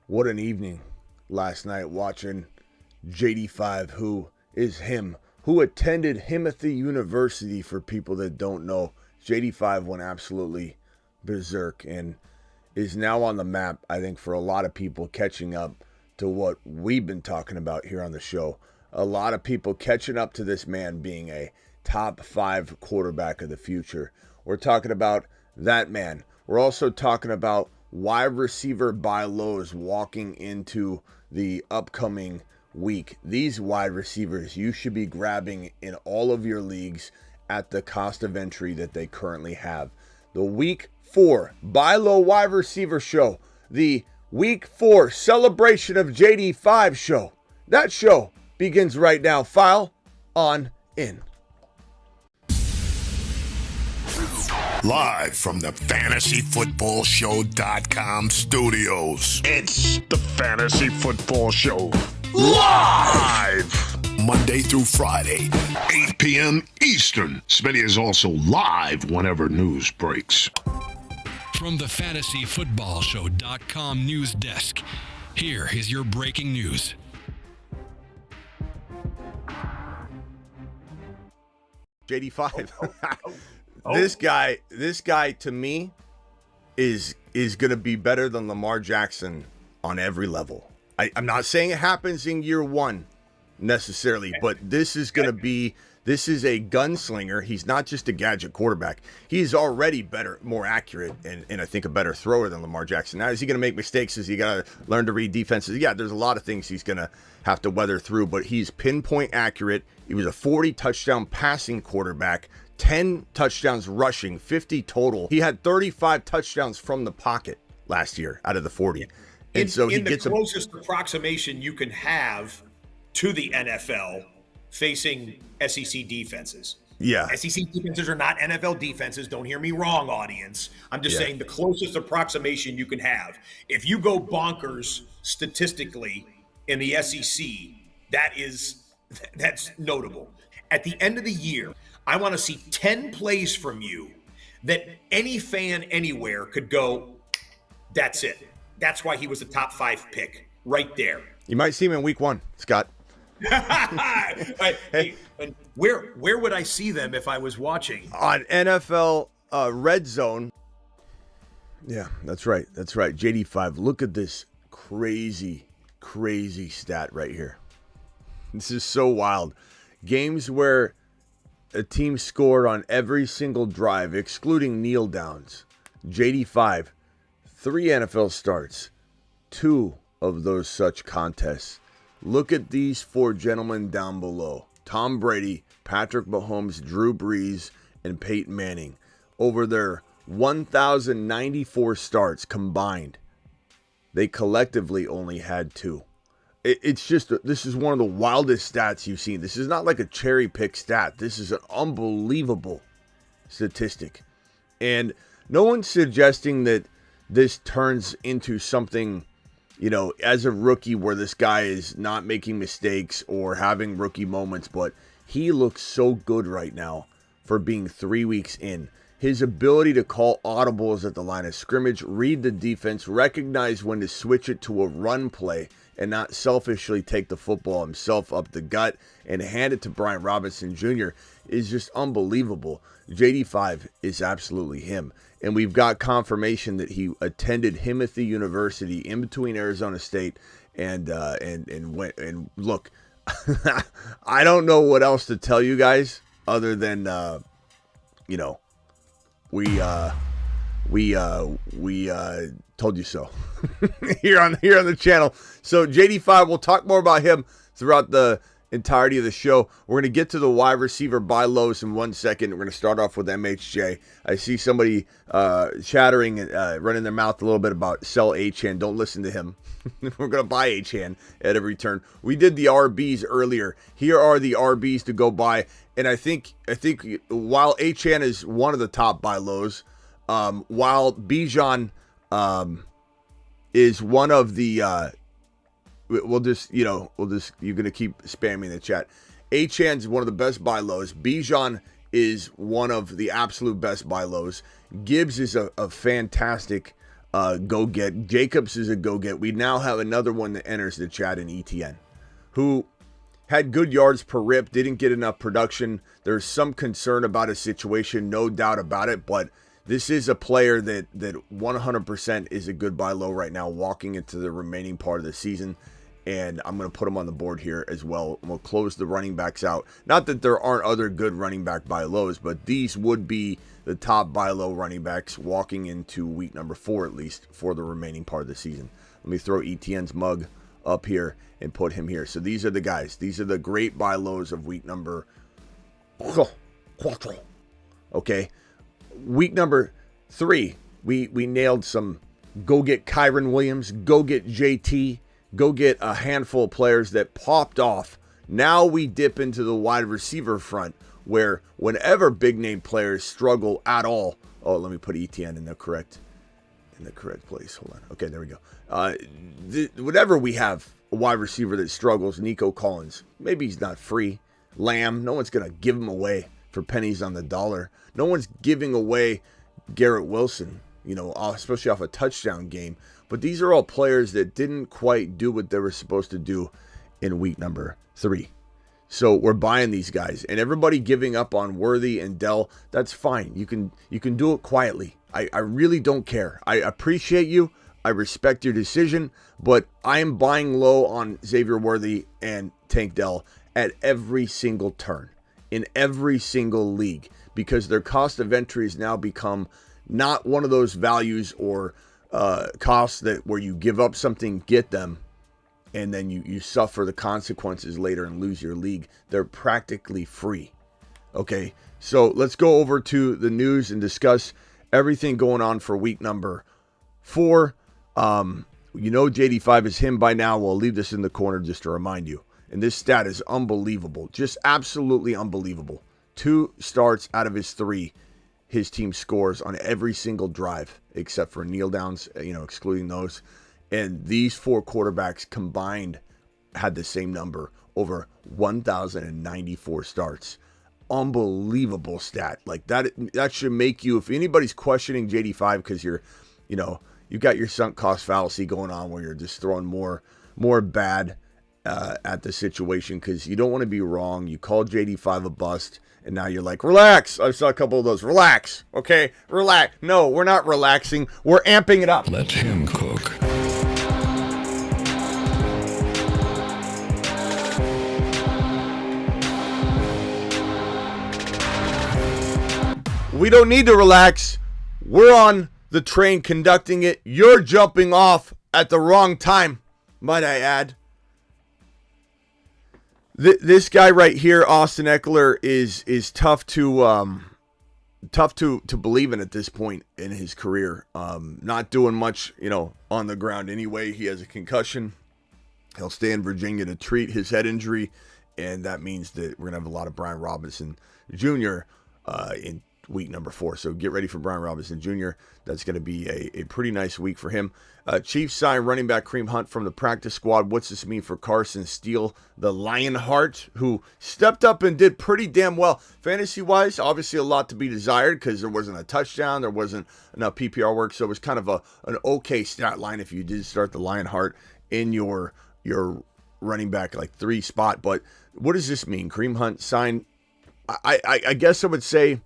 What an evening last night watching JD5, who is him, who attended Himothy University. For people that don't know, JD5 went absolutely berserk and is now on the map, I think, for a lot of people, catching up to what we've been talking about here on the show. A lot of people catching up to this man being a top 5 quarterback of the future. We're talking about that man. We're also talking about wide receiver buy lows walking into the upcoming week. These wide receivers you should be grabbing in all of your leagues at the cost of entry that they currently have. The week 4 buy low wide receiver show. The week 4 celebration of JD5 show. That show begins right now. File on in. Live from the FantasyFootballShow.com studios. It's the Fantasy Football Show. Live! Monday through Friday, 8 p.m. Eastern. Smitty is also live whenever news breaks. From the FantasyFootballShow.com news desk, here is your breaking news. JD5. This guy to me is going to be better than Lamar Jackson on every level. I'm not saying it happens in year 1 necessarily, but this is a gunslinger. He's not just a gadget quarterback. He's already better, more accurate, and I think a better thrower than Lamar Jackson. Now, is he going to make mistakes? Is he got to learn to read defenses? Yeah, there's a lot of things he's going to have to weather through, but he's pinpoint accurate. He was a 40 touchdown passing quarterback, 10 touchdowns rushing, 50 total. He had 35 touchdowns from the pocket last year out of the 40. And so he gets the closest approximation you can have to the NFL facing SEC defenses. Yeah. SEC defenses are not NFL defenses. Don't hear me wrong, audience. I'm just saying the closest approximation you can have. If you go bonkers statistically in the SEC, that's notable. At the end of the year, I want to see 10 plays from you that any fan anywhere could go, that's it. That's why he was a top 5 pick right there. You might see him in week 1, Scott. Hey, and where would I see them if I was watching? On NFL Red Zone. Yeah, that's right. That's right. JD5, look at this crazy stat right here. This is so wild. Games where a team scored on every single drive, excluding kneel downs. JD5, 3 NFL starts, 2 of those such contests. Look at these 4 gentlemen down below. Tom Brady, Patrick Mahomes, Drew Brees, and Peyton Manning. Over their 1,094 starts combined, they collectively only had 2. It's just, this is one of the wildest stats you've seen. This is not like a cherry pick stat. This is an unbelievable statistic. And no one's suggesting that this turns into something, as a rookie where this guy is not making mistakes or having rookie moments, but he looks so good right now for being 3 weeks in. His ability to call audibles at the line of scrimmage, read the defense, recognize when to switch it to a run play, and not selfishly take the football himself up the gut and hand it to Brian Robinson Jr. is just unbelievable. JD5 is absolutely him. And we've got confirmation that he attended Himothy University in between Arizona State and went. And look, I don't know what else to tell you guys other than we told you so here on the channel. So JD5, we'll talk more about him throughout the entirety of the show. We're going to get to the wide receiver buy lows in 1 second. We're going to start off with MHJ. I see somebody chattering and running their mouth a little bit about sell Achane. Don't listen to him. We're going to buy Achane at every turn. We did the RBs earlier. Here are the RBs to go buy. And I think while Achane is one of the top buy lows, while Bijan is one of the you're going to keep spamming the chat. Achane's one of the best buy lows. Bijan is one of the absolute best buy lows. Gibbs is a fantastic go get. Jacobs is a go get. We now have another one that enters the chat in ETN, who had good yards per rip, didn't get enough production. There's some concern about his situation, no doubt about it, but this is a player that 100% is a good buy low right now, walking into the remaining part of the season. And I'm going to put him on the board here as well. We'll close the running backs out. Not that there aren't other good running back buy lows, but these would be the top buy low running backs walking into week number 4, at least, for the remaining part of the season. Let me throw ETN's mug up here and put him here. So these are the guys. These are the great buy lows of week number 4. Okay. Week number 3, we nailed some go get Kyron Williams, go get JT, go get a handful of players that popped off. Now we dip into the wide receiver front, where whenever big name players struggle at all, let me put ETN in the correct place. Hold on. Okay, there we go. Whenever we have a wide receiver that struggles, Nico Collins, maybe he's not free. Lamb, no one's gonna give him away for pennies on the dollar. No one's giving away Garrett Wilson, especially off a touchdown game. But these are all players that didn't quite do what they were supposed to do in week number 3. So we're buying these guys, and everybody giving up on Worthy and Dell, that's fine. You can do it quietly. I really don't care. I appreciate you. I respect your decision, but I am buying low on Xavier Worthy and Tank Dell at every single turn in every single league, because their cost of entry has now become not one of those values or costs that where you give up something, get them, and then you suffer the consequences later and lose your league. They're practically free. Okay, so let's go over to the news and discuss everything going on for week number 4. JD5 is him by now. We'll leave this in the corner just to remind you. And this stat is unbelievable. Just absolutely unbelievable. 2 starts out of his 3, his team scores on every single drive, except for kneel downs, excluding those. And these 4 quarterbacks combined had the same number, over 1,094 starts. Unbelievable stat. Like that should make you, if anybody's questioning JD5 because you've got your sunk cost fallacy going on where you're just throwing more bad at the situation because you don't want to be wrong. You called JD5 a bust, and now you're like, relax. I saw a couple of those. Relax. Okay? Relax. No, we're not relaxing. We're amping it up. Let him cook. We don't need to relax. We're on the train conducting it. You're jumping off at the wrong time, might I add. This guy right here, Austin Eckler, is tough to believe in at this point in his career. Not doing much, on the ground anyway. He has a concussion. He'll stay in Virginia to treat his head injury, and that means that we're gonna have a lot of Brian Robinson Jr. In week number 4. So get ready for Brian Robinson Jr. That's going to be a pretty nice week for him. Chiefs sign running back Kareem Hunt from the practice squad. What's this mean for Carson Steele, the lionheart, who stepped up and did pretty damn well fantasy-wise? Obviously a lot to be desired because there wasn't a touchdown. There wasn't enough PPR work. So it was kind of an okay stat line if you did start the lionheart in your running back 3 spot. But what does this mean? Kareem Hunt signed. I guess I would say,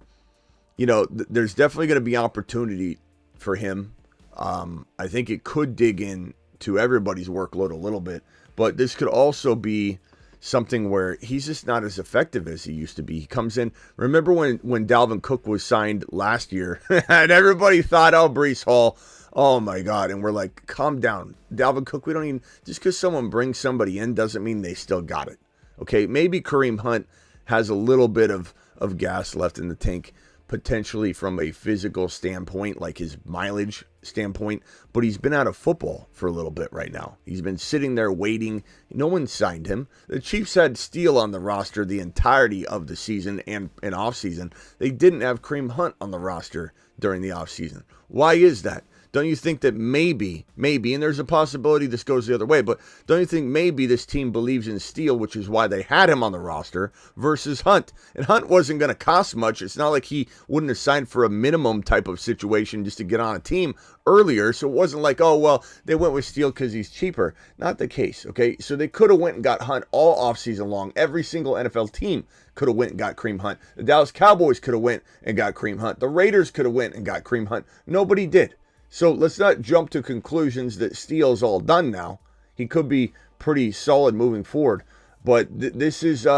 there's definitely going to be opportunity for him. I think it could dig in to everybody's workload a little bit, but this could also be something where he's just not as effective as he used to be. He comes in. Remember when Dalvin Cook was signed last year and everybody thought, Breece Hall, oh my God. And we're like, calm down. Dalvin Cook, we don't even, just because someone brings somebody in doesn't mean they still got it. Okay. Maybe Kareem Hunt has a little bit of gas left in the tank, potentially from a physical standpoint, like his mileage standpoint, but he's been out of football for a little bit right now. He's been sitting there waiting. No one signed him. The Chiefs had Steele on the roster the entirety of the season and offseason. They didn't have Kareem Hunt on the roster during the offseason. Why is that? Don't you think that maybe, and there's a possibility this goes the other way, but don't you think maybe this team believes in Steele, which is why they had him on the roster, versus Hunt? And Hunt wasn't going to cost much. It's not like he wouldn't have signed for a minimum type of situation just to get on a team earlier. So it wasn't like, oh, well, they went with Steele because he's cheaper. Not the case, okay? So they could have went and got Hunt all offseason long. Every single NFL team could have went and got Kareem Hunt. The Dallas Cowboys could have went and got Kareem Hunt. The Raiders could have went and got Kareem Hunt. Nobody did. So let's not jump to conclusions that Steele's all done now. He could be pretty solid moving forward. But this is,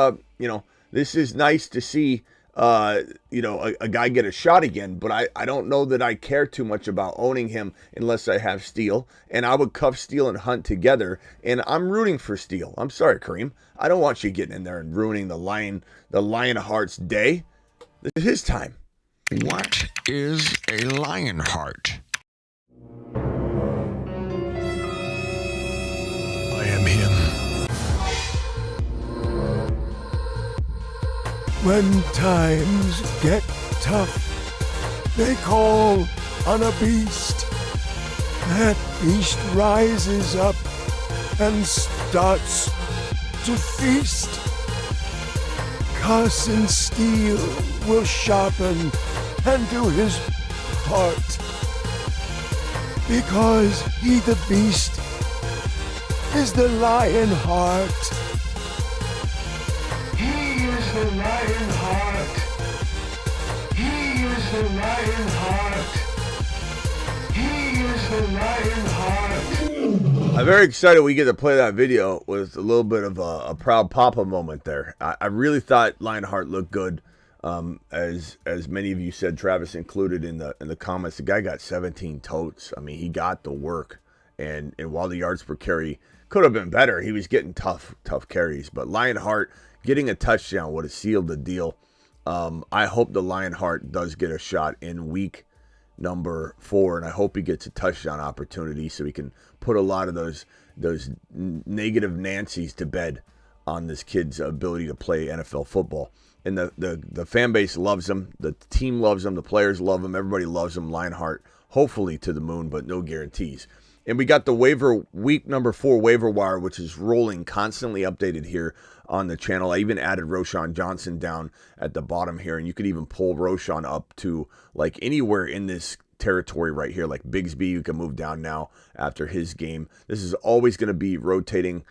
this is nice to see, a guy get a shot again. But I don't know that I care too much about owning him unless I have Steele. And I would cuff Steele and Hunt together. And I'm rooting for Steele. I'm sorry, Kareem. I don't want you getting in there and ruining the Lionheart's day. This is his time. What is a lionheart? I am him. When times get tough, they call on a beast. That beast rises up and starts to feast. Carson Steele will sharpen and do his part, because he, the beast, is the lionheart. He is the lionheart. He is the lionheart. He is the lionheart. I'm very excited we get to play that video with a little bit of a proud papa moment there. I really thought Lionheart looked good. As many of you said, Travis included in the comments, the guy got 17 totes. I mean, he got the work, and while the yards per carry could have been better, he was getting tough carries. But Lionheart getting a touchdown would have sealed the deal. I hope the Lionheart does get a shot in week number 4, and I hope he gets a touchdown opportunity so he can put a lot of those negative Nancys to bed on this kid's ability to play NFL football. And the fan base loves him, the team loves him, the players love him, everybody loves him. Lionheart, hopefully to the moon, but no guarantees. And we got the waiver week number 4 waiver wire, which is rolling, constantly updated here on the channel. I even added Roschon Johnson down at the bottom here, and you could even pull Roschon up to like anywhere in this territory right here, like Bigsby. You can move down now after his game. This is always going to be rotating,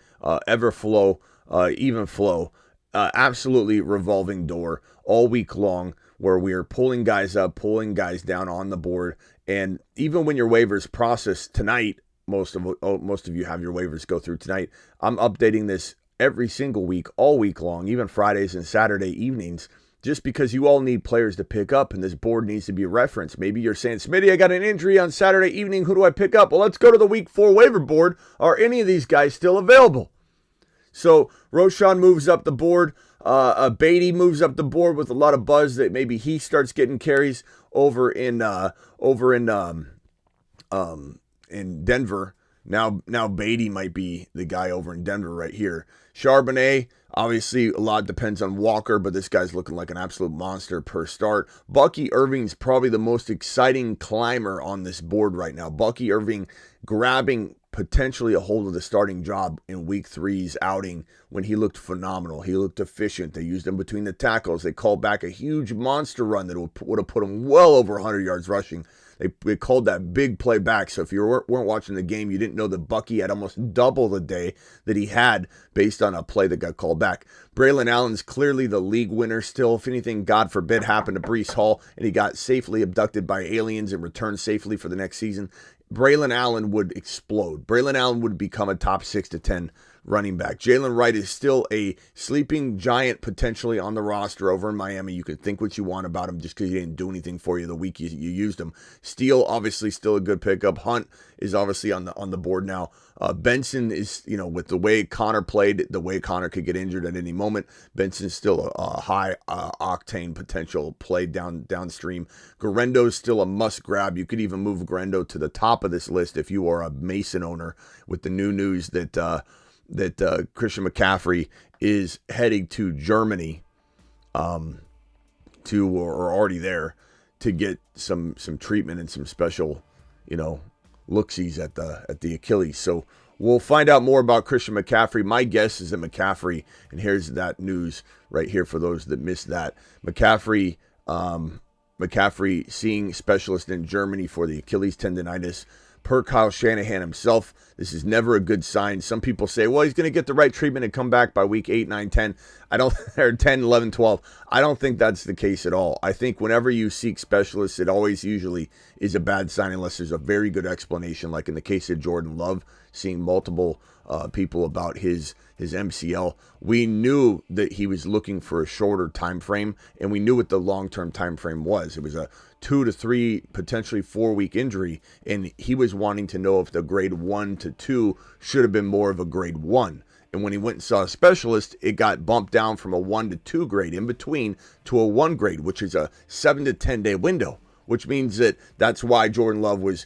ever flow, even flow, absolutely revolving door all week long, where we are pulling guys up, pulling guys down on the board. And even when your waivers process tonight, most of you have your waivers go through tonight. I'm updating this every single week, all week long, even Fridays and Saturday evenings, just because you all need players to pick up, and this board needs to be referenced. Maybe you're saying, Smitty, I got an injury on Saturday evening. Who do I pick up? Well, let's go to the week 4 waiver board. Are any of these guys still available? So Roschon moves up the board. Beatty moves up the board with a lot of buzz that maybe he starts getting carries over in Denver. Now Beatty might be the guy over in Denver right here. Charbonnet, obviously a lot depends on Walker, but this guy's looking like an absolute monster per start. Bucky Irving's probably the most exciting climber on this board right now. Bucky Irving grabbing potentially a hold of the starting job in week 3's outing when he looked phenomenal. He looked efficient. They used him between the tackles. They called back a huge monster run that would have put him well over 100 yards rushing. They called that big play back. So if you weren't watching the game, you didn't know that Bucky had almost double the day that he had based on a play that got called back. Braylon Allen's clearly the league winner still. If anything, God forbid, happened to Breece Hall and he got safely abducted by aliens and returned safely for the next season, Braylon Allen would explode. Braylon Allen would become a top 6 to 10 running back. Jalen Wright is still a sleeping giant potentially on the roster over in Miami. You can think what you want about him just because he didn't do anything for you the week you used him. Steele, obviously still a good pickup. Hunt is obviously on the board now. Benson is, with the way Connor played, the way Connor could get injured at any moment, Benson's still a high octane potential play downstream. Guarendo's still a must grab. You could even move Guarendo to the top of this list if you are a Mason owner, with the new news that Christian McCaffrey is heading to Germany, or already there, to get some treatment and some special, looksies at the Achilles. So we'll find out more about Christian McCaffrey. My guess is that McCaffrey, and here's that news right here for those that missed that. McCaffrey seeing specialist in Germany for the Achilles tendonitis. Per Kyle Shanahan himself, this is never a good sign. Some people say, well, he's going to get the right treatment and come back by week 8, 9, 10. Or 10, 11, 12. I don't think that's the case at all. I think whenever you seek specialists, it always usually is a bad sign unless there's a very good explanation, like in the case of Jordan Love, seeing multiple people about his MCL. We knew that he was looking for a shorter time frame, and we knew what the long-term time frame was. It was a 2 to 3, potentially 4-week injury, and he was wanting to know if the grade 1 to 2 should have been more of a grade 1. And when he went and saw a specialist, it got bumped down from a 1 to 2 grade in between to a 1 grade, which is a 7 to 10 day window, which means that's why Jordan Love was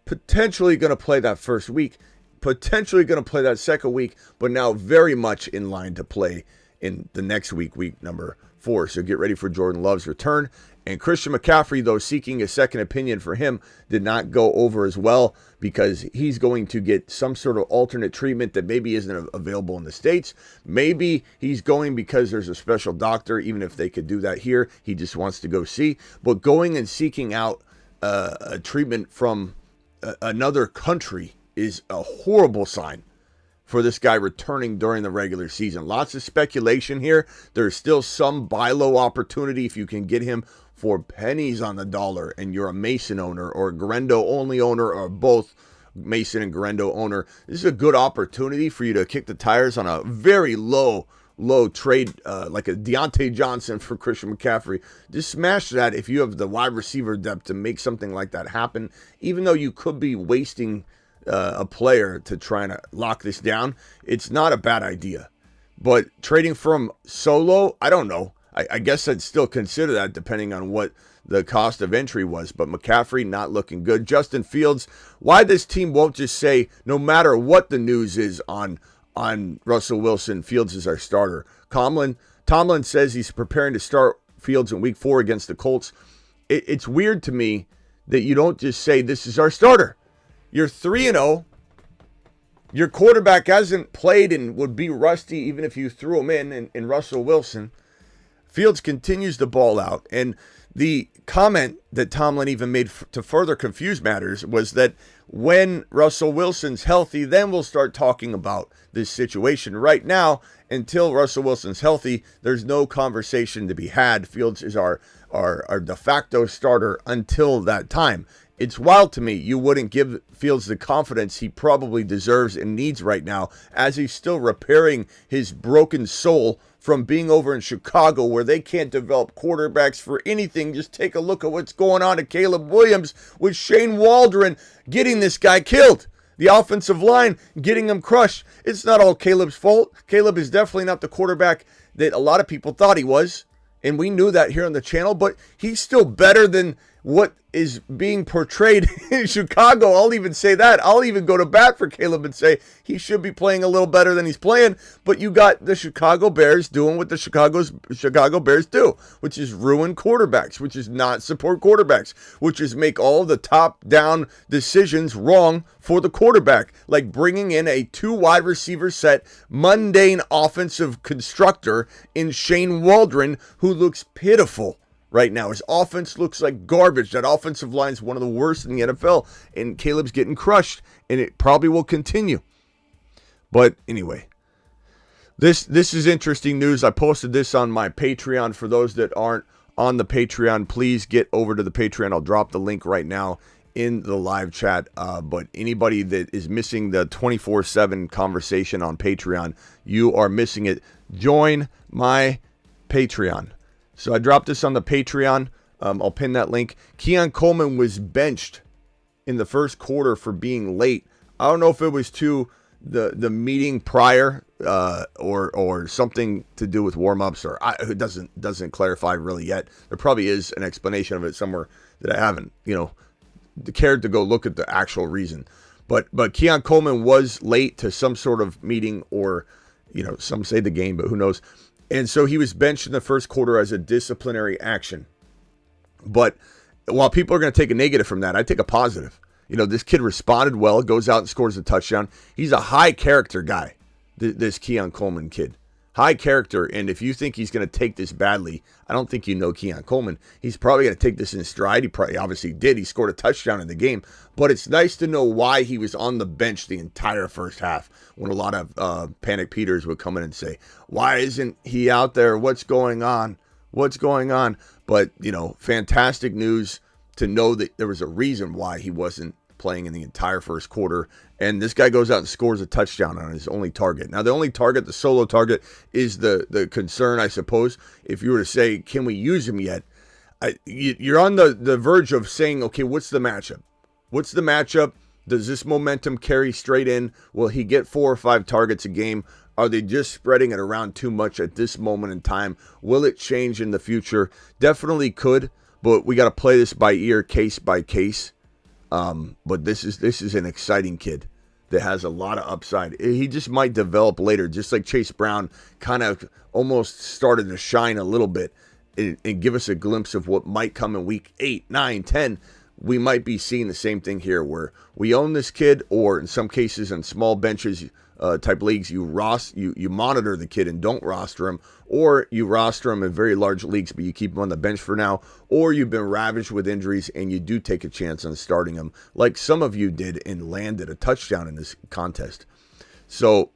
potentially going to play that first week, potentially going to play that second week, but now very much in line to play in the next week number 4. So get ready for Jordan Love's return. And Christian McCaffrey, though seeking a second opinion for him, did not go over as well because he's going to get some sort of alternate treatment that maybe isn't available in the States. Maybe he's going because there's a special doctor, even if they could do that here. He just wants to go see. But going and seeking out a treatment from another country is a horrible sign for this guy returning during the regular season. Lots of speculation here. There's still some buy low opportunity if you can get him for pennies on the dollar and you're a Mason owner or a Grendo only owner or both Mason and Grendo owner. This is a good opportunity for you to kick the tires on a very low trade, like a Deontay Johnson for Christian McCaffrey. Just smash that if you have the wide receiver depth to make something like that happen, even though you could be wasting a player to try to lock this down. It's not a bad idea. But trading from solo, I don't know. I guess I'd still consider that depending on what the cost of entry was. But McCaffrey not looking good. Justin Fields, why this team won't just say, no matter what the news is on Russell Wilson, Fields is our starter. Tomlin says he's preparing to start Fields in week 4 against the Colts. It's weird to me that you don't just say, this is our starter. You're 3-0. Your quarterback hasn't played and would be rusty even if you threw him in Russell Wilson. Fields continues to ball out. And the comment that Tomlin even made to further confuse matters was that when Russell Wilson's healthy, then we'll start talking about this situation. Right now, until Russell Wilson's healthy, there's no conversation to be had. Fields is our de facto starter until that time. It's wild to me you wouldn't give Fields the confidence he probably deserves and needs right now as he's still repairing his broken soul from being over in Chicago where they can't develop quarterbacks for anything. Just take a look at what's going on to Caleb Williams with Shane Waldron getting this guy killed. The offensive line getting him crushed. It's not all Caleb's fault. Caleb is definitely not the quarterback that a lot of people thought he was. And we knew that here on the channel, but he's still better than what is being portrayed in Chicago. I'll even say that. I'll even go to bat for Caleb and say he should be playing a little better than he's playing. But you got the Chicago Bears doing what the Chicago Bears do, which is ruin quarterbacks, which is not support quarterbacks, which is make all the top-down decisions wrong for the quarterback, like bringing in a 2 wide receiver set, mundane offensive constructor in Shane Waldron, who looks pitiful right now. His offense looks like garbage. That offensive line is one of the worst in the NFL, and Caleb's getting crushed, and it probably will continue. But anyway, this is interesting news. I posted this on my Patreon. For those that aren't on the Patreon, please get over to the Patreon. I'll drop the link right now in the live chat. But anybody that is missing the 24/7 conversation on Patreon, you are missing it. Join my Patreon. So I dropped this on the Patreon. I'll pin that link. Keon Coleman was benched in the first quarter for being late. I don't know if it was to the meeting prior or something to do with warm-ups, or it doesn't clarify really yet. There probably is an explanation of it somewhere that I haven't, cared to go look at the actual reason. But Keon Coleman was late to some sort of meeting, or some say the game, but who knows. And so he was benched in the first quarter as a disciplinary action. But while people are going to take a negative from that, I take a positive. This kid responded well, goes out and scores a touchdown. He's a high character guy, this Keon Coleman kid. High character, and if you think he's going to take this badly, I don't think you know Keon Coleman. He's probably going to take this in stride. He probably obviously did. He scored a touchdown in the game, but it's nice to know why he was on the bench the entire first half when a lot of Panic Peters would come in and say, why isn't he out there? What's going on? What's going on? But, fantastic news to know that there was a reason why he wasn't playing in the entire first quarter. And this guy goes out and scores a touchdown on his only target. Now, the only target, the solo target, is the concern, I suppose. If you were to say, can we use him yet? You're on the verge of saying, okay, what's the matchup? What's the matchup? Does this momentum carry straight in? Will he get 4 or 5 targets a game? Are they just spreading it around too much at this moment in time? Will it change in the future? Definitely could, but we got to play this by ear, case by case. But this is an exciting kid that has a lot of upside. He just might develop later, just like Chase Brown kind of almost started to shine a little bit and give us a glimpse of what might come in week 8, 9, 10. We might be seeing the same thing here where we own this kid, or in some cases in small benches type leagues, you monitor the kid and don't roster him, or you roster him in very large leagues, but you keep him on the bench for now, or you've been ravaged with injuries and you do take a chance on starting him, like some of you did and landed a touchdown in this contest. So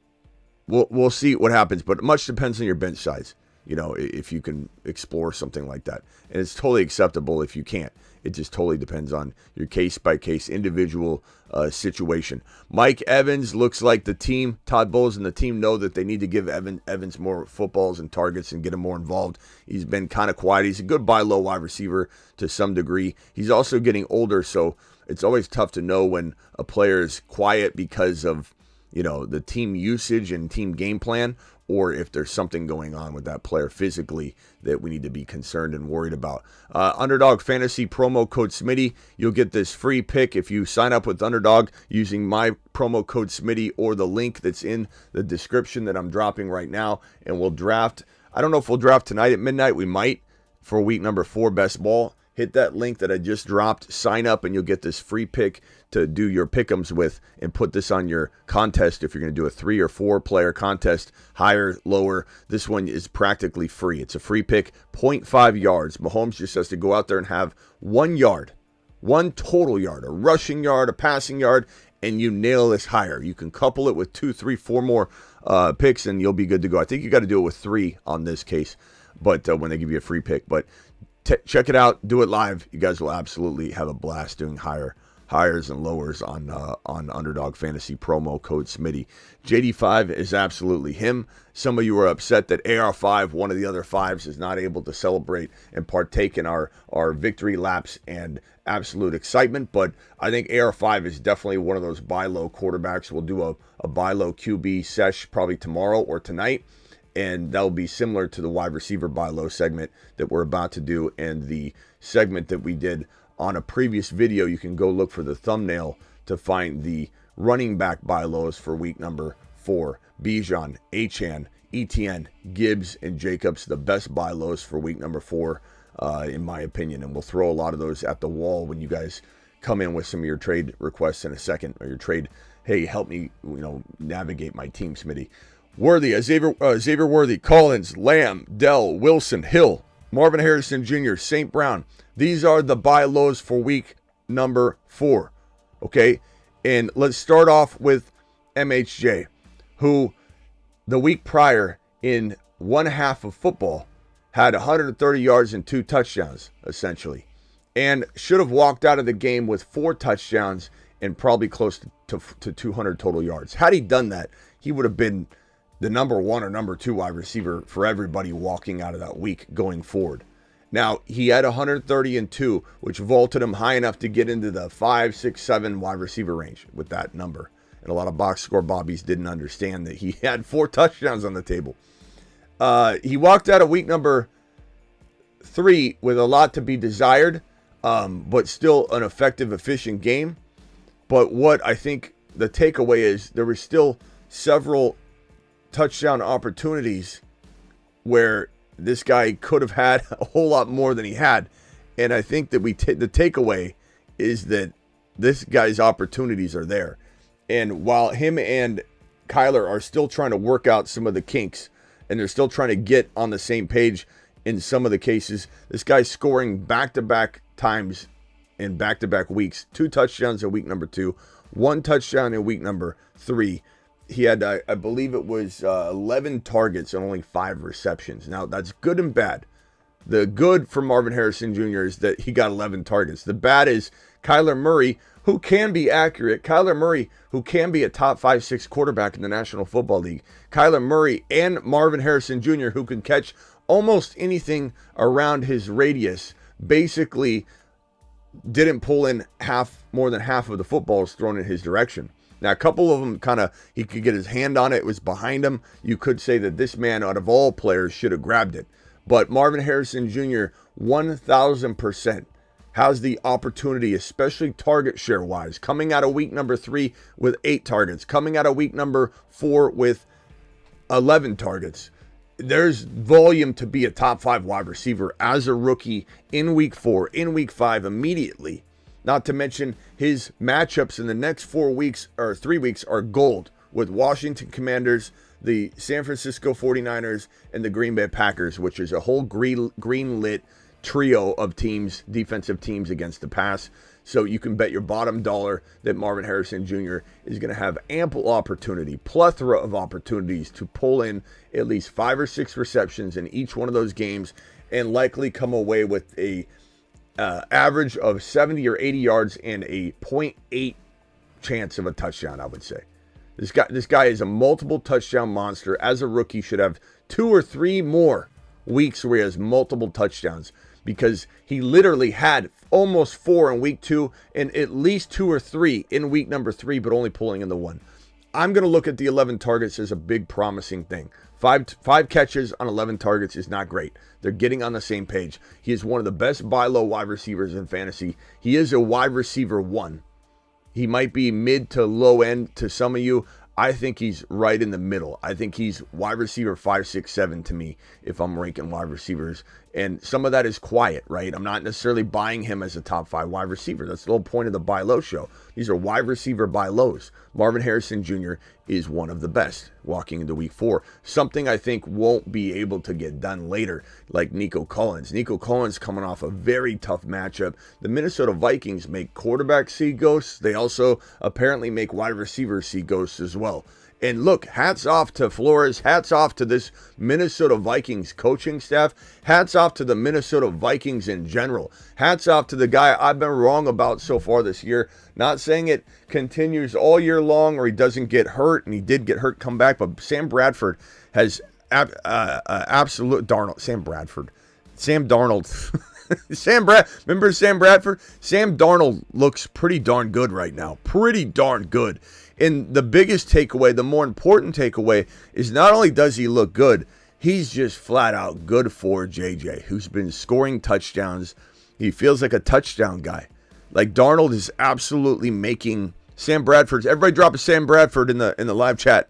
we'll see what happens, but much depends on your bench size, if you can explore something like that. And it's totally acceptable if you can't. It just totally depends on your case-by-case individual situation. Mike Evans looks like the team, Todd Bowles and the team know that they need to give Evans more footballs and targets and get him more involved. He's been kind of quiet. He's a good buy low wide receiver to some degree. He's also getting older, so it's always tough to know when a player is quiet because of the team usage and team game plan, or if there's something going on with that player physically that we need to be concerned and worried about. Underdog Fantasy promo code Smitty. You'll get this free pick if you sign up with Underdog using my promo code Smitty or the link that's in the description that I'm dropping right now. And we'll draft. I don't know if we'll draft tonight at midnight. We might for week number 4 best ball. Hit that link that I just dropped, sign up, and you'll get this free pick to do your pick'ems with and put this on your contest if you're going to do a 3 or 4 player contest, higher, lower. This one is practically free. It's a free pick, 0.5 yards. Mahomes just has to go out there and have 1 yard, 1 total yard, a rushing yard, a passing yard, and you nail this higher. You can couple it with 2, 3, 4 more picks, and you'll be good to go. I think you got to do it with 3 on this case, but when they give you a free pick. But check it out. Do it live. You guys will absolutely have a blast doing hires and lowers on Underdog Fantasy promo code Smitty. JD5 is absolutely him. Some of you are upset that AR5, one of the other 5s, is not able to celebrate and partake in our victory laps and absolute excitement. But I think AR5 is definitely one of those buy low quarterbacks. We'll do a buy low QB sesh probably tomorrow or tonight. And that'll be similar to the wide receiver buy low segment that we're about to do, and the segment that we did on a previous video. You can go look for the thumbnail to find the running back buy lows for week number 4. Bijan, Achane, Etienne, Gibbs, and Jacobs, the best buy lows for week number 4, in my opinion. And we'll throw a lot of those at the wall when you guys come in with some of your trade requests in a second, or your trade, hey, help me, navigate my team, Smitty. Worthy, Xavier Worthy, Collins, Lamb, Dell, Wilson, Hill, Marvin Harrison Jr., St. Brown. These are the buy lows for week number 4. Okay? And let's start off with MHJ, who the week prior in one half of football had 130 yards and 2 touchdowns, essentially, and should have walked out of the game with 4 touchdowns and probably close to 200 total yards. Had he done that, he would have been the number 1 or number 2 wide receiver for everybody walking out of that week going forward. Now, he had 130 and 2, which vaulted him high enough to get into the 5, 6, 7 wide receiver range with that number. And a lot of box score bobbies didn't understand that he had 4 touchdowns on the table. He walked out of week number 3 with a lot to be desired, but still an effective, efficient game. But what I think the takeaway is, there were still several touchdown opportunities where this guy could have had a whole lot more than he had. And I think that the takeaway is that this guy's opportunities are there. And while him and Kyler are still trying to work out some of the kinks, and they're still trying to get on the same page in some of the cases, this guy's scoring back-to-back times in back-to-back weeks. 2 touchdowns in week number 2, 1 touchdown in week number 3. He had, I believe it was 11 targets and only 5 receptions. Now, that's good and bad. The good for Marvin Harrison Jr. is that he got 11 targets. The bad is Kyler Murray, who can be accurate. Kyler Murray, who can be a top 5-6 quarterback in the National Football League. Kyler Murray and Marvin Harrison Jr., who can catch almost anything around his radius, basically didn't pull in more than half of the footballs thrown in his direction. Now, a couple of them he could get his hand on it. It was behind him. You could say that this man, out of all players, should have grabbed it. But Marvin Harrison Jr., 1,000% has the opportunity, especially target share-wise, coming out of week number 3 with 8 targets, coming out of week number 4 with 11 targets. There's volume to be a top 5 wide receiver as a rookie in week 4, in week 5 immediately. Not to mention his matchups in the next 4 weeks or 3 weeks are gold with Washington Commanders, the San Francisco 49ers, and the Green Bay Packers, which is a whole green-lit trio of teams, defensive teams against the pass. So you can bet your bottom dollar that Marvin Harrison Jr. is going to have ample opportunity, plethora of opportunities to pull in at least 5 or 6 receptions in each one of those games and likely come away with a average of 70 or 80 yards and a 0.8 chance of a touchdown, I would say. This guy is a multiple touchdown monster. As a rookie, should have 2 or 3 more weeks where he has multiple touchdowns, because he literally had almost 4 in week 2 and at least 2 or 3 in week number 3, but only pulling in the 1. I'm going to look at the 11 targets as a big promising thing. 5 catches on 11 targets is not great. They're getting on the same page. He is one of the best buy low wide receivers in fantasy. He is a wide receiver 1. He might be mid to low end to some of you. I think he's right in the middle. I think he's wide receiver 5, 6, 7 to me if I'm ranking wide receivers. And some of that is quiet, right? I'm not necessarily buying him as a top 5 wide receiver. That's the whole point of the buy low show. These are wide receiver buy lows. Marvin Harrison Jr. is one of the best walking into week 4. Something I think won't be able to get done later, like Nico Collins. Nico Collins coming off a very tough matchup. The Minnesota Vikings make quarterbacks see ghosts. They also apparently make wide receivers see ghosts as well. And look, hats off to Flores, hats off to this Minnesota Vikings coaching staff, hats off to the Minnesota Vikings in general, hats off to the guy I've been wrong about so far this year. Not saying it continues all year long or he doesn't get hurt, and he did get hurt, come back, but Sam Bradford has absolute Darnold. Sam Darnold. Remember Sam Bradford? Sam Darnold looks pretty darn good right now. Pretty darn good. And the biggest takeaway, the more important takeaway, is not only does he look good, he's just flat out good for JJ, who's been scoring touchdowns. He feels like a touchdown guy. Like Darnold is absolutely making Sam Bradford's. Everybody drop a Sam Bradford in the live chat.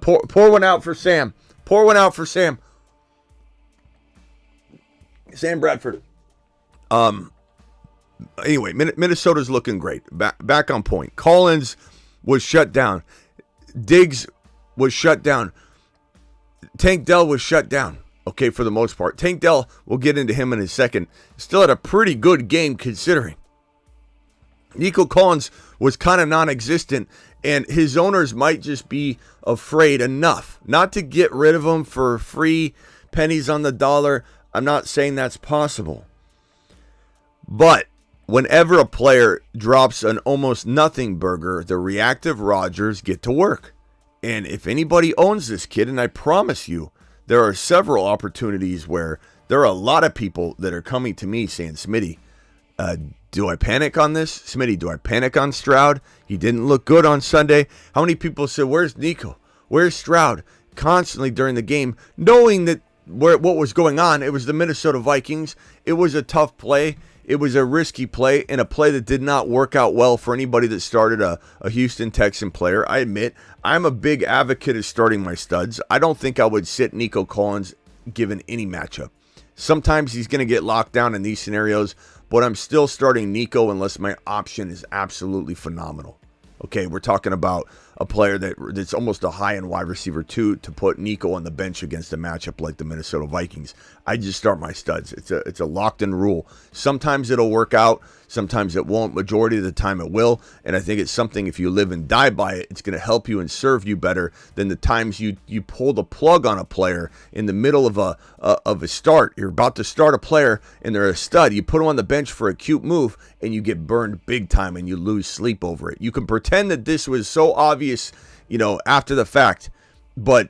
Pour one out for Sam. Pour one out for Sam. Sam Bradford. Anyway, Minnesota's looking great. Back on point. Collins was shut down. Diggs was shut down. Tank Dell was shut down. Okay, for the most part. Tank Dell, we'll get into him in a second. Still had a pretty good game considering. Nico Collins was kind of non-existent, and his owners might just be afraid enough not to get rid of him for free pennies on the dollar. I'm not saying that's possible. But whenever a player drops an almost nothing burger, the reactive Rodgers get to work. And if anybody owns this kid, and I promise you, there are several opportunities where there are a lot of people that are coming to me saying, Smitty, do I panic on this? Smitty, do I panic on Stroud? He didn't look good on Sunday. How many people said, where's Nico? Where's Stroud? Constantly during the game, knowing that what was going on, it was the Minnesota Vikings. It was a tough play. It was a risky play, and a play that did not work out well for anybody that started a Houston Texan player. I admit, I'm a big advocate of starting my studs. I don't think I would sit Nico Collins given any matchup. Sometimes he's going to get locked down in these scenarios, but I'm still starting Nico unless my option is absolutely phenomenal. Okay, we're talking about a player that's almost a high-end wide receiver 2 to put Nico on the bench against a matchup like the Minnesota Vikings. I just start my studs. It's a locked-in rule. Sometimes it'll work out. Sometimes it won't. Majority of the time it will. And I think it's something, if you live and die by it, it's going to help you and serve you better than the times you pull the plug on a player in the middle of a start. You're about to start a player and they're a stud. You put them on the bench for a cute move and you get burned big time and you lose sleep over it. You can pretend that this was so obvious, after the fact, but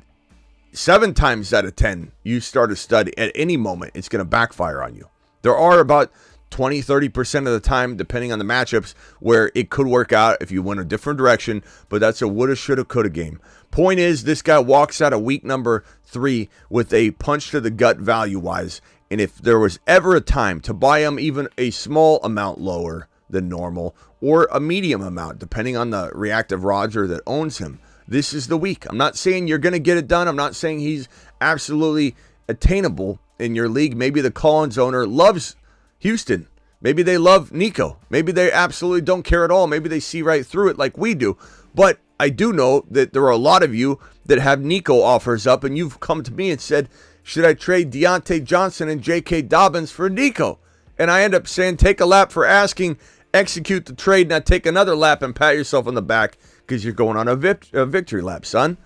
7 times out of 10, you start a stud at any moment, it's going to backfire on you. There are about 20-30% of the time, depending on the matchups, where it could work out if you went a different direction, but that's a woulda, shoulda, coulda game. Point is, this guy walks out of week number 3 with a punch to the gut value-wise, and if there was ever a time to buy him even a small amount lower than normal, or a medium amount, depending on the reactive roster that owns him, this is the week. I'm not saying you're going to get it done. I'm not saying he's absolutely attainable in your league. Maybe the Collins owner loves Houston. Maybe they love Nico. Maybe they absolutely don't care at all. Maybe they see right through it like we do. But I do know that there are a lot of you that have Nico offers up, and you've come to me and said, should I trade Deontay Johnson and J.K. Dobbins for Nico? And I end up saying, take a lap for asking, execute the trade, now take another lap and pat yourself on the back because you're going on a victory lap, son.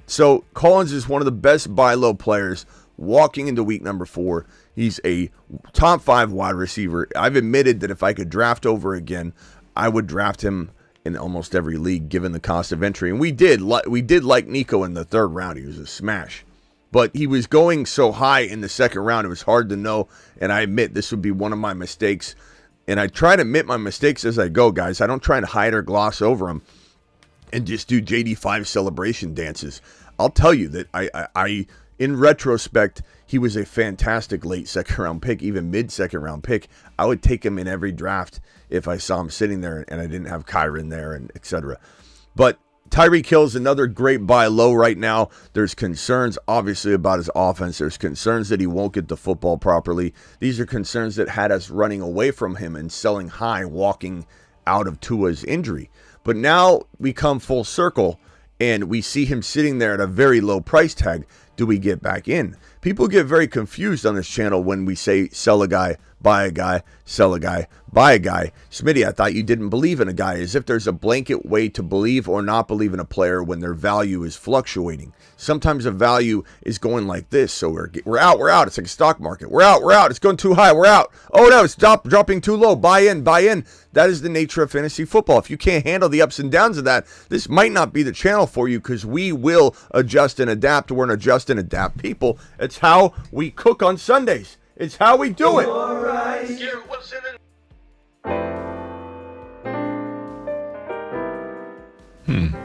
So Collins is one of the best buy low players walking into week number 4. He's a top 5 wide receiver. I've admitted that if I could draft over again, I would draft him in almost every league given the cost of entry. And we did like Nico in the 3rd round. He was a smash. But he was going so high in the 2nd round, it was hard to know. And I admit this would be one of my mistakes. And I try to admit my mistakes as I go, guys. I don't try to hide or gloss over them and just do JD5 celebration dances. I'll tell you that I in retrospect, he was a fantastic late 2nd round pick, even mid 2nd round pick. I would take him in every draft if I saw him sitting there and I didn't have Kyron there and etc. But Tyreek Hill is another great buy low right now. There's concerns, obviously, about his offense. There's concerns that he won't get the football properly. These are concerns that had us running away from him and selling high, walking out of Tua's injury. But now we come full circle, and we see him sitting there at a very low price tag. Do we get back in? People get very confused on this channel when we say sell a guy, buy a guy, sell a guy, buy a guy. Smitty, I thought you didn't believe in a guy, as if there's a blanket way to believe or not believe in a player when their value is fluctuating. Sometimes a value is going like this. So we're out. It's like a stock market. We're out. It's going too high. We're out. Oh no, it's dropping too low. Buy in. That is the nature of fantasy football. If you can't handle the ups and downs of that, this might not be the channel for you, because we will adjust and adapt. We're an adjust and adapt people. It's how we cook on Sundays. It's how we do it.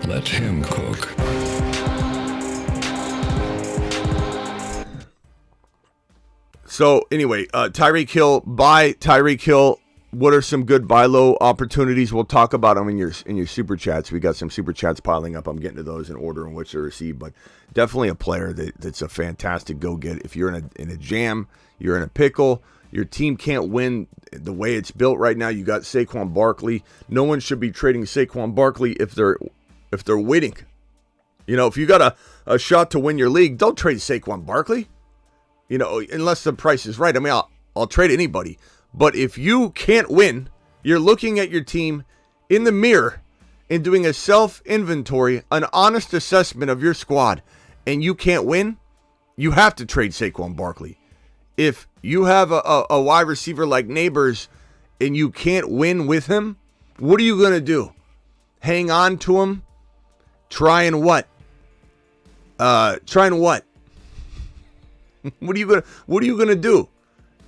Let him cook. So anyway, Tyreek Hill, buy Tyreek Hill. What are some good buy low opportunities? We'll talk about them in your super chats. We got some super chats piling up. I'm getting to those in order in which they're received, but definitely a player that's a fantastic go get. If you're in a jam, you're in a pickle, your team can't win the way it's built right now. You got Saquon Barkley. No one should be trading Saquon Barkley if they're winning. If you got a shot to win your league, don't trade Saquon Barkley. Unless the price is right. I mean, I'll trade anybody. But if you can't win, you're looking at your team in the mirror and doing a self-inventory, an honest assessment of your squad, and you can't win, you have to trade Saquon Barkley. If you have a wide receiver like Neighbors and you can't win with him, what are you going to do? Hang on to him? Trying what? Trying what? What are you gonna do?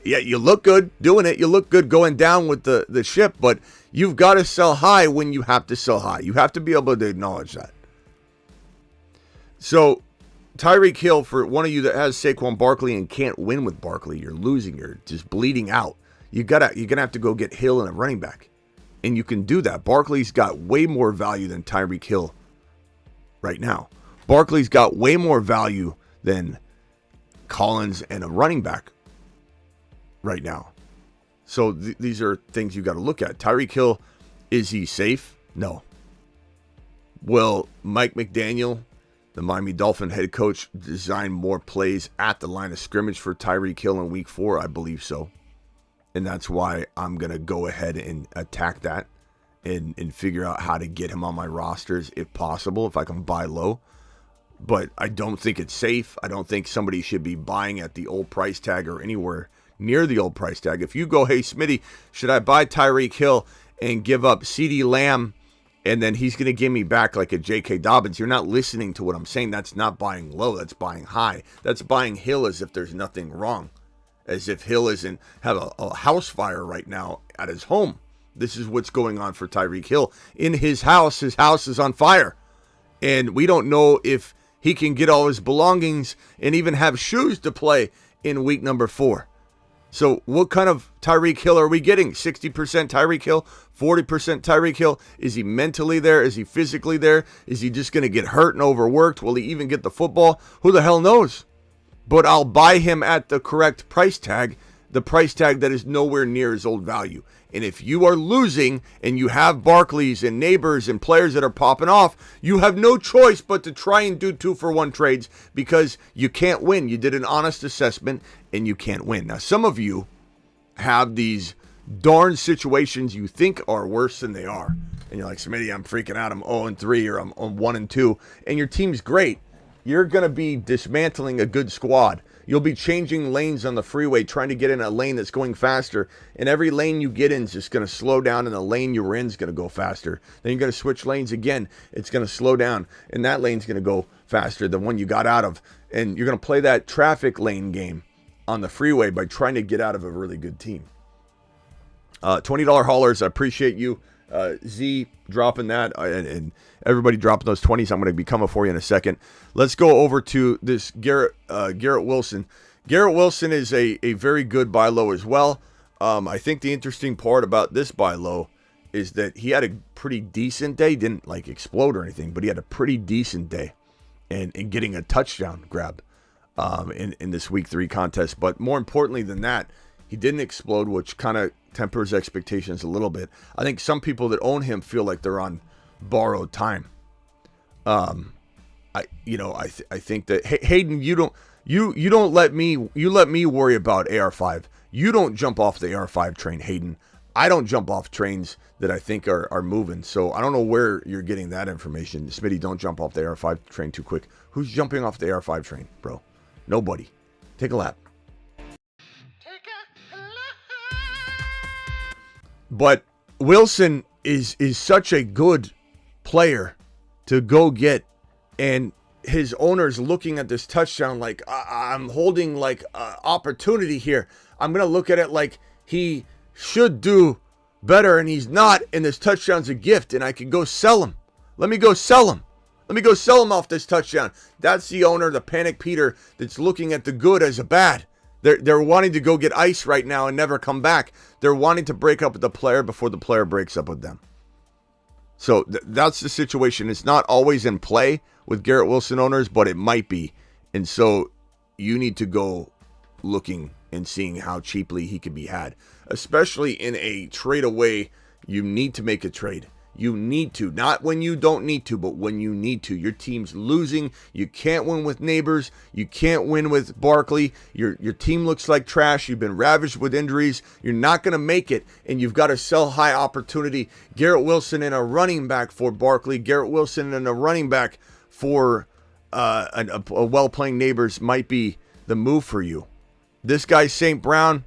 Yeah, you look good doing it. You look good going down with the ship, but you've got to sell high when you have to sell high. You have to be able to acknowledge that. So Tyreek Hill, for one of you that has Saquon Barkley and can't win with Barkley, you're losing. You're just bleeding out. You're gonna have to go get Hill and a running back, and you can do that. Barkley's got way more value than Tyreek Hill right now. Barkley's got way more value than Collins and a running back right now. So these are things you got to look at. Tyreek Hill, is he safe? No. Will Mike McDaniel, the Miami Dolphin head coach, design more plays at the line of scrimmage for Tyreek Hill in week 4? I believe so. And that's why I'm going to go ahead and attack that and figure out how to get him on my rosters if possible, if I can buy low. But I don't think it's safe. I don't think somebody should be buying at the old price tag or anywhere near the old price tag. If you go, hey, Smitty, should I buy Tyreek Hill and give up CeeDee Lamb and then he's going to give me back like a J.K. Dobbins? You're not listening to what I'm saying. That's not buying low. That's buying high. That's buying Hill as if there's nothing wrong, as if Hill isn't have a house fire right now at his home. This is what's going on for Tyreek Hill. In his house is on fire. And we don't know if he can get all his belongings and even have shoes to play in week number 4. So what kind of Tyreek Hill are we getting? 60% Tyreek Hill, 40% Tyreek Hill? Is he mentally there? Is he physically there? Is he just going to get hurt and overworked? Will he even get the football? Who the hell knows? But I'll buy him at the correct price tag, the price tag that is nowhere near his old value. And if you are losing and you have Barkleys and Neighbors and players that are popping off, you have no choice but to try and do 2-for-1 trades because you can't win. You did an honest assessment and you can't win. Now, some of you have these darn situations you think are worse than they are. And you're like, Smitty, I'm freaking out. I'm 0-3 or I'm 1-2. And your team's great. You're going to be dismantling a good squad. You'll be changing lanes on the freeway, trying to get in a lane that's going faster. And every lane you get in is just going to slow down, and the lane you're in is going to go faster. Then you're going to switch lanes again. It's going to slow down, and that lane's going to go faster than one you got out of. And you're going to play that traffic lane game on the freeway by trying to get out of a really good team. $20 haulers, I appreciate you. Z dropping that and everybody dropping those 20s. I'm going to be coming for you in a second. Let's go over to this Garrett Wilson. Garrett Wilson is a very good buy low as well. I think the interesting part about this buy low is that he had a pretty decent day. Didn't like explode or anything, but he had a pretty decent day and getting a touchdown grab in this week 3 contest. But more importantly than that, he didn't explode, which kind of tempers expectations a little bit. I think some people that own him feel like they're on borrowed time. I think that Hayden, you let me worry about AR5. You don't jump off the AR5 train, Hayden. I don't jump off trains that I think are moving. So I don't know where you're getting that information. Smitty, don't jump off the AR5 train too quick. Who's jumping off the AR5 train, bro? Nobody. Take a lap. But Wilson is such a good player to go get, and his owner's looking at this touchdown like, I'm holding like opportunity here. I'm going to look at it like he should do better, and he's not, and this touchdown's a gift, and I can go sell him. Let me go sell him. Let me go sell him off this touchdown. That's the owner, the Panic Peter, that's looking at the good as a bad. They're wanting to go get ice right now and never come back. They're wanting to break up with the player before the player breaks up with them. So that's the situation. It's not always in play with Garrett Wilson owners, but it might be. And so you need to go looking and seeing how cheaply he can be had. Especially in a trade away, you need to make a trade. You need to, not when you don't need to, but when you need to. Your team's losing. You can't win with Neighbors. You can't win with Barkley. Your team looks like trash. You've been ravaged with injuries. You're not going to make it, and you've got to sell high opportunity. Garrett Wilson and a running back for Barkley. Garrett Wilson and a running back for a well-playing Neighbors might be the move for you. This guy, St. Brown,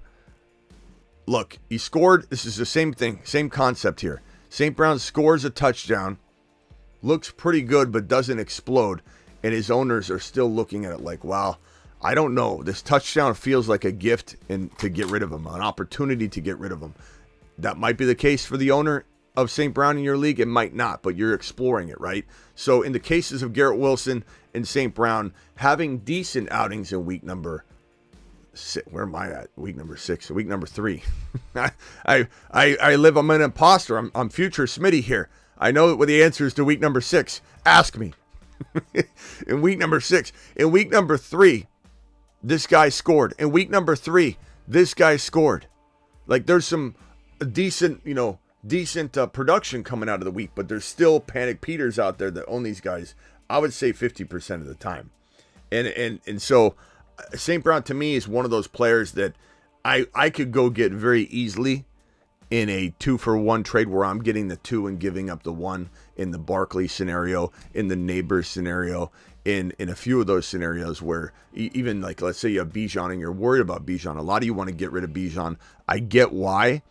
look, he scored. This is the same thing, same concept here. St. Brown scores a touchdown, looks pretty good, but doesn't explode. And his owners are still looking at it like, wow, I don't know. This touchdown feels like a gift and to get rid of him, an opportunity to get rid of him. That might be the case for the owner of St. Brown in your league. It might not, but you're exploring it, right? So in the cases of Garrett Wilson and St. Brown, having decent outings in week number 6, where am I at? Week number 6, week number 3. I'm an imposter. I'm future Smitty here. I know what the answer is to week number 6. Ask me. In week number 6, in week number 3, this guy scored. In week number 3, this guy scored. Like there's some decent production coming out of the week, but there's still panic Peters out there that own these guys. I would say 50% of the time. And so St. Brown to me is one of those players that I could go get very easily in a 2-for-1 trade where I'm getting the 2 and giving up the 1 in the Barkley scenario, in the Neighbors scenario, in a few of those scenarios where even like, let's say you have Bijan and you're worried about Bijan. A lot of you want to get rid of Bijan. I get why,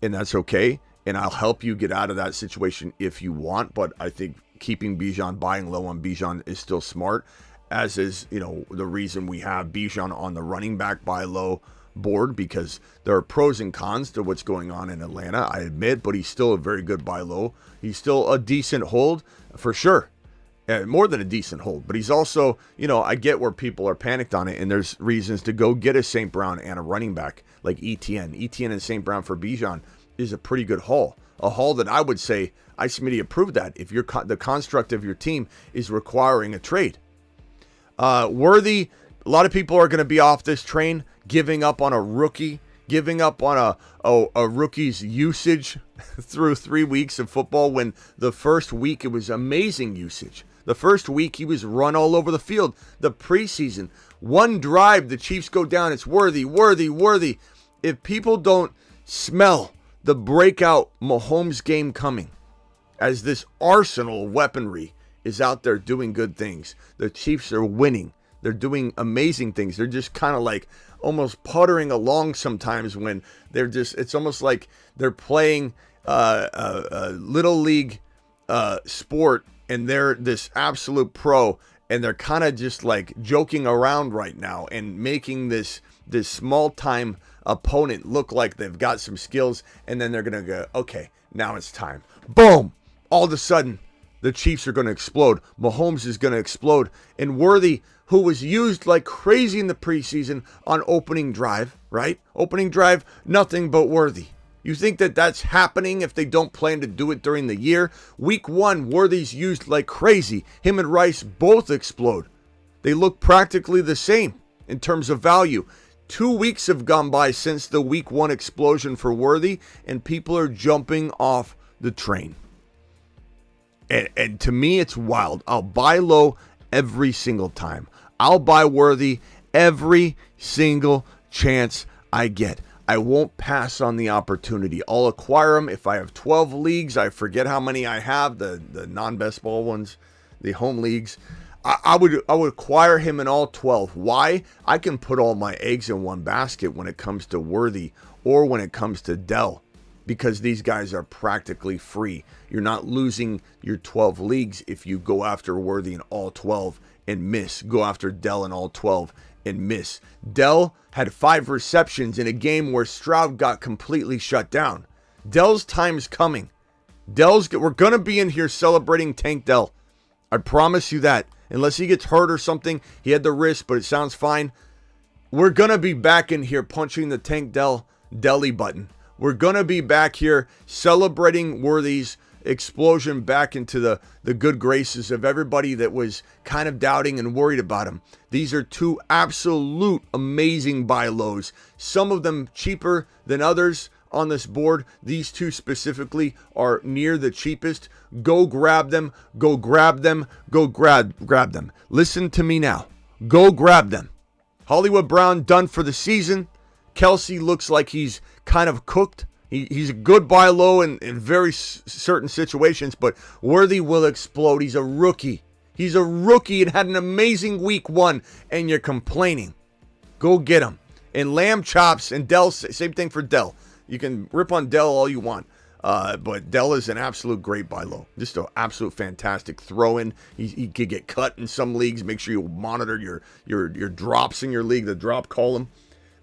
and that's okay. And I'll help you get out of that situation if you want. But I think keeping Bijan, buying low on Bijan is still smart, as is, the reason we have Bijan on the running back buy low board, because there are pros and cons to what's going on in Atlanta, I admit, but he's still a very good buy low. He's still a decent hold for sure. More than a decent hold, but he's also, I get where people are panicked on it, and there's reasons to go get a St. Brown and a running back like ETN and St. Brown for Bijan is a pretty good haul. A haul that I would say, Smitty approved that if the construct of your team is requiring a trade. Worthy, a lot of people are going to be off this train, giving up on a rookie, giving up on a rookie's usage through 3 weeks of football, when the first week it was amazing usage. The first week he was run all over the field. The preseason, one drive, the Chiefs go down, it's Worthy. If people don't smell the breakout Mahomes game coming, as this arsenal of weaponry is out there doing good things, the Chiefs are winning. They're doing amazing things. They're just kind of like almost puttering along sometimes when it's almost like they're playing a little league sport, and they're this absolute pro, and they're kind of just like joking around right now and making this small time opponent look like they've got some skills, and then they're going to go, okay, now it's time. Boom! All of a sudden, the Chiefs are going to explode. Mahomes is going to explode. And Worthy, who was used like crazy in the preseason on opening drive, right? Opening drive, nothing but Worthy. You think that that's happening if they don't plan to do it during the year? Week 1, Worthy's used like crazy. Him and Rice both explode. They look practically the same in terms of value. 2 weeks have gone by since the week 1 explosion for Worthy, and people are jumping off the train. And to me, it's wild. I'll buy low every single time. I'll buy Worthy every single chance I get. I won't pass on the opportunity. I'll acquire them if I have 12 leagues. I forget how many I have, the non-best ball ones, the home leagues. I would acquire him in all 12. Why? I can put all my eggs in one basket when it comes to Worthy or when it comes to Dell, because these guys are practically free. You're not losing your 12 leagues if you go after Worthy in all 12 and miss. Go after Dell in all 12 and miss. Dell had 5 receptions in a game where Stroud got completely shut down. Dell's time's coming. We're going to be in here celebrating Tank Dell. I promise you that. Unless he gets hurt or something. He had the wrist, but it sounds fine. We're going to be back in here punching the Tank Dell deli button. We're going to be back here celebrating Worthy's explosion back into the good graces of everybody that was kind of doubting and worried about him. These are 2 absolute amazing buy lows. Some of them cheaper than others on this board. These 2 specifically are near the cheapest. Go grab them. Go grab them. Go grab them. Listen to me now. Go grab them. Hollywood Brown done for the season. Kelsey looks like he's kind of cooked. He's a good buy low in very certain situations, but Worthy will explode. He's a rookie. He's a rookie and had an amazing week 1, and you're complaining. Go get him. And Lamb Chops and Dell, same thing for Dell. You can rip on Dell all you want, but Dell is an absolute great buy low. Just an absolute fantastic throw-in. He could get cut in some leagues. Make sure you monitor your drops in your league, the drop column.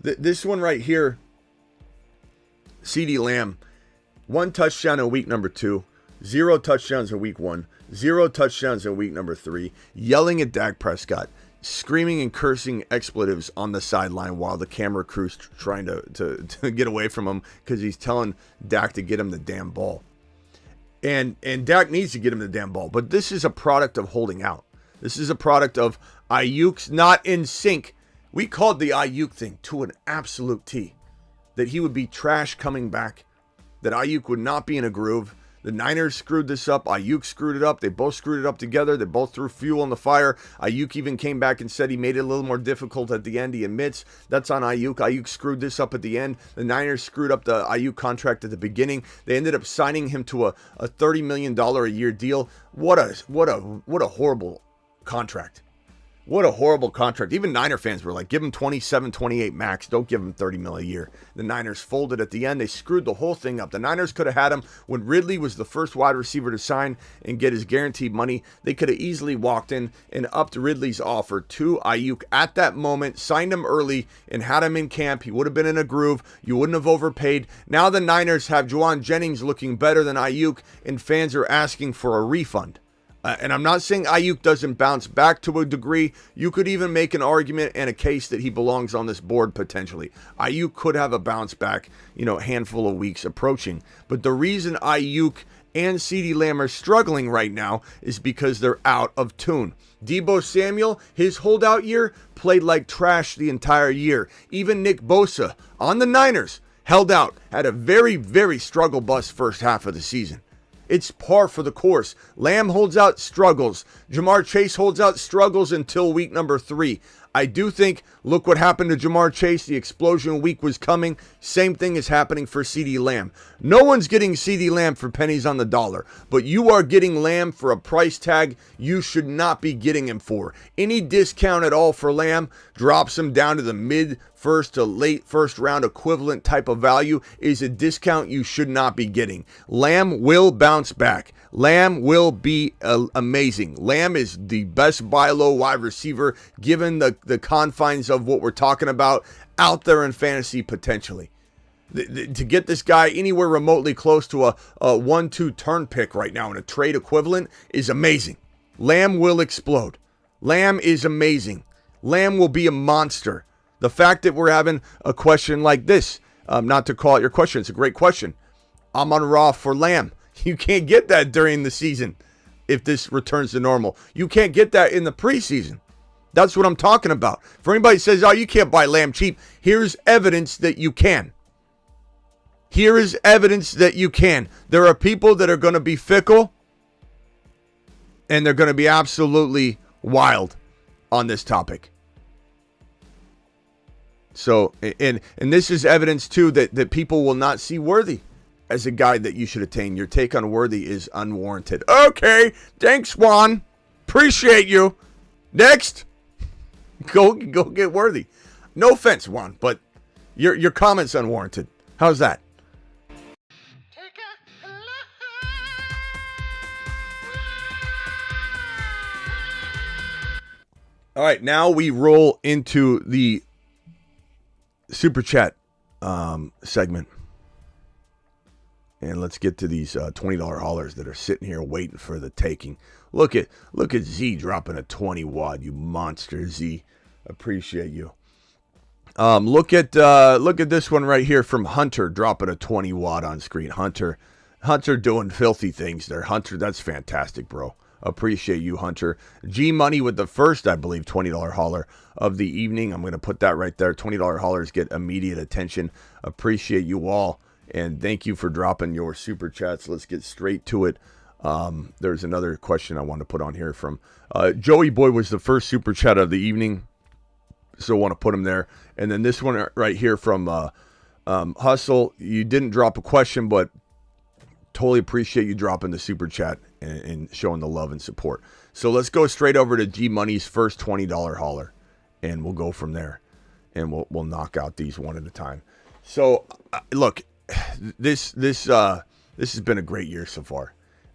This one right here, CeeDee Lamb, 1 touchdown in week number 2, 0 touchdowns in week 1, 0 touchdowns in week number 3, yelling at Dak Prescott, screaming and cursing expletives on the sideline while the camera crew's trying to get away from him because he's telling Dak to get him the damn ball. And Dak needs to get him the damn ball. But this is a product of holding out. This is a product of Ayuk's not in sync. We called the Ayuk thing to an absolute T. that he would be trash coming back, that Ayuk would not be in a groove. The Niners screwed this up. Ayuk screwed it up. They both screwed it up together. They both threw fuel on the fire. Ayuk even came back and said he made it a little more difficult at the end. He admits that's on Ayuk. Ayuk screwed this up at the end. The Niners screwed up the Ayuk contract at the beginning. They ended up signing him to a $30 million a year deal. What a horrible contract. What a horrible contract. Even Niner fans were like, give him 27, 28 max. Don't give him 30 mil a year. The Niners folded at the end. They screwed the whole thing up. The Niners could have had him when Ridley was the first wide receiver to sign and get his guaranteed money. They could have easily walked in and upped Ridley's offer to Ayuk at that moment, signed him early, and had him in camp. He would have been in a groove. You wouldn't have overpaid. Now the Niners have Juwan Jennings looking better than Ayuk, and fans are asking for a refund. And I'm not saying Ayuk doesn't bounce back to a degree. You could even make an argument and a case that he belongs on this board potentially. Ayuk could have a bounce back, handful of weeks approaching. But the reason Ayuk and CeeDee Lamb are struggling right now is because they're out of tune. Deebo Samuel, his holdout year, played like trash the entire year. Even Nick Bosa on the Niners held out, had a very, very struggle bus first half of the season. It's par for the course. Lamb holds out, struggles. Jamar Chase holds out, struggles until week number 3. I do think, look what happened to Jamar Chase. The explosion week was coming. Same thing is happening for CeeDee Lamb. No one's getting CeeDee Lamb for pennies on the dollar, but you are getting Lamb for a price tag you should not be getting him for. Any discount at all for Lamb drops him down to the mid first to late first round equivalent type of value is a discount you should not be getting. Lamb will bounce back. Lamb will be amazing. Lamb is the best buy low wide receiver given the confines of what we're talking about out there in fantasy potentially. To get this guy anywhere remotely close to a 1-2 turn pick right now in a trade equivalent is amazing. Lamb will explode. Lamb is amazing. Lamb will be a monster. The fact that we're having a question like this, not to call it your question, it's a great question. I'm on Raw for Lamb. You can't get that during the season if this returns to normal. You can't get that in the preseason. That's what I'm talking about. For anybody who says, oh, you can't buy Lamb cheap, here's evidence that you can. Here is evidence that you can. There are people that are going to be fickle, and they're going to be absolutely wild on this topic. So, and this is evidence, too, that people will not see Worthy as a guy that you should attain. Your take on Worthy is unwarranted. Okay, thanks, Juan. Appreciate you. Next, go get Worthy. No offense, Juan, but your comment's unwarranted. How's that? All right, now we roll into the Super Chat segment. And let's get to these $20 haulers that are sitting here waiting for the taking. Look at Z dropping a 20 wad, you monster, Z. Appreciate you. Look at this one right here from Hunter dropping a 20 wad on screen. Hunter doing filthy things there. Hunter, that's fantastic, bro. Appreciate you, Hunter. G Money with the first, I believe, $20 hauler of the evening. I'm going to put that right there. $20 haulers get immediate attention. Appreciate you all. And thank you for dropping your super chats. Let's get straight to it. There's another question I want to put on here from Joey Boy was the first super chat of the evening. So I want to put him there. And then this one right here from Hustle. You didn't drop a question, but totally appreciate you dropping the super chat and showing the love and support. So let's go straight over to G Money's first $20 hauler. And we'll go from there. And we'll knock out these one at a time. So look, this has been a great year so far.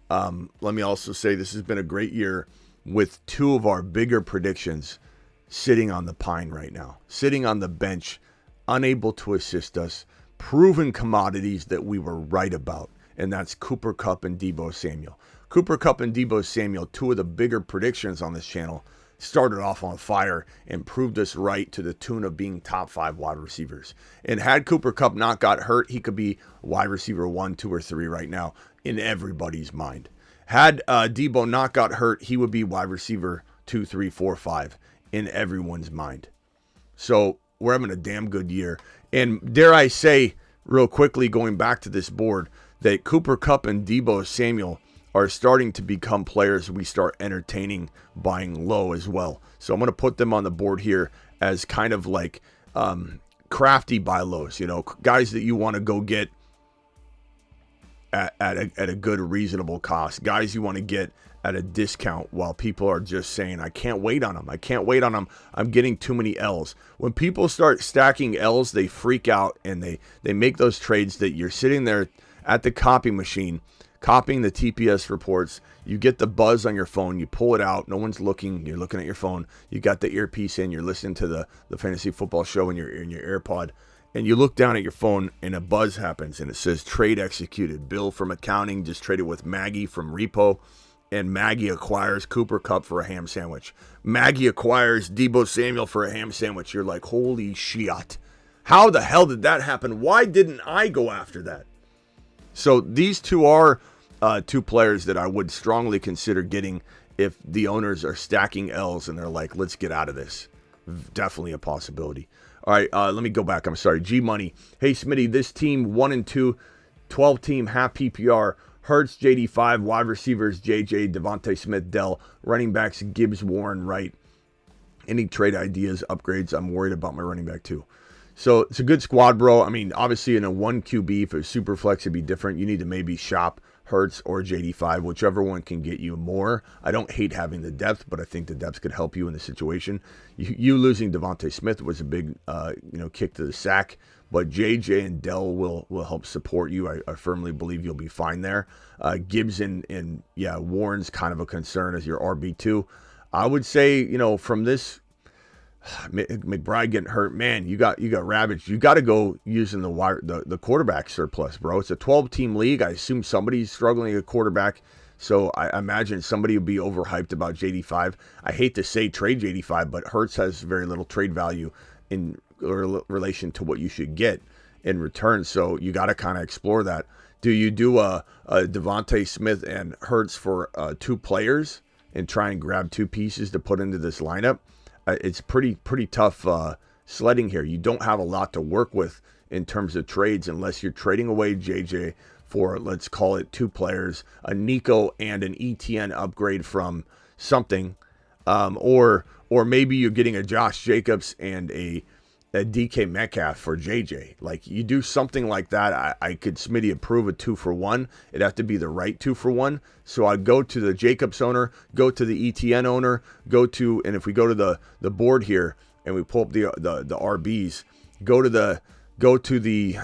Let me also say this has been a great year with two of our bigger predictions sitting on the pine right now, sitting on the bench, unable to assist us, proven commodities that we were right about, and that's Cooper Kupp and Deebo Samuel. Cooper Kupp and Deebo Samuel, two of the bigger predictions on this channel, started off on fire and proved us right to the tune of being top 5 wide receivers. And had Cooper Kupp not got hurt, he could be wide receiver 1, 2, or 3 right now in everybody's mind. Had Deebo not got hurt, he would be wide receiver 2, 3, 4, 5 in everyone's mind. So we're having a damn good year. And dare I say, real quickly, going back to this board, that Cooper Kupp and Deebo Samuel are starting to become players we start entertaining buying low as well. So I'm going to put them on the board here as kind of like crafty buy lows, guys that you want to go get at a good, reasonable cost, guys you want to get at a discount while people are just saying, I can't wait on them. I can't wait on them. I'm getting too many L's. When people start stacking L's, they freak out and they make those trades that you're sitting there at the copy machine, copying the TPS reports. You get the buzz on your phone. You pull it out. No one's looking. You're looking at your phone. You got the earpiece in. You're listening to the fantasy football show in your AirPod. And you look down at your phone and a buzz happens and it says trade executed. Bill from accounting just traded with Maggie from repo. And Maggie acquires Cooper Kupp for a ham sandwich. Maggie acquires Deebo Samuel for a ham sandwich. You're like, holy shit. How the hell did that happen? Why didn't I go after that? So these two are two players that I would strongly consider getting if the owners are stacking L's and they're like, let's get out of this. Definitely a possibility. All right, let me go back. I'm sorry. G-Money. Hey, Smitty, this team 1-2, 12-team, half PPR. Hurts, JD5, wide receivers, JJ, Devontae Smith, Dell, running backs, Gibbs, Warren, Wright. Any trade ideas, upgrades? I'm worried about my running back too. So it's a good squad, bro. I mean, obviously in a 1 QB, if it was super flex, it'd be different. You need to maybe shop Hurts or JD5, whichever one can get you more. I don't hate having the depth, but I think the depth could help you in the situation. You losing Devontae Smith was a big, kick to the sack. But JJ and Dell will help support you. I firmly believe you'll be fine there. Gibbs and Warren's kind of a concern as your RB2. I would say, from this McBride getting hurt, man, you got ravaged. You got to go using the quarterback surplus, bro. It's a 12-team league. I assume somebody's struggling at quarterback. So I imagine somebody will be overhyped about JD5. I hate to say trade JD5, but Hurts has very little trade value in relation to what you should get in return. So you got to kind of explore that. Do you do a Devontae Smith and Hurts for 2 players and try and grab 2 pieces to put into this lineup? It's pretty tough sledding here. You don't have a lot to work with in terms of trades unless you're trading away JJ for, let's call it 2 players, a Nico and an ETN upgrade from something, or maybe you're getting a Josh Jacobs and a DK Metcalf for JJ. Like, you do something like that, I could Smitty approve a 2-for-1. It'd have to be the right 2-for-1. So I'd go to the Jacobs owner, go to the ETN owner, and if we go to the board here and we pull up the RBs, go to the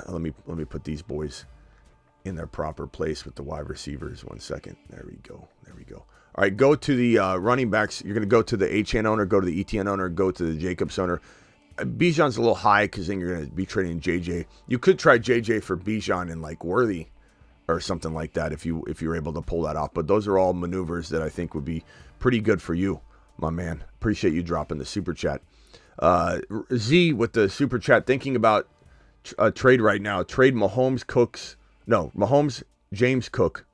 let me put these boys in their proper place with the wide receivers. 1 second. There we go. All right, go to the running backs. You're going to go to the HN owner, go to the ETN owner, go to the Jacobs owner. Bijan's a little high because then you're going to be trading JJ. You could try JJ for Bijan and like Worthy or something like that if you're able to pull that off. But those are all maneuvers that I think would be pretty good for you, my man. Appreciate you dropping the super chat. Z with the super chat, thinking about a trade right now. Trade Mahomes, James Cook,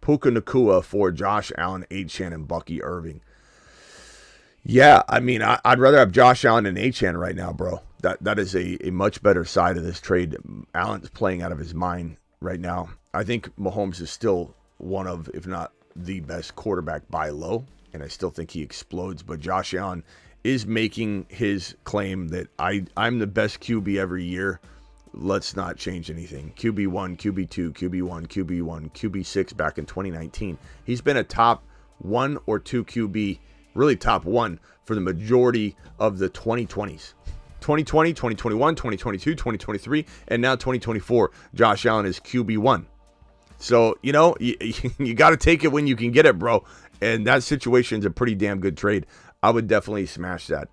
Puka Nacua for Josh Allen, Achane, and Bucky Irving. Yeah, I mean, I'd rather have Josh Allen and Achane right now, bro. That is a much better side of this trade. Allen's playing out of his mind right now. I think Mahomes is still one of, if not the best quarterback by low, and I still think he explodes. But Josh Allen is making his claim that I'm the best QB every year. Let's not change anything. QB1, QB2, QB1, QB1, QB6 back in 2019. He's been a top 1 or 2 QB, really top 1 for the majority of the 2020s. 2020, 2021, 2022, 2023, and now 2024. Josh Allen is QB1. So, you got to take it when you can get it, bro. And that situation's a pretty damn good trade. I would definitely smash that.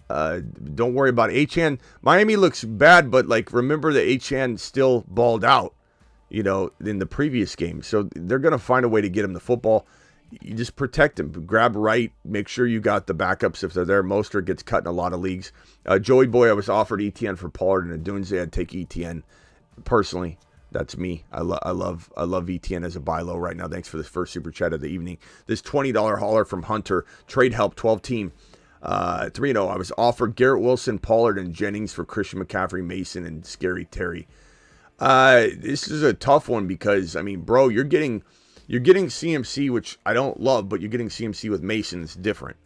Don't worry about Achane. Miami looks bad, but remember that Achane still balled out, in the previous game. So they're going to find a way to get him the football. You just protect him. Grab right. Make sure you got the backups if they're there. Mostert gets cut in a lot of leagues. Joey Boy, I was offered ETN for Pollard and Adunze. I'd take ETN personally. That's me. I love ETN as a buy low right now. Thanks for this first super chat of the evening. This $20 hauler from Hunter. Trade help 12 team. 3-0. I was offered Garrett Wilson, Pollard, and Jennings for Christian McCaffrey, Mason, and Scary Terry. This is a tough one because, I mean, bro, you're getting CMC, which I don't love, but you're getting CMC with Mason. It's different.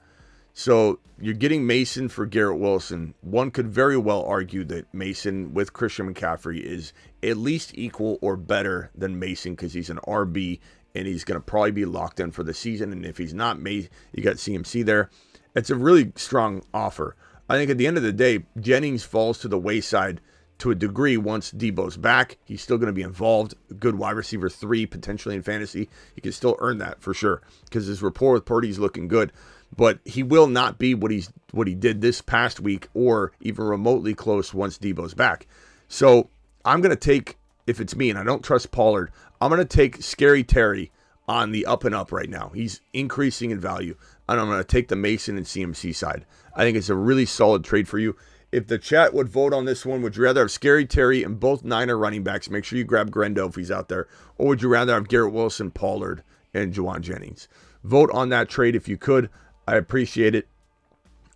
So you're getting Mason for Garrett Wilson. One could very well argue that Mason with Christian McCaffrey is at least equal or better than Mason because he's an RB and he's going to probably be locked in for the season. And if he's not, you got CMC there. It's a really strong offer. I think at the end of the day, Jennings falls to the wayside to a degree once Debo's back. He's still going to be involved. A good wide receiver 3, potentially in fantasy. He can still earn that for sure because his rapport with Purdy's looking good. But he will not be what he did this past week or even remotely close once Debo's back. So I'm going to take, if it's me and I don't trust Pollard, I'm going to take Scary Terry on the up and up right now. He's increasing in value. And I'm going to take the Mason and CMC side. I think it's a really solid trade for you. If the chat would vote on this one, would you rather have Scary Terry and both Niner running backs? Make sure you grab Grendo if he's out there. Or would you rather have Garrett Wilson, Pollard, and Juwan Jennings? Vote on that trade if you could. I appreciate it.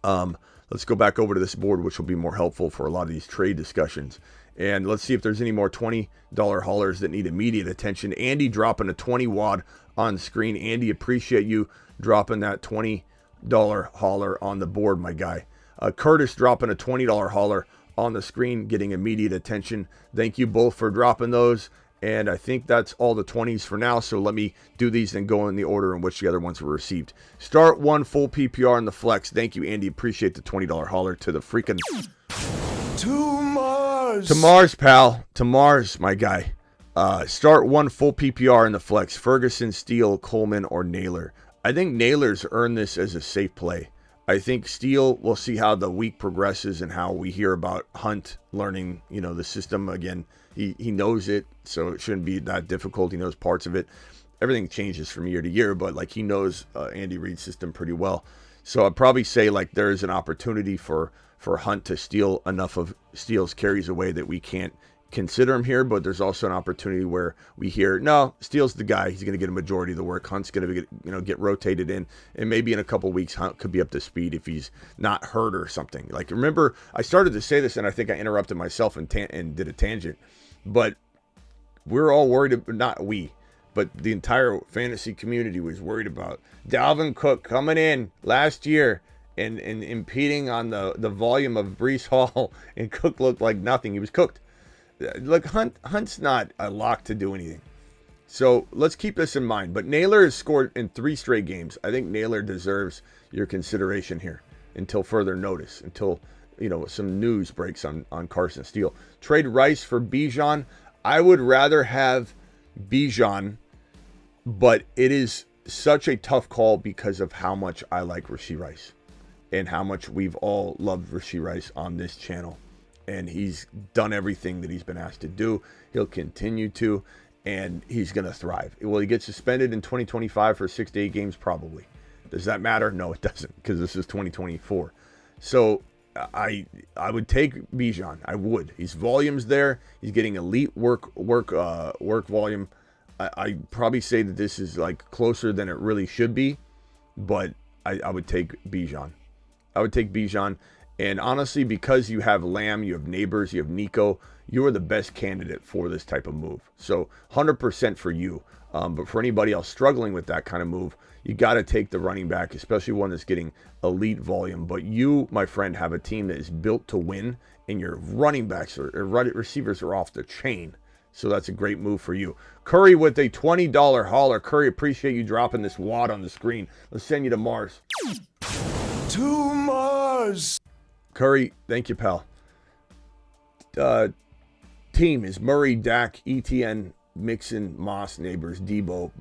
Let's go back over to this board, which will be more helpful for a lot of these trade discussions. And let's see if there's any more $20 haulers that need immediate attention. Andy dropping a 20 wad on screen. Andy, appreciate you dropping that $20 hauler on the board, my guy. Curtis dropping a $20 hauler on the screen, getting immediate attention. Thank you both for dropping those. And I think that's all the 20s for now. So let me do these and go in the order in which the other ones were received. Start one, full PPR in the flex. Thank you, Andy. Appreciate the $20 hauler to the freaking... To Mars. To Mars, pal. To Mars, my guy. Start one, full PPR in the flex. Ferguson, Steele, Coleman, or Naylor. I think Naylor's earned this as a safe play. I think Steele, we'll see how the week progresses and how we hear about Hunt learning, the system again. He knows it, so it shouldn't be that difficult. He knows parts of it. Everything changes from year to year, but he knows Andy Reid's system pretty well. So I'd probably say there is an opportunity for Hunt to steal enough of Steele's carries away that we can't consider him here, but there's also an opportunity where we hear, no, Steele's the guy. He's going to get a majority of the work. Hunt's going to get rotated in, and maybe in a couple weeks Hunt could be up to speed if he's not hurt or something. Remember, I started to say this, and I think I interrupted myself and did a tangent, but we're all worried, not we, but the entire fantasy community was worried about Dalvin Cook coming in last year and impeding on the volume of Breece Hall, and Cook looked like nothing. He was cooked. Look, Hunt's not a lock to do anything. So let's keep this in mind. But Naylor has scored in 3 straight games. I think Naylor deserves your consideration here until further notice, until some news breaks on Carson Steele. Trade Rice for Bijan. I would rather have Bijan, but it is such a tough call because of how much I like Rashee Rice and how much we've all loved Rashee Rice on this channel. And he's done everything that he's been asked to do. He'll continue to, and he's going to thrive. Will he get suspended in 2025 for 6 to 8 games? Probably. Does that matter? No, it doesn't, because this is 2024. So I would take Bijan. I would. His volume's there. He's getting elite work volume. I probably say that this is closer than it really should be, but I would take Bijan. I would take Bijan. And honestly, because you have Lamb, you have Neighbors, you have Nico, you are the best candidate for this type of move. So 100% for you. But for anybody else struggling with that kind of move, you got to take the running back, especially one that's getting elite volume. But you, my friend, have a team that is built to win, and your running backs or receivers are off the chain. So that's a great move for you. Curry with a $20 hauler. Curry, appreciate you dropping this wad on the screen. Let's send you to Mars. To Mars. Curry, thank you, pal. Team is Murray, Dak, ETN, Mixon, Moss, Neighbors, Debo,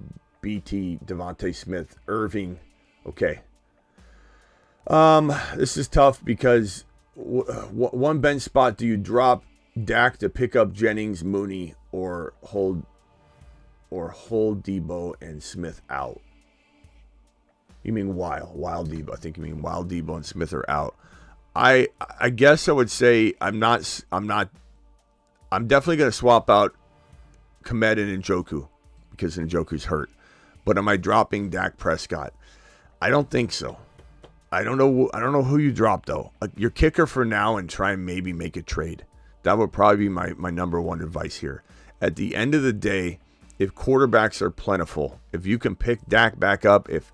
BT, Devontae Smith, Irving. Okay. This is tough because one bench spot, do you drop Dak to pick up Jennings, Mooney, or hold Debo and Smith out? You mean Wild Debo? I think you mean Wild Debo and Smith are out. I guess I would say I'm definitely going to swap out Komet and Njoku because Njoku's hurt. But am I dropping Dak Prescott? I don't think so. I don't know who you drop though. Your kicker for now, and try and maybe make a trade. That would probably be my number one advice here. At the end of the day, if quarterbacks are plentiful, if you can pick Dak back up, if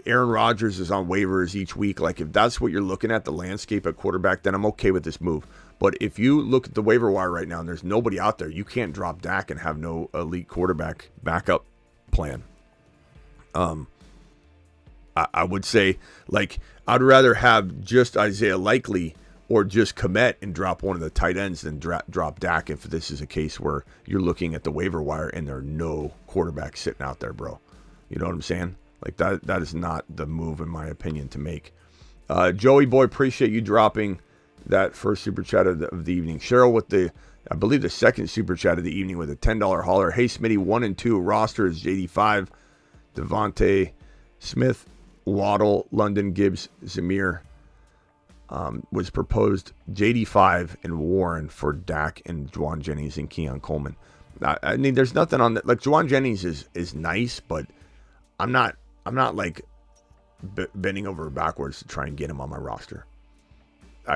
Aaron Rodgers is on waivers each week, like if that's what you're looking at, the landscape at quarterback, then I'm okay with this move. But if you look at the waiver wire right now and there's nobody out there, you can't drop Dak and have no elite quarterback backup plan. I would say, like, I'd rather have just Isaiah Likely or just Kmet and drop one of the tight ends than drop Dak if this is a case where you're looking at the waiver wire and there are no quarterbacks sitting out there, bro. You know what I'm saying? Like, that is not the move, in my opinion, to make. Joey Boy, appreciate you dropping that first super chat of the evening. Cheryl with I believe the second super chat of the evening with a $10 hauler. Hey, Smitty, 1 and 2 roster is JD5, Devontae Smith, Waddle, London, Gibbs, Zamir. Was proposed JD5 and Warren for Dak and Juwan Jennings and Keon Coleman. I mean, there's nothing on that. Like, Juwan Jennings is nice, but I'm not like bending over backwards to try and get him on my roster.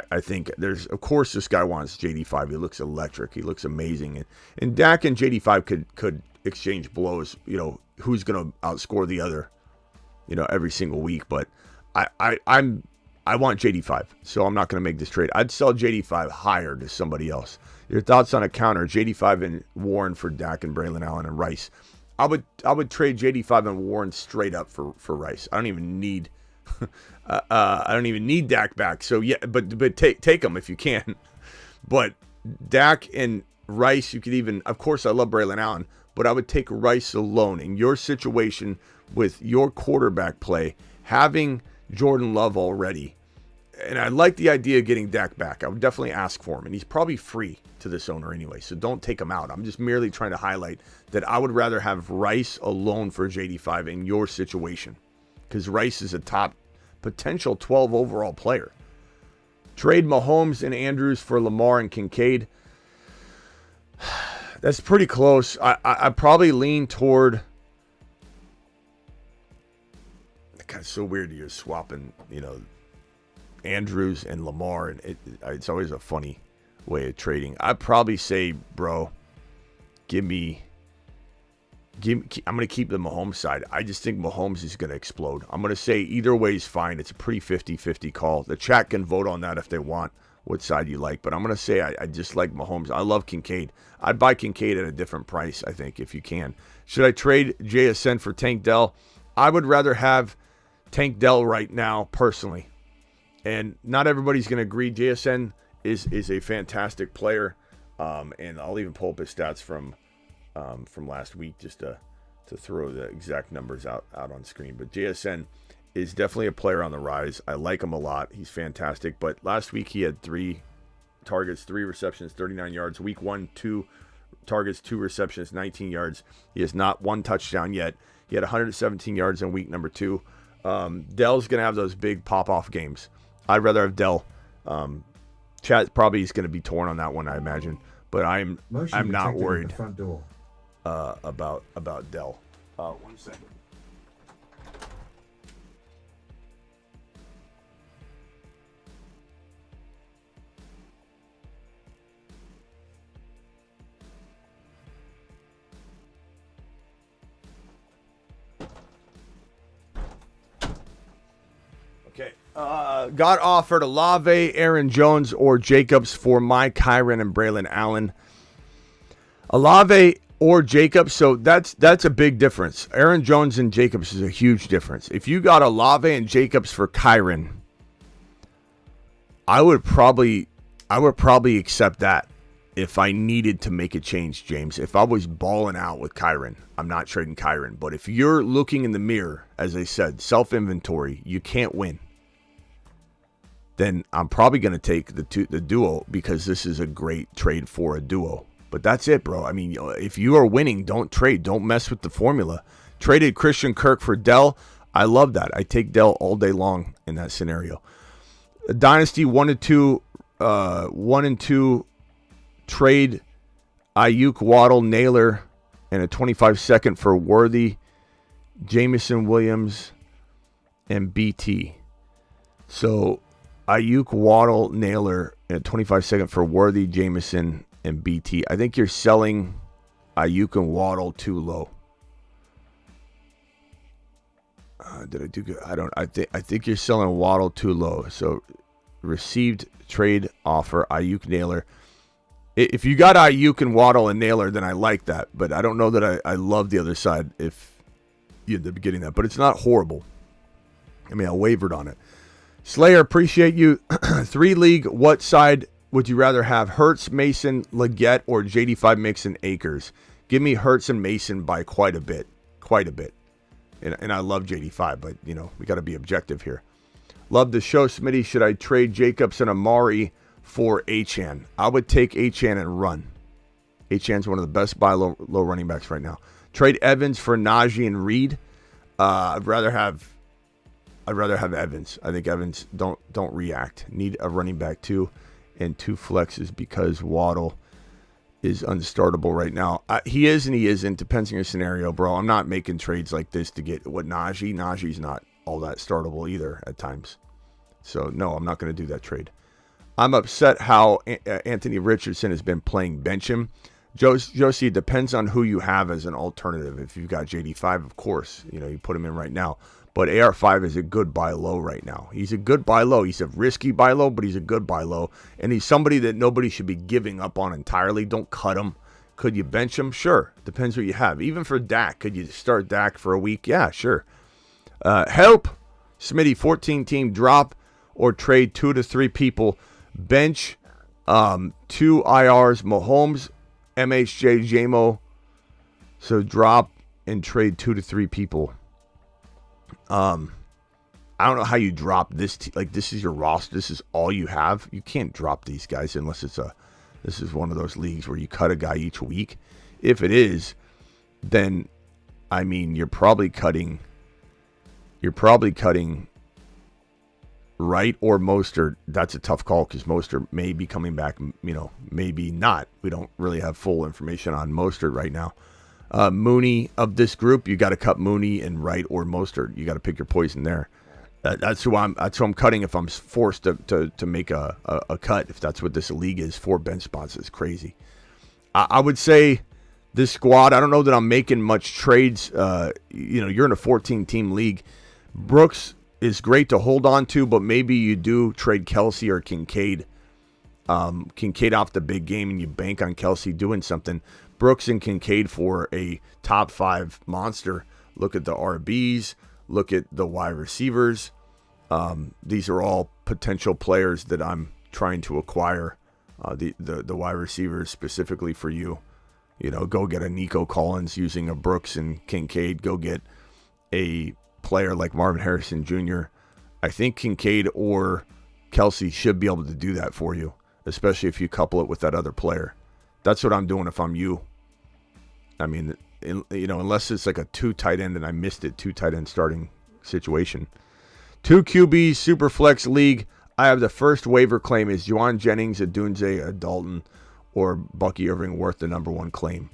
I think of course this guy wants JD5. He looks electric. He looks amazing. And Dak and JD5 could exchange blows. You know, who's going to outscore the other, you know, every single week. But I want JD5, so I'm not going to make this trade. I'd sell JD5 higher to somebody else. Your thoughts on a counter? JD5 and Warren for Dak and Braylon Allen and Rice. I would trade JD5 and Warren straight up for Rice. I don't even need Dak back. So yeah, but take them if you can. But Dak and Rice, you could even. Of course, I love Braylon Allen, but I would take Rice alone in your situation with your quarterback play, having Jordan Love already. And I like the idea of getting Dak back. I would definitely ask for him. And he's probably free to this owner anyway, so don't take him out. I'm just merely trying to highlight that I would rather have Rice alone for JD5 in your situation, because Rice is a top potential 12 overall player. Trade Mahomes and Andrews for Lamar and Kincaid. That's pretty close. I probably lean toward... It's so weird you're swapping, you know, Andrews and Lamar, and it's always a funny way of trading. I'd probably say, bro, I'm going to keep the Mahomes side. I just think Mahomes is going to explode. I'm going to say either way is fine. It's a pretty 50-50 call. The chat can vote on that if they want, what side you like. But I'm going to say I just like Mahomes. I love Kincaid. I'd buy Kincaid at a different price, I think, if you can. Should I trade JSN for Tank Dell? I would rather have Tank Dell right now, personally. And not everybody's going to agree. JSN is a fantastic player. And I'll even pull up his stats from last week just to throw the exact numbers out on screen. But JSN is definitely a player on the rise. I like him a lot. He's fantastic. But last week he had 3 targets, 3 receptions, 39 yards. Week 1, 2 targets, 2 receptions, 19 yards. He has not 1 touchdown yet. He had 117 yards in week number 2. Dell's going to have those big pop-off games. I'd rather have Dell. Chat probably is going to be torn on that one, I imagine. But I'm not worried about Dell. 1 second. Okay. Got offered Olave, Aaron Jones, or Jacobs for Mike Kyren and Braylon Allen. Olave or Jacobs, so that's a big difference. Aaron Jones and Jacobs is a huge difference. If you got Olave and Jacobs for Kyren, I would probably accept that if I needed to make a change, James. If I was balling out with Kyren, I'm not trading Kyren. But if you're looking in the mirror, as I said, self-inventory, you can't win, then I'm probably going to take the duo, because this is a great trade for a duo. But that's it, bro. I mean, if you are winning, don't trade. Don't mess with the formula. Traded Christian Kirk for Dell. I love that. I take Dell all day long in that scenario. A Dynasty 1 and 2 trade Ayuk, Waddle, Naylor, and a 25-second for Worthy, Jamison Williams, and BT. So Ayuk, Waddle, Naylor, and a 25-second for Worthy, Jameson, and BT. I think you're selling Ayuk and Waddle too low. Did I do good? I think you're selling Waddle too low. So received trade offer, Ayuk, Naylor. If you got Ayuk and Waddle and Naylor, then I like that. But I don't know that I love the other side if you end up getting that. But it's not horrible. I mean, I wavered on it. Slayer, appreciate you. 3-league, what side would you rather have? Hurts, Mason, Leggett, or JD5 Mixon, Akers? Give me Hurts and Mason by quite a bit. Quite a bit. And I love JD5, but, you know, we got to be objective here. Love the show, Smitty. Should I trade Jacobs and Amari for Achane? I would take Achane and run. Achane's one of the best buy low running backs right now. Trade Evans for Najee and Reed. I'd rather have Evans. I think Evans don't react. Need a running back too, and 2 flexes because Waddle is unstartable right now. He is and he isn't. Depends on your scenario, bro. I'm not making trades like this to get what Najee. Najee's not all that startable either at times. So no, I'm not going to do that trade. I'm upset how Anthony Richardson has been playing bench him. Josie, it depends on who you have as an alternative. If you've got JD5, of course, you know, you put him in right now. But AR5 is a good buy low right now. He's a good buy low. He's a risky buy low, but he's a good buy low. And he's somebody that nobody should be giving up on entirely. Don't cut him. Could you bench him? Sure. Depends what you have. Even for Dak, could you start Dak for a week? Yeah, sure. Help. Smitty, 14-team drop or trade 2 to 3 people. Bench 2 IRs, Mahomes, MHJ, JMO. So drop and trade 2 to 3 people. I don't know how you drop this. Like, this is your roster. This is all you have. You can't drop these guys unless this is one of those leagues where you cut a guy each week. If it is, then, I mean, you're probably cutting Wright or Mostert. That's a tough call because Mostert may be coming back, you know, maybe not. We don't really have full information on Mostert right now. Mooney of this group, you got to cut Mooney and Wright or Mostert. You got to pick your poison there. That's who I'm cutting if I'm forced to make a cut. If that's what this league is, 4 bench spots is crazy. I would say this squad. I don't know that I'm making much trades. You know, you're in a 14-team league. Brooks is great to hold on to, but maybe you do trade Kelsey or Kincaid. Kincaid off the big game and you bank on Kelsey doing something. Brooks and Kincaid for a top 5 monster. Look at the RBs. Look at the wide receivers. These are all potential players that I'm trying to acquire. The wide receivers specifically for you. You know, go get a Nico Collins using a Brooks and Kincaid. Go get a player like Marvin Harrison Jr. I think Kincaid or Kelsey should be able to do that for you, especially if you couple it with that other player. That's what I'm doing if I'm you. I mean, you know, unless it's like a 2 tight end and I missed it, 2 tight end starting situation. 2 QBs, super flex league. I have the first waiver claim is Juwan Jennings, a Dunze, a Dalton, or Bucky Irving worth the number 1 claim.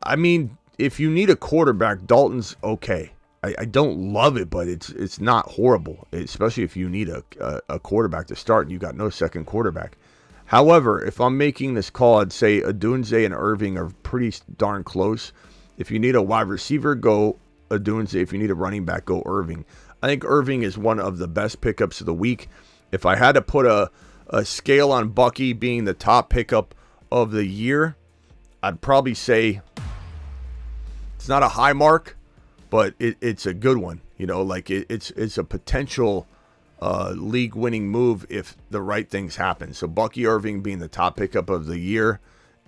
I mean, if you need a quarterback, Dalton's okay. I don't love it, but it's not horrible, especially if you need a quarterback to start and you got no second quarterback. However, if I'm making this call, I'd say Adunze and Irving are pretty darn close. If you need a wide receiver, go Adunze. If you need a running back, go Irving. I think Irving is one of the best pickups of the week. If I had to put a scale on Bucky being the top pickup of the year, I'd probably say it's not a high mark, but it's a good one. You know, like it's a potential league-winning move if the right things happen. So Bucky Irving being the top pickup of the year,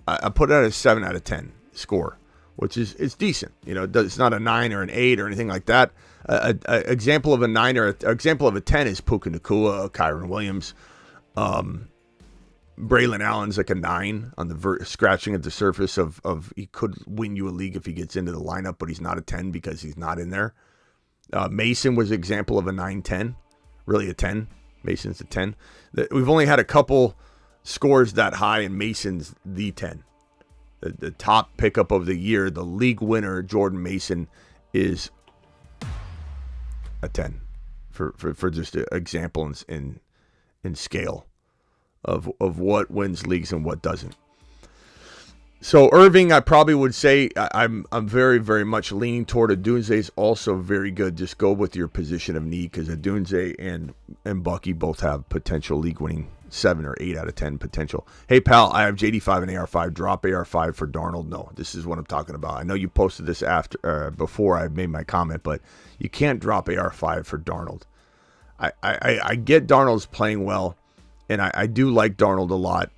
I put it at a 7 out of 10 score, which is it's decent. You know, it's not a 9 or an 8 or anything like that. An example of a 9 or example of a 10 is Puka Nacua, Kyron Williams, Braylon Allen's like a 9 on the scratching at the surface of he could win you a league if he gets into the lineup, but he's not a 10 because he's not in there. Mason was an example of a 9-10. Really a 10. Mason's a 10. We've only had a couple scores that high, and Mason's the 10. The top pickup of the year, the league winner, Jordan Mason, is a 10 for just an example in scale of what wins leagues and what doesn't. So Irving, I probably would say I'm very, very much leaning toward Odunze is also very good. Just go with your position of need because Odunze and Bucky both have potential league winning 7 or 8 out of 10 potential. Hey pal, I have JD5 and AR5. Drop AR5 for Darnold. No, this is what I'm talking about. I know you posted this before I made my comment, but you can't drop AR5 for Darnold. I get Darnold's playing well, and I do like Darnold a lot.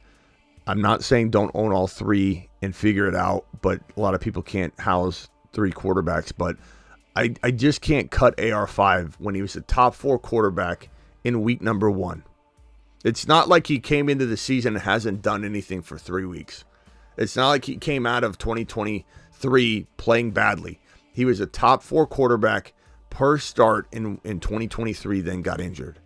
I'm not saying don't own all 3 and figure it out, but a lot of people can't house 3 quarterbacks. But I just can't cut AR5 when he was a top 4 quarterback in week number 1. It's not like he came into the season and hasn't done anything for 3 weeks. It's not like he came out of 2023 playing badly. He was a top 4 quarterback per start in 2023, then got injured.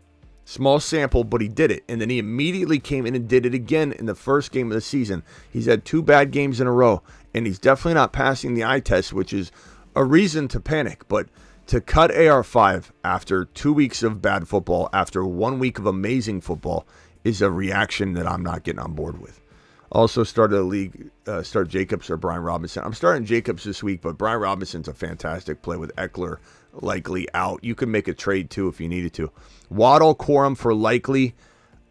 Small sample, but he did it. And then he immediately came in and did it again in the first game of the season. He's had 2 bad games in a row, and he's definitely not passing the eye test, which is a reason to panic. But to cut AR5 after 2 weeks of bad football, after 1 week of amazing football, is a reaction that I'm not getting on board with. Also started a league, start Jacobs or Brian Robinson. I'm starting Jacobs this week, but Brian Robinson's a fantastic play with Eckler likely out. You can make a trade too if you needed to. Waddle, Corum for likely.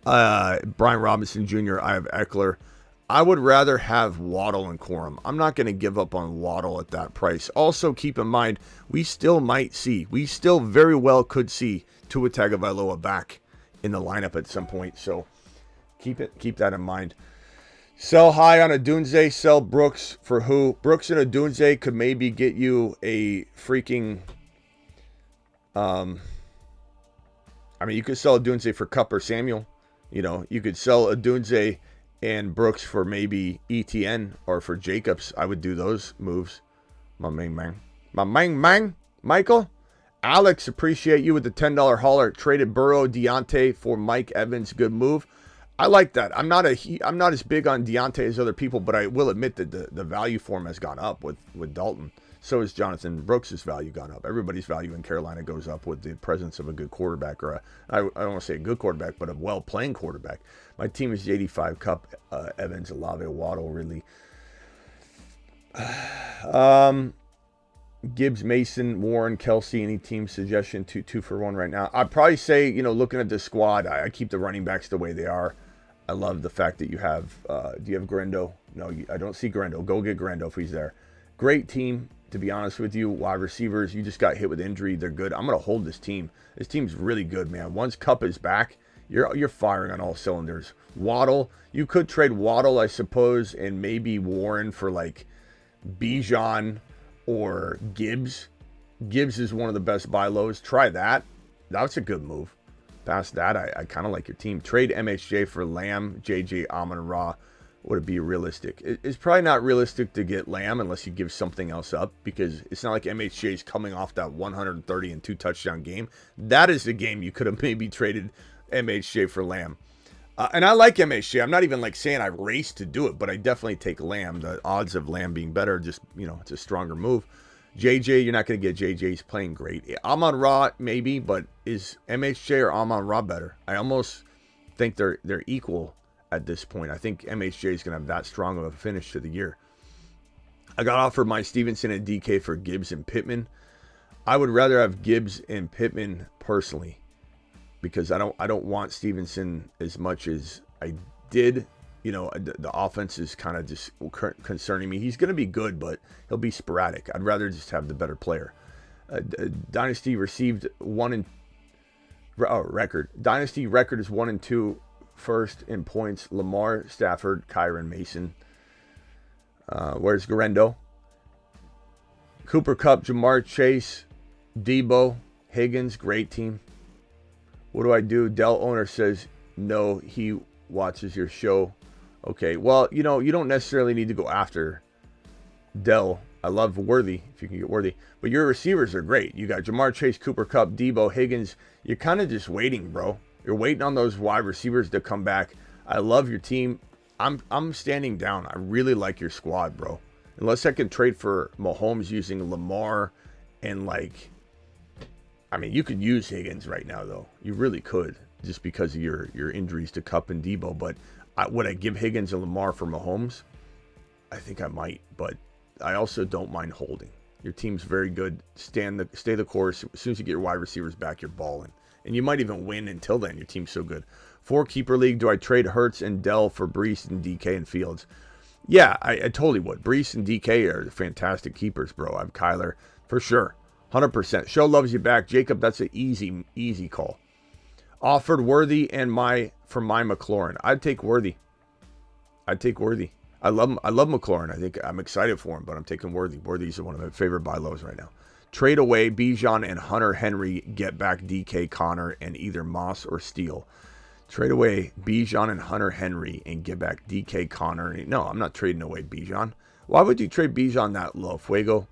Brian Robinson Jr., I have Eckler. I would rather have Waddle and Corum. I'm not going to give up on Waddle at that price. Also, keep in mind, we still very well could see Tua Tagovailoa back in the lineup at some point. So keep that in mind. Sell high on Odunze, sell Brooks for who? Brooks and Odunze could maybe get you a freaking... you could sell Odunze for Kupp or Samuel. You could sell Odunze and Brooks for maybe ETN or for Jacobs. I would do those moves. My main man. Michael. Alex, appreciate you with the $10 hauler. Traded Burrow, Deontay for Mike Evans. Good move. I like that. I'm not as big on Deontay as other people, but I will admit that the value for him has gone up with Dalton. So has Jonathan Brooks' value gone up. Everybody's value in Carolina goes up with the presence of a good quarterback, or I don't want to say a good quarterback, but a well-playing quarterback. My team is JD5, Kupp, Evans, Olave, Waddle, Ridley. Gibbs, Mason, Warren, Kelsey, any team suggestion? 2 for 1 right now. I'd probably say, looking at the squad, I keep the running backs the way they are. I love the fact that you have, do you have Grendo? No, I don't see Grendo. Go get Grendo if he's there. Great team, to be honest with you. Wide receivers, you just got hit with injury. They're good. I'm going to hold this team. This team's really good, man. Once Kupp is back, you're firing on all cylinders. Waddle, you could trade Waddle, I suppose, and maybe Warren for like Bijan or Gibbs. Gibbs is one of the best buy lows. Try that. That's a good move. Past that, I kind of like your team. Trade MHJ for Lamb, JJ, Amon-Ra. Would it be realistic? It's probably not realistic to get Lamb unless you give something else up, because it's not like MHJ is coming off that 130 and 2 touchdown game. That is the game you could have maybe traded MHJ for Lamb. And I like MHJ. I'm not even like saying I raced to do it, but I definitely take Lamb. The odds of Lamb being better, just, it's a stronger move. JJ, you're not going to get JJ. He's playing great. Amon-Ra, maybe, but is MHJ or Amon-Ra better? I almost think they're equal at this point. I think MHJ is going to have that strong of a finish to the year. I got offered my Stevenson and DK for Gibbs and Pittman. I would rather have Gibbs and Pittman personally, because I don't want Stevenson as much as I did. The offense is kind of just concerning me. He's going to be good, but he'll be sporadic. I'd rather just have the better player. Dynasty received record. Dynasty record is 1-2 first in points. Lamar, Stafford, Kyron, Mason. Where's Garendo? Cooper Kupp, Jamar Chase, Debo, Higgins, great team. What do I do? Dell owner says no, he watches your show. Okay, well, you don't necessarily need to go after Dell. I love Worthy, if you can get Worthy. But your receivers are great. You got Jamar Chase, Cooper Kupp, Debo, Higgins. You're kind of just waiting, bro. You're waiting on those wide receivers to come back. I love your team. I'm standing down. I really like your squad, bro. Unless I can trade for Mahomes using Lamar and I mean, you could use Higgins right now, though. You really could, just because of your injuries to Kupp and Debo. But would I give Higgins and Lamar for Mahomes? I think I might, but I also don't mind holding. Your team's very good. Stay the course. As soon as you get your wide receivers back, you're balling. And you might even win until then. Your team's so good. 4-keeper league, do I trade Hurts and Dell for Brees and DK and Fields? Yeah, I totally would. Brees and DK are fantastic keepers, bro. I'm Kyler for sure. 100%. Show loves you back. Jacob, that's an easy call. Offered Worthy and for my McLaurin. I'd take Worthy. I love McLaurin. I'm excited for him, but I'm taking Worthy. Worthy's one of my favorite buy lows right now. Trade away Bijan and Hunter Henry. Get back DK, Connor, and either Moss or Steele. Trade away Bijan and Hunter Henry and get back DK, Connor. No, I'm not trading away Bijan. Why would you trade Bijan that low, Fuego?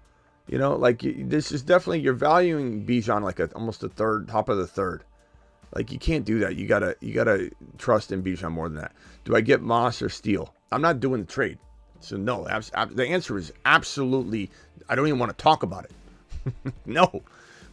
You know, like this is definitely, you're valuing Bijan like almost a third, top of the third. Like you can't do that. You gotta trust in Bijan more than that. Do I get Moss or Steele? I'm not doing the trade. So no, the answer is absolutely. I don't even want to talk about it. No,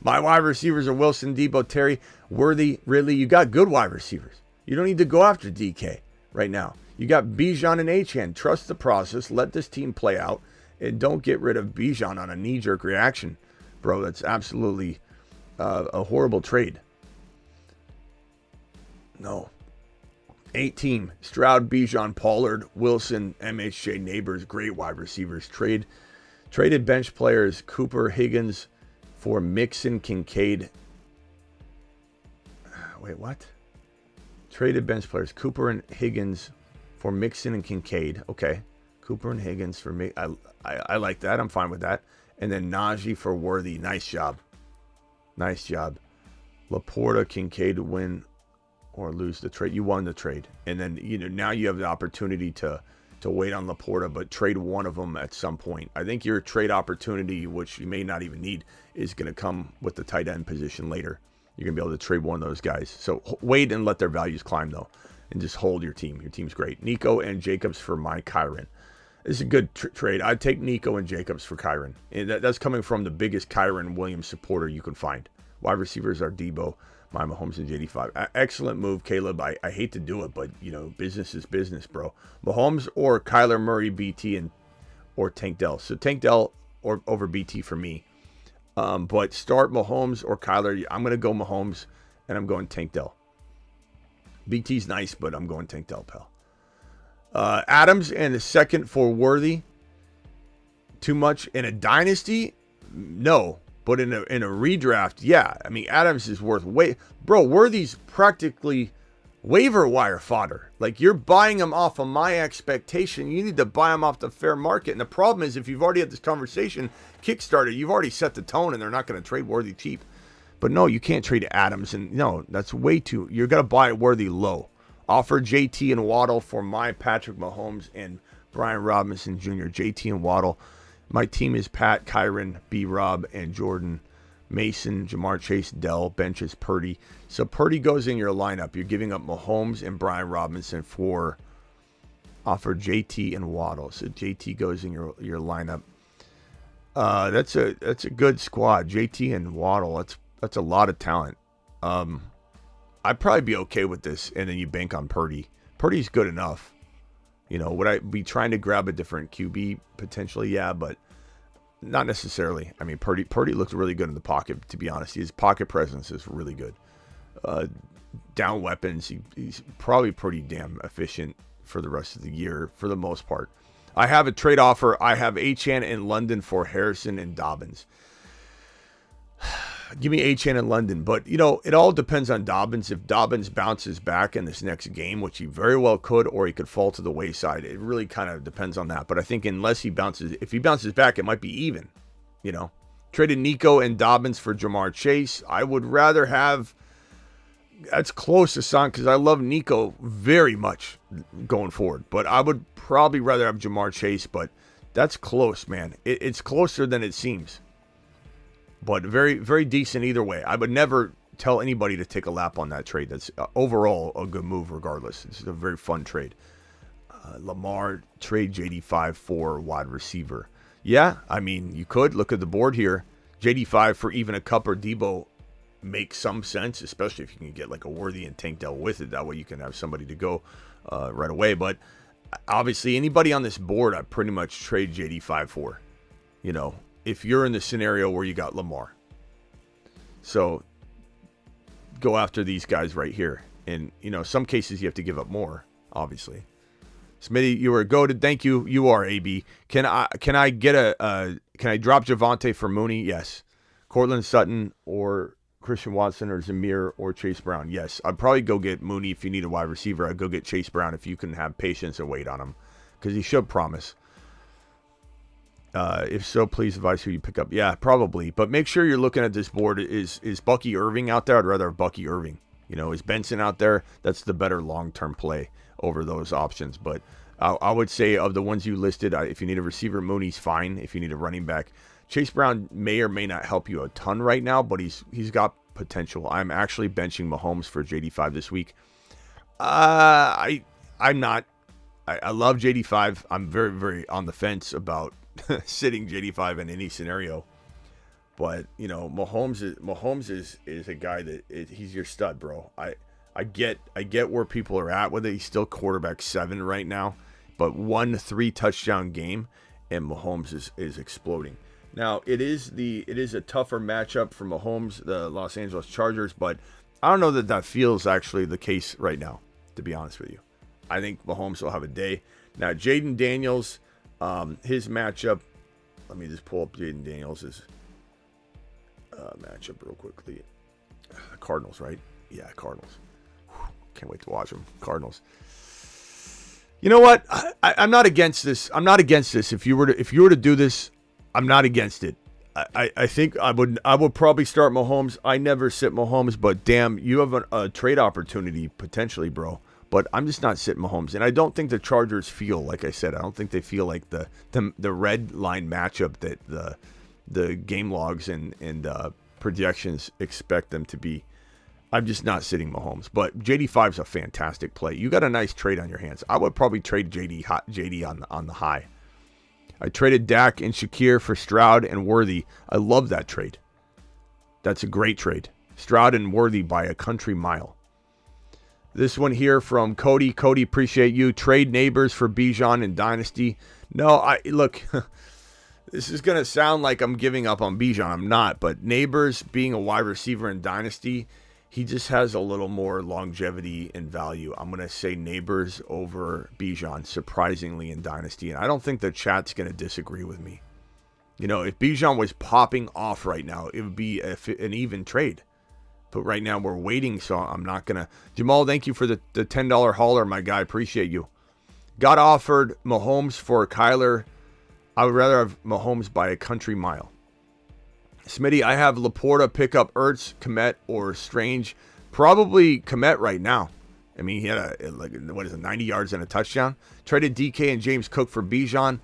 my wide receivers are Wilson, Debo, Terry, Worthy. Really, you got good wide receivers. You don't need to go after DK right now. You got Bijan and Achane. Trust the process. Let this team play out. And don't get rid of Bijan on a knee-jerk reaction. Bro, that's absolutely a horrible trade. No. 8-team. Stroud, Bijan, Pollard, Wilson, MHJ, Neighbors. Great wide receivers. Traded bench players. Cooper, Higgins for Mixon, Kincaid. Wait, what? Traded bench players. Cooper and Higgins for Mixon and Kincaid. Okay. Cooper and Higgins for me. I like that. I'm fine with that. And then Najee for Worthy. Nice job. Nice job. Laporta, Kincaid to win or lose the trade. You won the trade. And then, now you have the opportunity to wait on Laporta, but trade one of them at some point. I think your trade opportunity, which you may not even need, is going to come with the tight end position later. You're going to be able to trade one of those guys. So wait and let their values climb, though. And just hold your team. Your team's great. Nico and Jacobs for my Kyron. This is a good trade. I'd take Nico and Jacobs for Kyron. And that's coming from the biggest Kyron Williams supporter you can find. Wide receivers are Debo, my Mahomes, and JD5. Excellent move, Caleb. I hate to do it, but, business is business, bro. Mahomes or Kyler Murray, BT, or Tank Dell. So Tank Dell or over BT for me. But start Mahomes or Kyler. I'm going to go Mahomes, and I'm going Tank Dell. BT's nice, but I'm going Tank Dell, pal. Adams and a second for Worthy. Too much in a dynasty? No. But in a redraft, yeah. I mean, Adams is worth bro, Worthy's practically waiver wire fodder. Like, you're buying him off of my expectation. You need to buy him off the fair market. And the problem is, if you've already had this conversation kickstarted, you've already set the tone, and they're not going to trade Worthy cheap. But no, you can't trade Adams. And no, that's way too. You're going to buy Worthy low. Offer JT and Waddle for my Patrick Mahomes and Brian Robinson Jr. JT and Waddle. My team is Pat, Kyron, B-Rob, and Jordan. Mason, Jamar Chase, Dell, benches Purdy. So Purdy goes in your lineup. You're giving up Mahomes and Brian Robinson for offer JT and Waddle. So JT goes in your lineup. That's a good squad. JT and Waddle. That's a lot of talent. I'd probably be okay with this, and then you bank on Purdy. Purdy's good enough. Would I be trying to grab a different QB potentially? Yeah, but not necessarily. I mean, Purdy looked really good in the pocket, to be honest. His pocket presence is really good. Down weapons, he's probably pretty damn efficient for the rest of the year, for the most part. I have a trade offer. I have Achane in London for Harrison and Dobbins. Give me Achane in London. But, it all depends on Dobbins. If Dobbins bounces back in this next game, which he very well could, or he could fall to the wayside. It really kind of depends on that. But I think if he bounces back, it might be even. Traded Nico and Dobbins for Jamar Chase. I would rather have, that's close to Son, because I love Nico very much going forward. But I would probably rather have Jamar Chase, but that's close, man. It's closer than it seems. But very, very decent either way. I would never tell anybody to take a lap on that trade. That's overall a good move regardless. It's a very fun trade. Lamar, trade JD5 for wide receiver. Yeah, I mean, you could look at the board here. JD5 for even a Kupp or Debo make some sense, especially if you can get like a Worthy and Tank Dell with it. That way you can have somebody to go right away. But obviously, anybody on this board, I pretty much trade JD5 for. You know, if you're in the scenario where you got Lamar. So go after these guys right here. And, you know, some cases you have to give up more, obviously. Smitty, you were goated. Thank you. You are AB. Can I get can I drop Javonte for Mooney? Yes. Cortland Sutton or Christian Watson or Zamir or Chase Brown? Yes. I'd probably go get Mooney if you need a wide receiver. I'd go get Chase Brown if you can have patience and wait on him, because he should promise. If so, please advise who you pick up. Yeah, probably. But make sure you're looking at this board. Is Bucky Irving out there? I'd rather have Bucky Irving. You know, is Benson out there? That's the better long-term play over those options. But I would say of the ones you listed, if you need a receiver, Mooney's fine. If you need a running back, Chase Brown may or may not help you a ton right now, but he's got potential. I'm actually benching Mahomes for JD5 this week. I'm not. I love JD5. I'm very, very on the fence about sitting JD5 in any scenario. But, you know, Mahomes is a guy that he's your stud, bro. I get where people are at with it. He's still quarterback 7 right now, but 1 3-touchdown game, and Mahomes is exploding. Now, it is a tougher matchup for Mahomes, the Los Angeles Chargers, but I don't know that feels actually the case right now, to be honest with you. I think Mahomes will have a day. Now, Jaden Daniels, his matchup, let me just pull up Jaden Daniels' matchup real quickly. The Cardinals, right? Yeah, Cardinals. Can't wait to watch them. Cardinals. You know what? I'm not against this. I'm not against this. If you were to do this, I'm not against it. I think I would probably start Mahomes. I never sit Mahomes, but damn, you have a trade opportunity potentially, bro. But I'm just not sitting Mahomes, and I don't think the Chargers feel, like I said, I don't think they feel like the red line matchup that the game logs and projections expect them to be. I'm just not sitting Mahomes. But JD5 is a fantastic play. You got a nice trade on your hands. I would probably trade JD on the high. I traded Dak and Shakir for Stroud and Worthy. I love that trade. That's a great trade. Stroud and Worthy by a country mile. This one here from Cody. Cody, appreciate you. Trade Neighbors for Bijan and Dynasty. No, look, this is going to sound like I'm giving up on Bijan. I'm not. But Neighbors being a wide receiver in Dynasty, he just has a little more longevity and value. I'm going to say Neighbors over Bijan, surprisingly, in Dynasty. And I don't think the chat's going to disagree with me. You know, if Bijan was popping off right now, it would be an even trade. But right now we're waiting, so I'm not going to. Jamal, thank you for the $10 hauler, my guy. Appreciate you. Got offered Mahomes for Kyler. I would rather have Mahomes by a country mile. Smitty, I have Laporta pick up Ertz, Komet, or Strange. Probably Komet right now. I mean, he had 90 yards and a touchdown. Traded DK and James Cook for Bijan.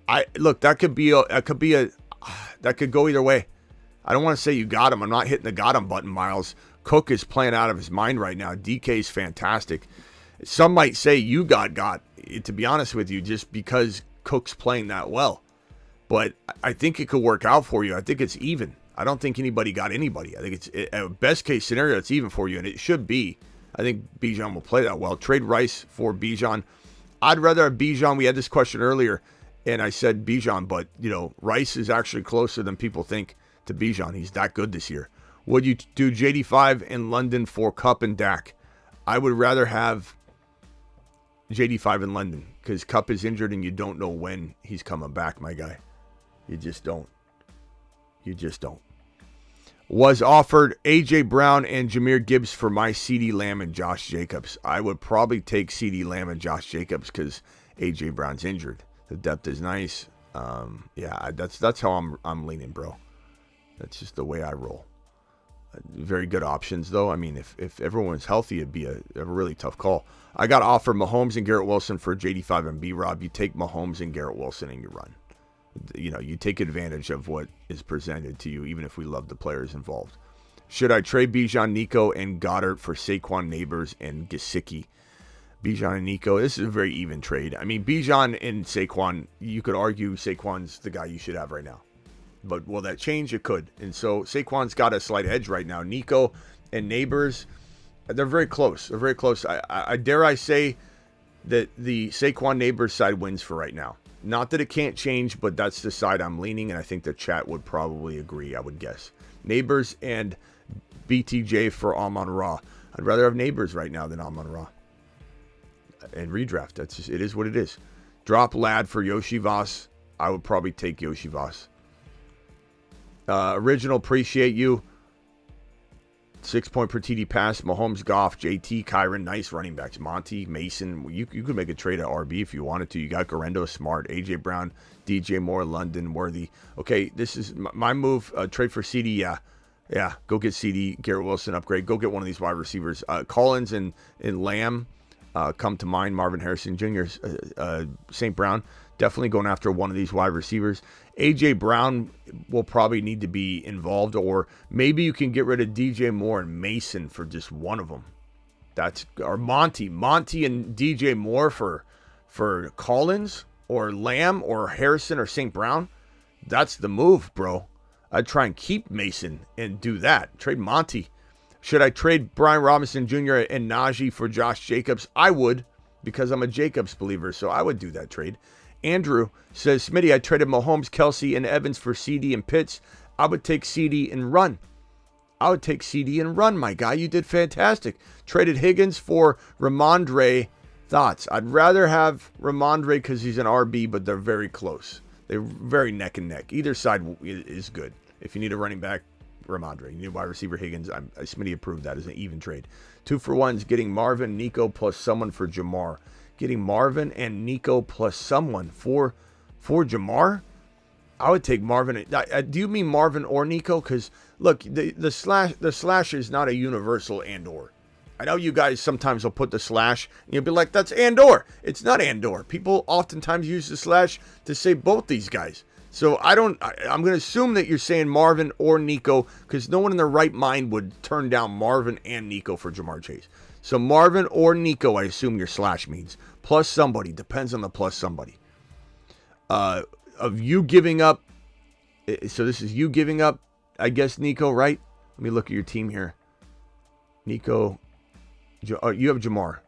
That could go either way. I don't want to say you got him. I'm not hitting the got him button, Miles. Cook is playing out of his mind right now. DK is fantastic. Some might say you got, to be honest with you, just because Cook's playing that well. But I think it could work out for you. I think it's even. I don't think anybody got anybody. I think it's best case scenario, it's even for you, and it should be. I think Bijan will play that well. Trade Rice for Bijan. I'd rather have Bijan. We had this question earlier, and I said Bijan, but you know, Rice is actually closer than people think to Bijan. He's that good this year. Would you do JD5 in London for Kupp and Dak? I would rather have JD5 in London because Kupp is injured and you don't know when he's coming back, my guy. You just don't. Was offered AJ Brown and Jahmyr Gibbs for my CeeDee Lamb and Josh Jacobs. I would probably take CeeDee Lamb and Josh Jacobs because AJ Brown's injured. The depth is nice. That's how I'm leaning, bro. That's just the way I roll. Very good options, though. I mean, if everyone's healthy, it'd be a really tough call. I got offered Mahomes and Garrett Wilson for JD5 and B-Rob. You take Mahomes and Garrett Wilson and you run. You know, you take advantage of what is presented to you, even if we love the players involved. Should I trade Bijan, Nico, and Goddard for Saquon, Neighbors, and Gesicki? Bijan and Nico, this is a very even trade. I mean, Bijan and Saquon, you could argue Saquon's the guy you should have right now. But will that change? It could. And so Saquon's got a slight edge right now. Nico and Neighbors, they're very close. They're very close. I dare I say that the Saquon Neighbors side wins for right now. Not that it can't change, but that's the side I'm leaning, and I think the chat would probably agree, I would guess. Neighbors and BTJ for Amon-Ra. I'd rather have Neighbors right now than Amon-Ra. And redraft. That's just, it is what it is. Drop Lad for Yoshi Voss. I would probably take Yoshi Voss. Original, appreciate you. 6 point per TD pass. Mahomes, Goff, JT, Kyron, nice running backs. Monty, Mason. You could make a trade at RB if you wanted to. You got Garendo, Smart, AJ Brown, DJ Moore, London, Worthy. Okay, this is my move. Trade for CD. Yeah. Go get CD. Garrett Wilson upgrade. Go get one of these wide receivers. Collins and Lamb come to mind. Marvin Harrison Jr., St. Brown. Definitely going after one of these wide receivers. AJ Brown will probably need to be involved, or maybe you can get rid of DJ Moore and Mason for just one of them. Or Monty and DJ Moore for Collins or Lamb or Harrison or St. Brown. That's the move, bro. I'd try and keep Mason and do that. Trade Monty. Should I trade Brian Robinson Jr. and Najee for Josh Jacobs? I would, because I'm a Jacobs believer, so I would do that trade. Andrew says, Smitty, I traded Mahomes, Kelsey, and Evans for CD and Pitts. I would take CD and run. My guy. You did fantastic. Traded Higgins for Ramondre. Thoughts? I'd rather have Ramondre because he's an RB, but they're very close. They're very neck and neck. Either side is good. If you need a running back, Ramondre. You need a wide receiver, Higgins. Smitty approved that as an even trade. 2-for-1s, getting Marvin, Nico, plus someone for Jamar. Getting Marvin and Nico plus someone for Jamar? I would take Marvin. Do you mean Marvin or Nico? Because, look, the slash is not a universal and/or. I know you guys sometimes will put the slash, and you'll be like, that's and/or. It's not and/or. People oftentimes use the slash to say both these guys. So I'm going to assume that you're saying Marvin or Nico, because no one in their right mind would turn down Marvin and Nico for Jamar Chase. So Marvin or Nico, I assume your slash means. Plus somebody. Depends on the plus somebody. Of you giving up. So this is you giving up, I guess, Nico, right? Let me look at your team here. Nico. You have Jamar.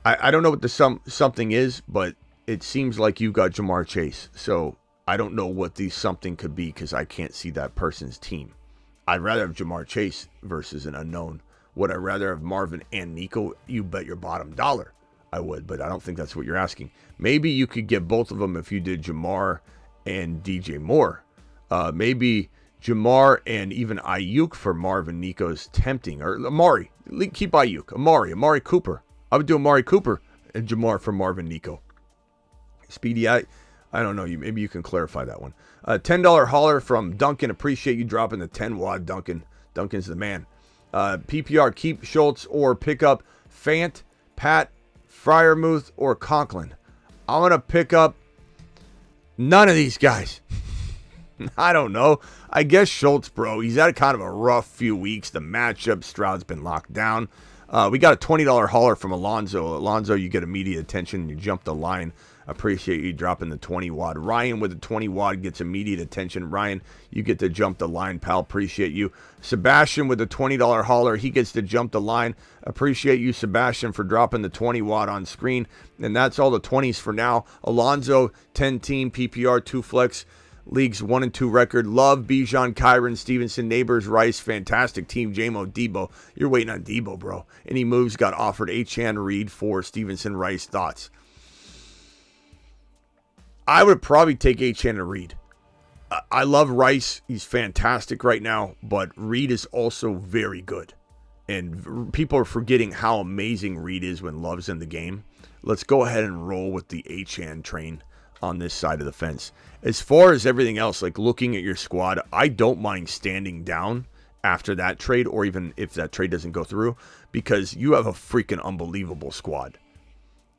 I don't know what the something is, but it seems like you got Jamar Chase. So I don't know what the something could be because I can't see that person's team. I'd rather have Jamar Chase versus an unknown. Would I rather have Marvin and Nico? You bet your bottom dollar I would, but I don't think that's what you're asking. Maybe you could get both of them if you did Jamar and DJ Moore. Maybe Jamar and even Ayuk for Marvin Nico is tempting. Or Amari. Keep Ayuk. Amari Cooper. I would do Amari Cooper and Jamar for Marvin Nico. Speedy, I don't know. Maybe you can clarify that one. $10 holler from Duncan. Appreciate you dropping the 10 wad, Duncan. Duncan's the man. PPR, keep Schultz or pick up Fant, Pat, Freiermuth, or Conklin. I'm going to pick up none of these guys. I don't know. I guess Schultz, bro. He's had kind of a rough few weeks. The matchup, Stroud's been locked down. We got a $20 holler from Alonzo. Alonzo, you get immediate attention. You jump the line. Appreciate you dropping the 20 wad. Ryan with the 20 wad gets immediate attention. Ryan, you get to jump the line, pal. Appreciate you. Sebastian with the $20 holler. He gets to jump the line. Appreciate you, Sebastian, for dropping the 20 wad on screen. And that's all the 20s for now. Alonzo, 10 team, PPR, 2 flex. Leagues 1 and 2 record. Love, Bijan, Kyron, Stevenson, Neighbors, Rice. Fantastic team. J-Mo, Debo. You're waiting on Debo, bro. Any moves got offered. H-Chan, Reed for Stevenson, Rice. Thoughts? I would probably take H-Chan and Reed. I love Rice. He's fantastic right now, but Reed is also very good. And people are forgetting how amazing Reed is when Love's in the game. Let's go ahead and roll with the H-Chan train on this side of the fence. As far as everything else, like looking at your squad, I don't mind standing down after that trade, or even if that trade doesn't go through, because you have a freaking unbelievable squad.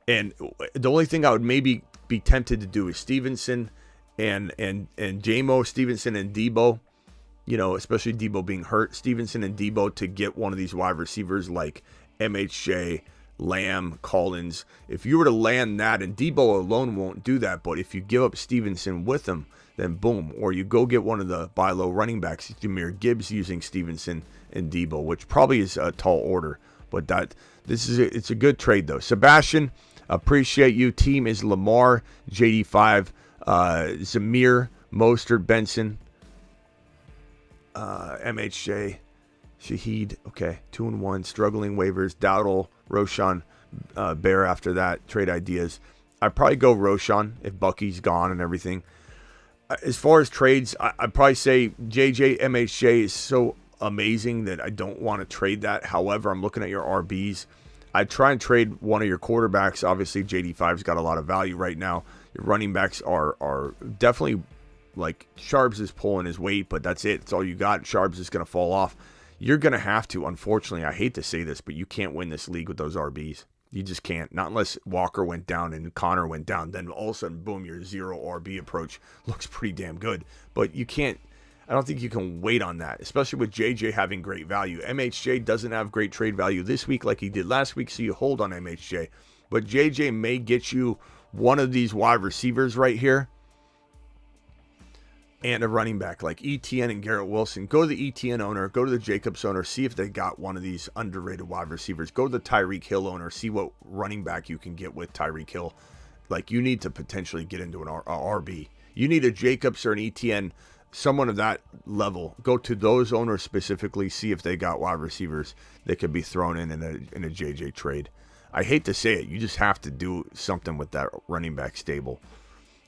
And the only thing I would maybe be tempted to do is Stevenson and J-Mo, Stevenson and Debo, you know, especially Debo being hurt, Stevenson and Debo to get one of these wide receivers like MHJ, Lamb, Collins. If you were to land that, and Debo alone won't do that, but if you give up Stevenson with him, then boom. Or you go get one of the buy low running backs, Jahmyr Gibbs using Stevenson and Debo, which probably is a tall order. But it's a good trade though. Sebastian, appreciate you. Team is Lamar, JD5, Zamir, Mostert, Benson, MHJ, Shaheed. Okay, 2-1. Struggling waivers. Dowdle, Roshan, Bear after that. Trade ideas. I'd probably go Roshan if Bucky's gone and everything. As far as trades, I'd probably say JJ, MHJ is so amazing that I don't want to trade that. However, I'm looking at your RBs. I'd try and trade one of your quarterbacks. Obviously, JD5's got a lot of value right now. Your running backs are definitely, like, Sharps is pulling his weight, but that's it. It's all you got. Sharps is going to fall off. You're going to have to, unfortunately, I hate to say this, but you can't win this league with those RBs. You just can't. Not unless Walker went down and Connor went down. Then all of a sudden, boom, your zero RB approach looks pretty damn good. But you can't. I don't think you can wait on that, especially with JJ having great value. MHJ doesn't have great trade value this week like he did last week, so you hold on MHJ. But JJ may get you one of these wide receivers right here and a running back like ETN and Garrett Wilson. Go to the ETN owner, go to the Jacobs owner, see if they got one of these underrated wide receivers. Go to the Tyreek Hill owner, see what running back you can get with Tyreek Hill. Like, you need to potentially get into an RB. You need a Jacobs or an ETN, someone of that level. Go to those owners specifically, see if they got wide receivers that could be thrown in a JJ trade. I hate to say it, you just have to do something with that running back stable.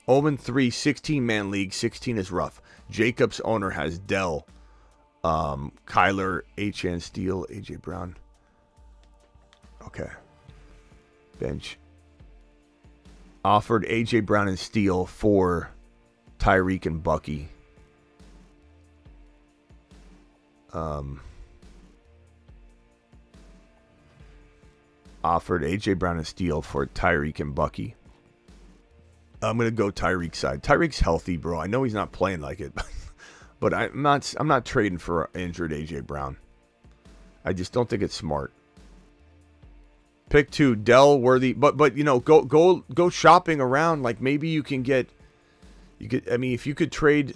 0-3, 16-man league. 16 is rough. Jacobs owner has Dell, Kyler, HN Steele, AJ Brown. Okay. Bench. Offered AJ Brown and Steele for Tyreek and Bucky. Offered AJ Brown and Steele for Tyreek and Bucky. I'm gonna go Tyreek's side. Tyreek's healthy, bro. I know he's not playing like it, but I'm not trading for injured AJ Brown. I just don't think it's smart. Pick 2, Dell, Worthy, but you know, go shopping around. Like, maybe you can get, I mean, if you could trade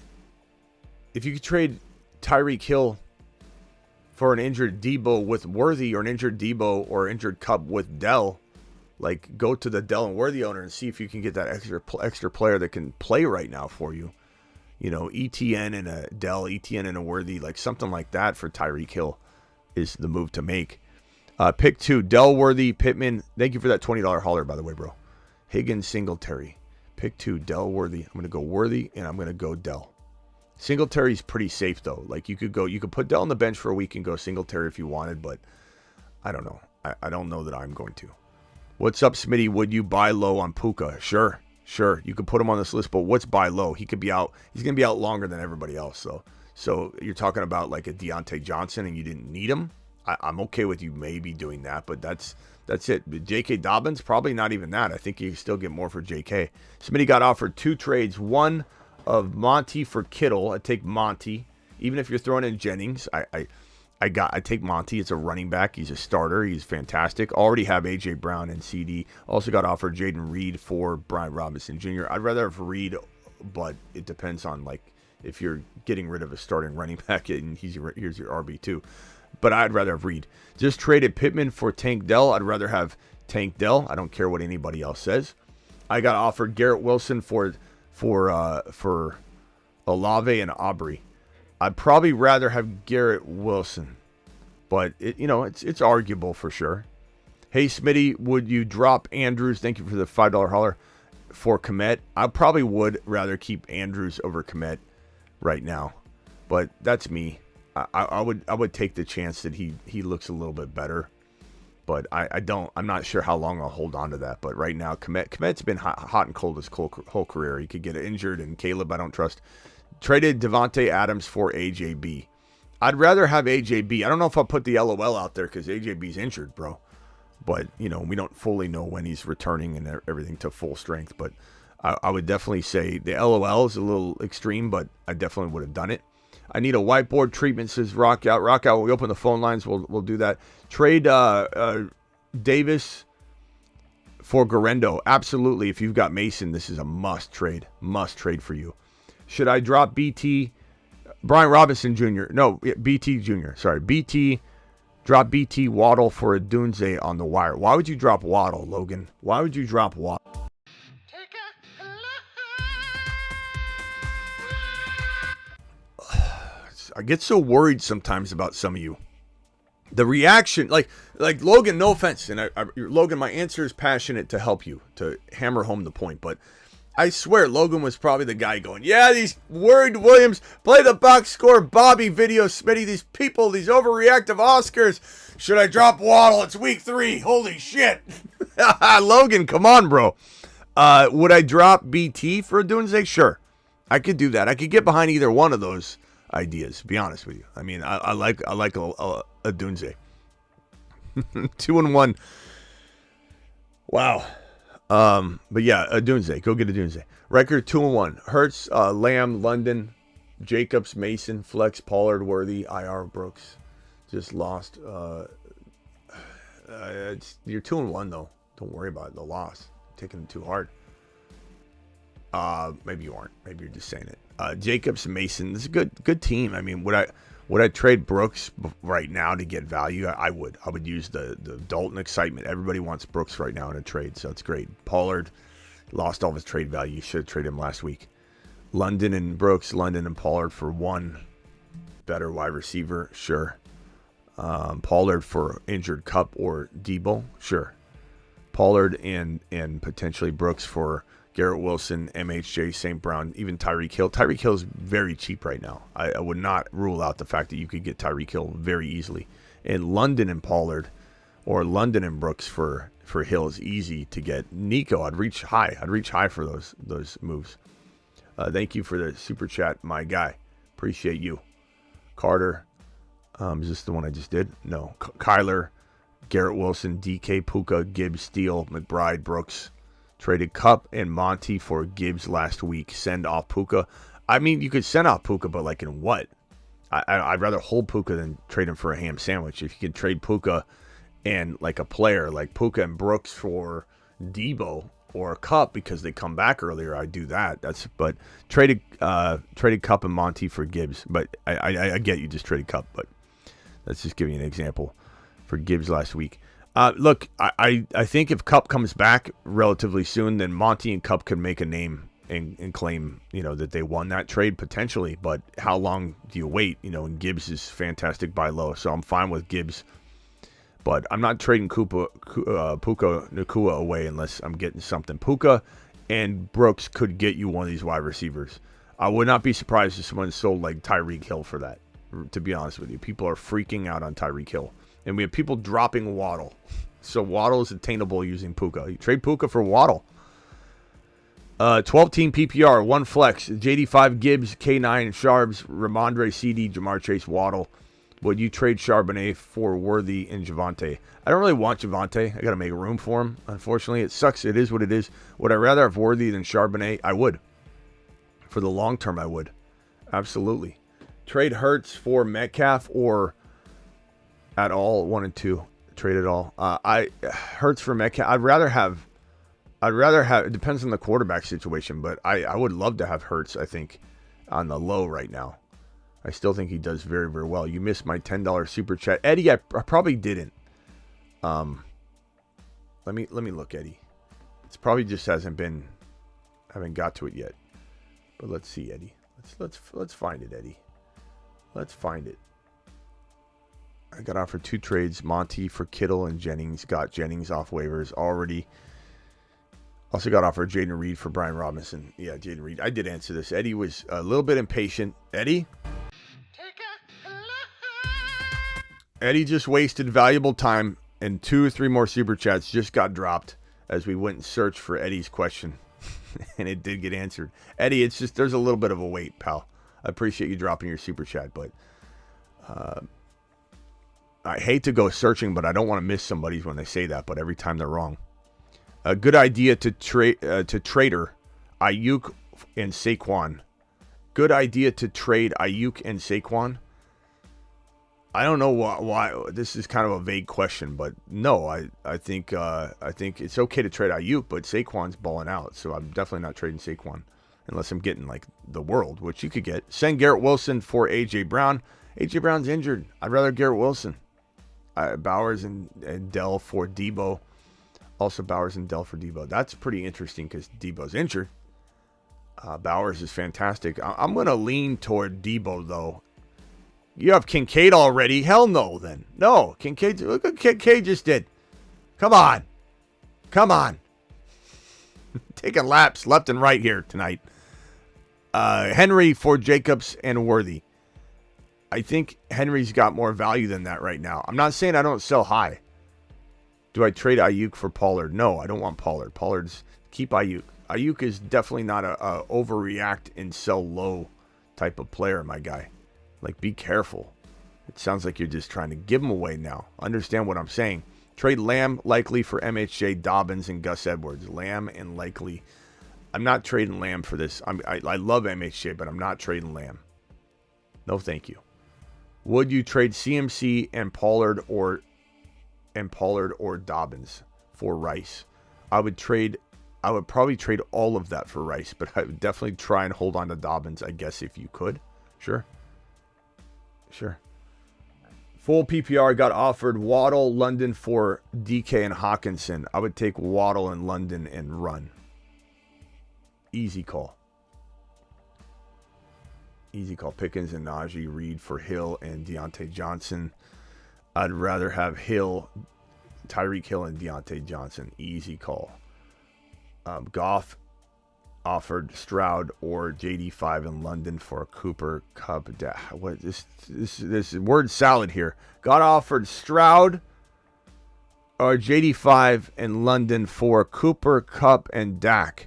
Tyreek Hill for an injured Debo with Worthy, or an injured Debo or injured Cup with Dell. Like, go to the Dell and Worthy owner and see if you can get that extra player that can play right now for you. You know, ETN and a Dell, ETN and a Worthy, like something like that for Tyreek Hill is the move to make. Pick 2, Dell, Worthy, Pittman. Thank you for that $20 hauler, by the way, bro. Higgins, Singletary. Pick 2, Dell, Worthy. I'm going to go Worthy, and I'm going to go Dell. Singletary's pretty safe, though. Like, you could put Dell on the bench for a week and go Singletary if you wanted, but I don't know. I don't know that I'm going to. What's up, Smitty? Would you buy low on Puka? Sure. You could put him on this list, but what's buy low? He could be out. He's going to be out longer than everybody else. So you're talking about like a Deontay Johnson and you didn't need him? I'm okay with you maybe doing that, but that's it. J.K. Dobbins, probably not even that. I think you can still get more for J.K. Smitty got offered 2 trades. One of Monty for Kittle. I'd take Monty. Even if you're throwing in Jennings, I take Monty. It's a running back. He's a starter. He's fantastic. Already have A.J. Brown and CD. Also got offered Jaden Reed for Brian Robinson Jr. I'd rather have Reed, but it depends on, like, if you're getting rid of a starting running back and here's your RB2. But I'd rather have Reed. Just traded Pittman for Tank Dell. I'd rather have Tank Dell. I don't care what anybody else says. I got offered Garrett Wilson for Olave and Aubrey. I'd probably rather have Garrett Wilson, but it's arguable for sure. Hey, Smitty, would you drop Andrews? Thank you for the $5 hauler for Kmet. I probably would rather keep Andrews over Kmet right now, but that's me. I would take the chance that he looks a little bit better, but I'm not sure how long I'll hold on to that. But right now, Kmet's been hot and cold his whole career. He could get injured, and Caleb I don't trust. Traded Devontae Adams for AJB. I'd rather have AJB. I don't know if I'll put the LOL out there because AJB's injured, bro. But, we don't fully know when he's returning and everything to full strength. But I would definitely say the LOL is a little extreme, but I definitely would have done it. I need a whiteboard treatment, says Rock Out. Rock Out, when we open the phone lines, we'll do that. Trade Davis for Garendo. Absolutely. If you've got Mason, this is a must trade. Must trade for you. Should I drop BT? Brian Robinson Jr. No, BT Jr. Sorry. BT. Drop BT Waddle for a Dunze on the wire. Why would you drop Waddle, Logan? Why would you drop Waddle? I get so worried sometimes about some of you. The reaction, like Logan, no offense. And Logan, my answer is passionate to help you, to hammer home the point. But I swear, Logan was probably the guy going, yeah, these worried Williams, play the box score, Bobby video, Smitty, these people, these overreactive Oscars. Should I drop Waddle? It's week 3. Holy shit. Logan, come on, bro. Would I drop BT for a Dunze? Sure. I could do that. I could get behind either one of those ideas, to be honest with you. I mean, I like a Dunze. 2-1. Wow. But yeah, a Dunze. Go get a Dunze. Record 2-1. Hurts, Lamb, London, Jacobs, Mason, Flex, Pollard, Worthy, IR, Brooks. Just lost. You're 2-1 though. Don't worry about the loss. Taking it too hard. Maybe you aren't. Maybe you're just saying it. Jacobs, Mason. This is a good team. I mean, would I trade Brooks right now to get value? I would. I would use the Dalton excitement. Everybody wants Brooks right now in a trade, so it's great. Pollard lost all of his trade value. You should have traded him last week. London and Brooks, London and Pollard for one better wide receiver, sure. Pollard for injured Cup or Debo, sure. Pollard and potentially Brooks for Garrett Wilson, MHJ, St. Brown, even Tyreek Hill. Tyreek Hill is very cheap right now. I would not rule out the fact that you could get Tyreek Hill very easily. And London and Pollard or London and Brooks for Hill is easy to get. Nico, I'd reach high. I'd reach high for those moves. Thank you for the super chat, my guy. Appreciate you. Carter. Is this the one I just did? No. Kyler, Garrett Wilson, DK, Puka, Gibbs, Steele, McBride, Brooks. Traded Cup and Monty for Gibbs last week. Send off Puka. I mean, you could send off Puka, but like in what? I'd rather hold Puka than trade him for a ham sandwich. If you could trade Puka and like a player like Puka and Brooks for Debo or a Cup because they come back earlier, I'd do that. But traded Cup and Monty for Gibbs. But I get you just traded Cup, but let's just give you an example for Gibbs last week. Look, I think if Cup comes back relatively soon, then Monty and Cup can make a name and claim, that they won that trade potentially. But how long do you wait? And Gibbs is fantastic buy low, so I'm fine with Gibbs. But I'm not trading Puka Nacua away unless I'm getting something. Puka and Brooks could get you one of these wide receivers. I would not be surprised if someone sold like Tyreek Hill for that, to be honest with you. People are freaking out on Tyreek Hill. And we have people dropping Waddle. So Waddle is attainable using Puka. You trade Puka for Waddle. 12-team PPR, 1 flex. JD5, Gibbs, K9, Sharps, Ramondre, CD, Jamar Chase, Waddle. Would you trade Charbonnet for Worthy and Javonte? I don't really want Javonte. I got to make room for him. Unfortunately, it sucks. It is what it is. Would I rather have Worthy than Charbonnet? I would. For the long term, I would. Absolutely. Trade Hurts for Metcalf or at all, 1 and 2. Trade it all. Hurts for Metcalf. I'd rather have. It depends on the quarterback situation, but I would love to have Hurts. I think on the low right now. I still think he does very, very well. You missed my $10 super chat, Eddie. I probably didn't. Let me look, Eddie. It's probably just haven't got to it yet. But let's see, Eddie. Let's find it, Eddie. Let's find it. I got offered 2 trades. Monty for Kittle and Jennings. Got Jennings off waivers already. Also got offered Jaden Reed for Brian Robinson. Yeah, Jaden Reed. I did answer this. Eddie was a little bit impatient. Eddie just wasted valuable time, and 2 or 3 more super chats just got dropped as we went and searched for Eddie's question. And it did get answered. Eddie, it's just there's a little bit of a wait, pal. I appreciate you dropping your super chat, but I hate to go searching, but I don't want to miss somebody when they say that, but every time they're wrong. A good idea to trader Ayuk and Saquon. Good idea to trade Ayuk and Saquon. I don't know why this is kind of a vague question, but no, I think it's okay to trade Ayuk, but Saquon's balling out, so I'm definitely not trading Saquon unless I'm getting like the world, which you could get. Send Garrett Wilson for AJ Brown. AJ Brown's injured. I'd rather Garrett Wilson. Bowers and Dell for Debo. Also Bowers and Dell for Debo. That's pretty interesting because Debo's injured. Bowers is fantastic. I'm going to lean toward Debo though. You have Kincaid already? Hell no, then. No, Kincaid. Look what Kincaid just did. Come on. Taking laps left and right here tonight. Henry for Jacobs and Worthy. I think Henry's got more value than that right now. I'm not saying I don't sell high. Do I trade Ayuk for Pollard? No, I don't want Pollard. Keep Ayuk. Ayuk is definitely not a overreact and sell low type of player, my guy. Like, be careful. It sounds like you're just trying to give him away now. Understand what I'm saying. Trade Lamb likely for MHJ, Dobbins, and Gus Edwards. Lamb and likely. I'm not trading Lamb for this. I love MHJ, but I'm not trading Lamb. No, thank you. Would you trade CMC and Pollard or Dobbins for Rice? I would probably trade all of that for Rice, but I would definitely try and hold on to Dobbins, I guess, if you could. Sure. Full PPR got offered Waddle, London for DK and Hawkinson. I would take Waddle and London and run. Easy call. Pickens and Najee, Reed for Hill and Deontay Johnson. I'd rather have Tyreek Hill and Deontay Johnson. Easy call. Goff offered Stroud or JD5 in London for Cooper Kupp. What this word salad here? Got offered Stroud or JD5 in London for Cooper Kupp and Dak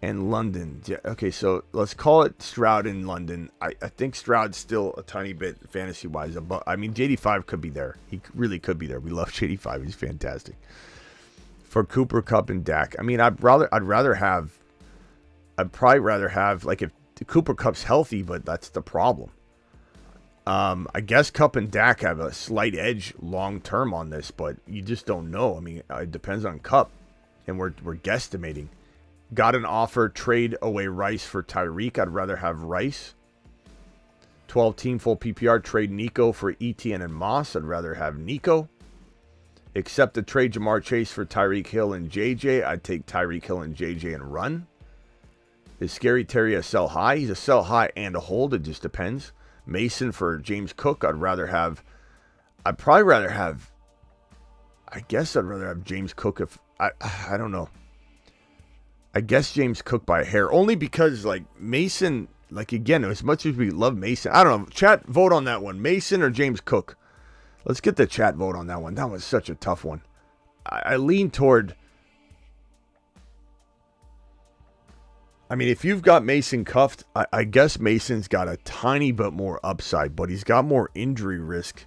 in London. Okay, so let's call it Stroud in London. I think Stroud's still a tiny bit fantasy wise above. I mean, JD5 could be there. He really could be there. We love JD5. He's fantastic. For Cooper Kupp and Dak. I mean, I'd probably rather have like if Cooper Kupp's healthy, but that's the problem. I guess Kupp and Dak have a slight edge long term on this, but you just don't know. I mean, it depends on Kupp, and we're guesstimating. Got an offer, trade away Rice for Tyreek. I'd rather have Rice. 12-team full PPR, trade Nico for Etienne and Moss. I'd rather have Nico. Accept the trade Jamar Chase for Tyreek Hill and JJ. I'd take Tyreek Hill and JJ and run. Is Scary Terry a sell high? He's a sell high and a hold. It just depends. Mason for James Cook. I'd rather have James Cook if I don't know. I guess James Cook by a hair, only because like Mason, like again, as much as we love Mason, I don't know. Chat, vote on that one. Mason or James Cook? Let's get the chat vote on that one. That was such a tough one. I lean toward. I mean, if you've got Mason cuffed, I guess Mason's got a tiny bit more upside, but he's got more injury risk.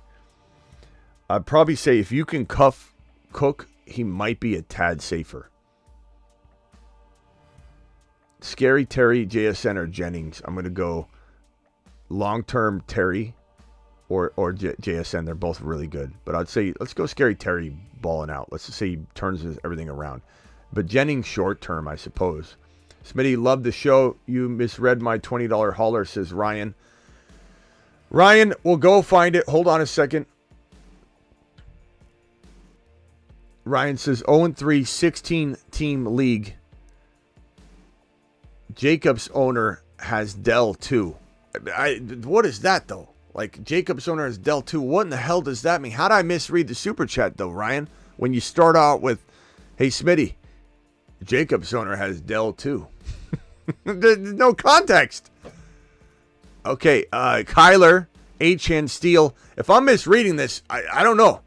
I'd probably say if you can cuff Cook, he might be a tad safer. Scary Terry, JSN, or Jennings. I'm going to go long-term Terry or JSN. They're both really good. But I'd say let's go Scary Terry balling out. Let's just say he turns everything around. But Jennings short-term, I suppose. Smitty, love the show. You misread my $20 hauler, says Ryan. Ryan, we'll go find it. Hold on a second. Ryan says 0-3, 16-team league. Jacob's owner has Dell too. What is that though? Like Jacob's owner has Dell too. What in the hell does that mean? How did I misread the super chat though, Ryan? When you start out with, "Hey Smitty, Jacob's owner has Dell too." There's no context. Okay, Kyler, H-Hand Steel. If I'm misreading this, I don't know.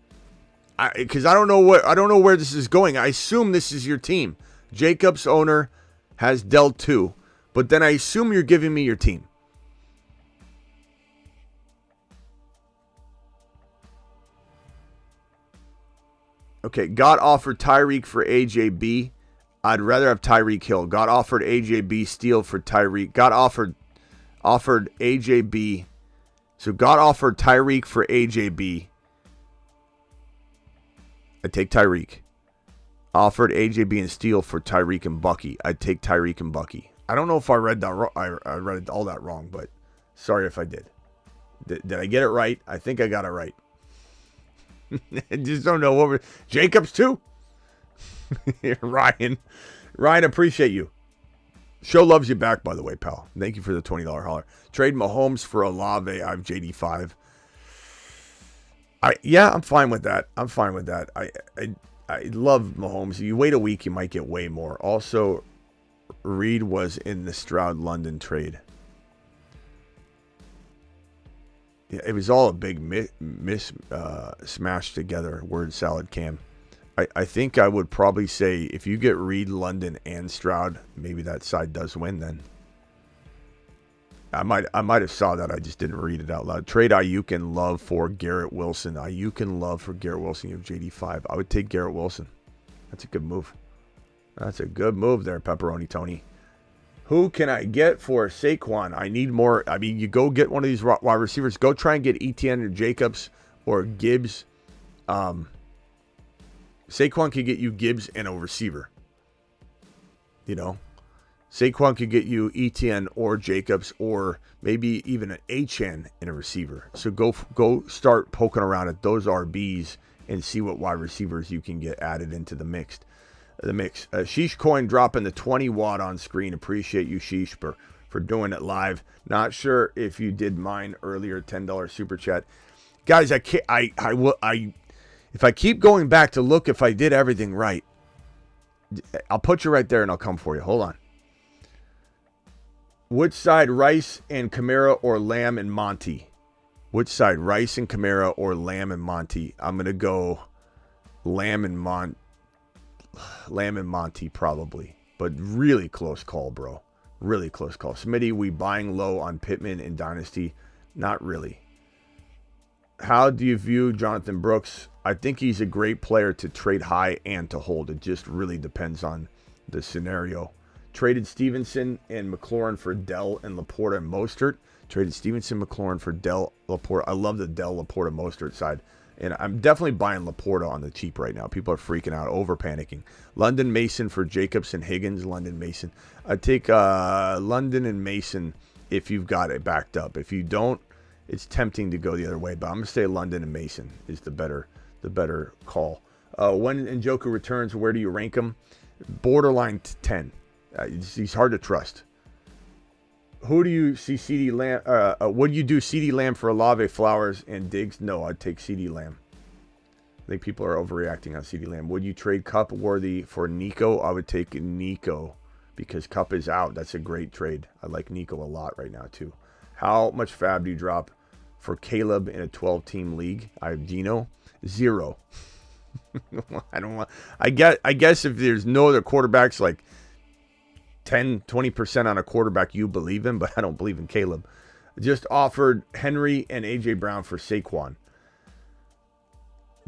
Because I don't know where this is going. I assume this is your team. Jacob's owner has Dell 2, but then I assume you're giving me your team. Okay, got offered Tyreek for AJB. I'd rather have Tyreek Hill. Got offered AJB Steele for Tyreek. Got offered AJB So got offered Tyreek for AJB. I'd take Tyreek. Offered AJB and Steele for Tyreek and Bucky. I'd take Tyreek and Bucky. I don't know if I read that. I read all that wrong, but sorry if I did. Did I get it right? I think I got it right. I just don't know what Jacobs too. Ryan, appreciate you. Show loves you back, by the way, pal. Thank you for the $20 holler. Trade Mahomes for Olave. I have JD5. I'm fine with that. I love Mahomes. You wait a week, you might get way more. Also, Reed was in the Stroud London trade. Yeah, it was all a big smash together. Word salad cam. I think I would probably say if you get Reed, London, and Stroud, maybe that side does win then. I might have saw that. I just didn't read it out loud. Trade Ayuk and Love for Garrett Wilson. Ayuk and Love for Garrett Wilson. You have JD5. I would take Garrett Wilson. That's a good move. That's a good move there, Pepperoni Tony. Who can I get for Saquon? I need more. I mean, you go get one of these wide receivers. Go try and get Etienne or Jacobs or Gibbs. Saquon could get you Gibbs and a receiver. You know, Saquon could get you Etienne or Jacobs or maybe even an Achane and a receiver. So go start poking around at those RBs and see what wide receivers you can get added into the mix. Sheesh Coin dropping the 20 watt on screen. Appreciate you, Sheesh, for doing it live. Not sure if you did mine earlier, $10 super chat. Guys, I can't. If I keep going back to look if I did everything right, I'll put you right there and I'll come for you. Hold on. Which side, Rice and Kamara or Lamb and Monty? Which side, Rice and Kamara or Lamb and Monty? I'm going to go Lamb and Monty probably. But really close call, bro. Really close call. Smitty, we buying low on Pittman in Dynasty? Not really. How do you view Jonathan Brooks? I think he's a great player to trade high and to hold. It just really depends on the scenario. Traded Stevenson and McLaurin for Dell and Laporta and Mostert. Traded Stevenson, McLaurin for Dell, Laporta. I love the Dell, Laporta, Mostert side. And I'm definitely buying Laporta on the cheap right now. People are freaking out, over panicking. London Mason for Jacobs and Higgins. London Mason. I take London and Mason if you've got it backed up. If you don't, it's tempting to go the other way. But I'm going to say London and Mason is the better call. When Njoku returns, where do you rank him? Borderline 10. He's hard to trust. Who do you see CD Lamb? Would you do CD Lamb for Olave, Flowers, and Diggs? No, I'd take CD Lamb. I think people are overreacting on CD Lamb. Would you trade Cup Worthy for Nico? I would take Nico because Cup is out. That's a great trade. I like Nico a lot right now too. How much fab do you drop for Caleb in a 12-team league? I have Gino. 0. I don't want. I guess if there's no other quarterbacks like 10, 20% on a quarterback you believe in, but I don't believe in Caleb. Just offered Henry and A.J. Brown for Saquon.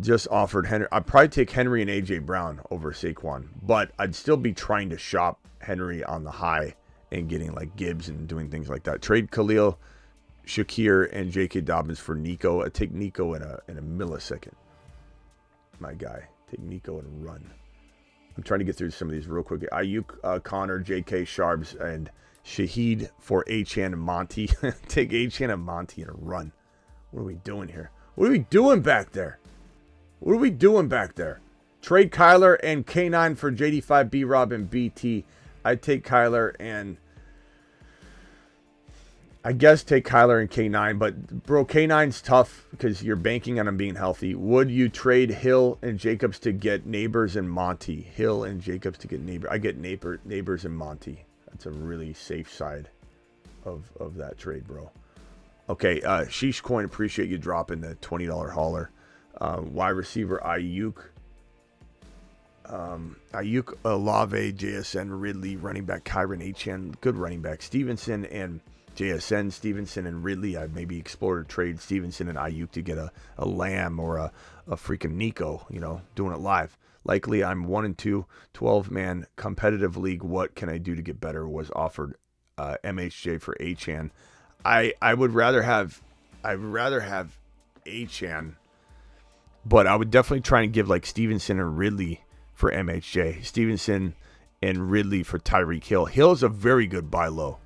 Just offered Henry. I'd probably take Henry and A.J. Brown over Saquon, but I'd still be trying to shop Henry on the high and getting like Gibbs and doing things like that. Trade Khalil, Shakir, and J.K. Dobbins for Nico. I'd take Nico in a millisecond. My guy. Take Nico and run. I'm trying to get through some of these real quick. Ayuk, Connor, J.K. Sharps, and Shaheed for Achane and Monty. Take Achane and Monty and run. What are we doing here? What are we doing back there? Trade Kyler and K9 for JD5, B-Rob, and BT. I'd take Kyler and... I guess take Kyler and K9, but bro, K9's tough because you're banking on him being healthy. Would you trade Hill and Jacobs to get Neighbors and Monty? I get Neighbors and Monty. That's a really safe side of that trade, bro. Okay, Sheesh Coin, appreciate you dropping the $20 hauler. Wide receiver Ayuk. Ayuk, Olave, JSN, Ridley, running back Kyron Achane, good running back. Stevenson and JSN, Stevenson and Ridley. I'd maybe explore to trade Stevenson and Ayuk to get a Lamb or a freaking Nico, doing it live. Likely I'm 1-2, 12-man competitive league. What can I do to get better? Was offered MHJ for Achane. I would rather have I'd rather have Achane, but I would definitely try and give like Stevenson and Ridley for MHJ. Stevenson and Ridley for Tyreek Hill. Hill's a very good buy low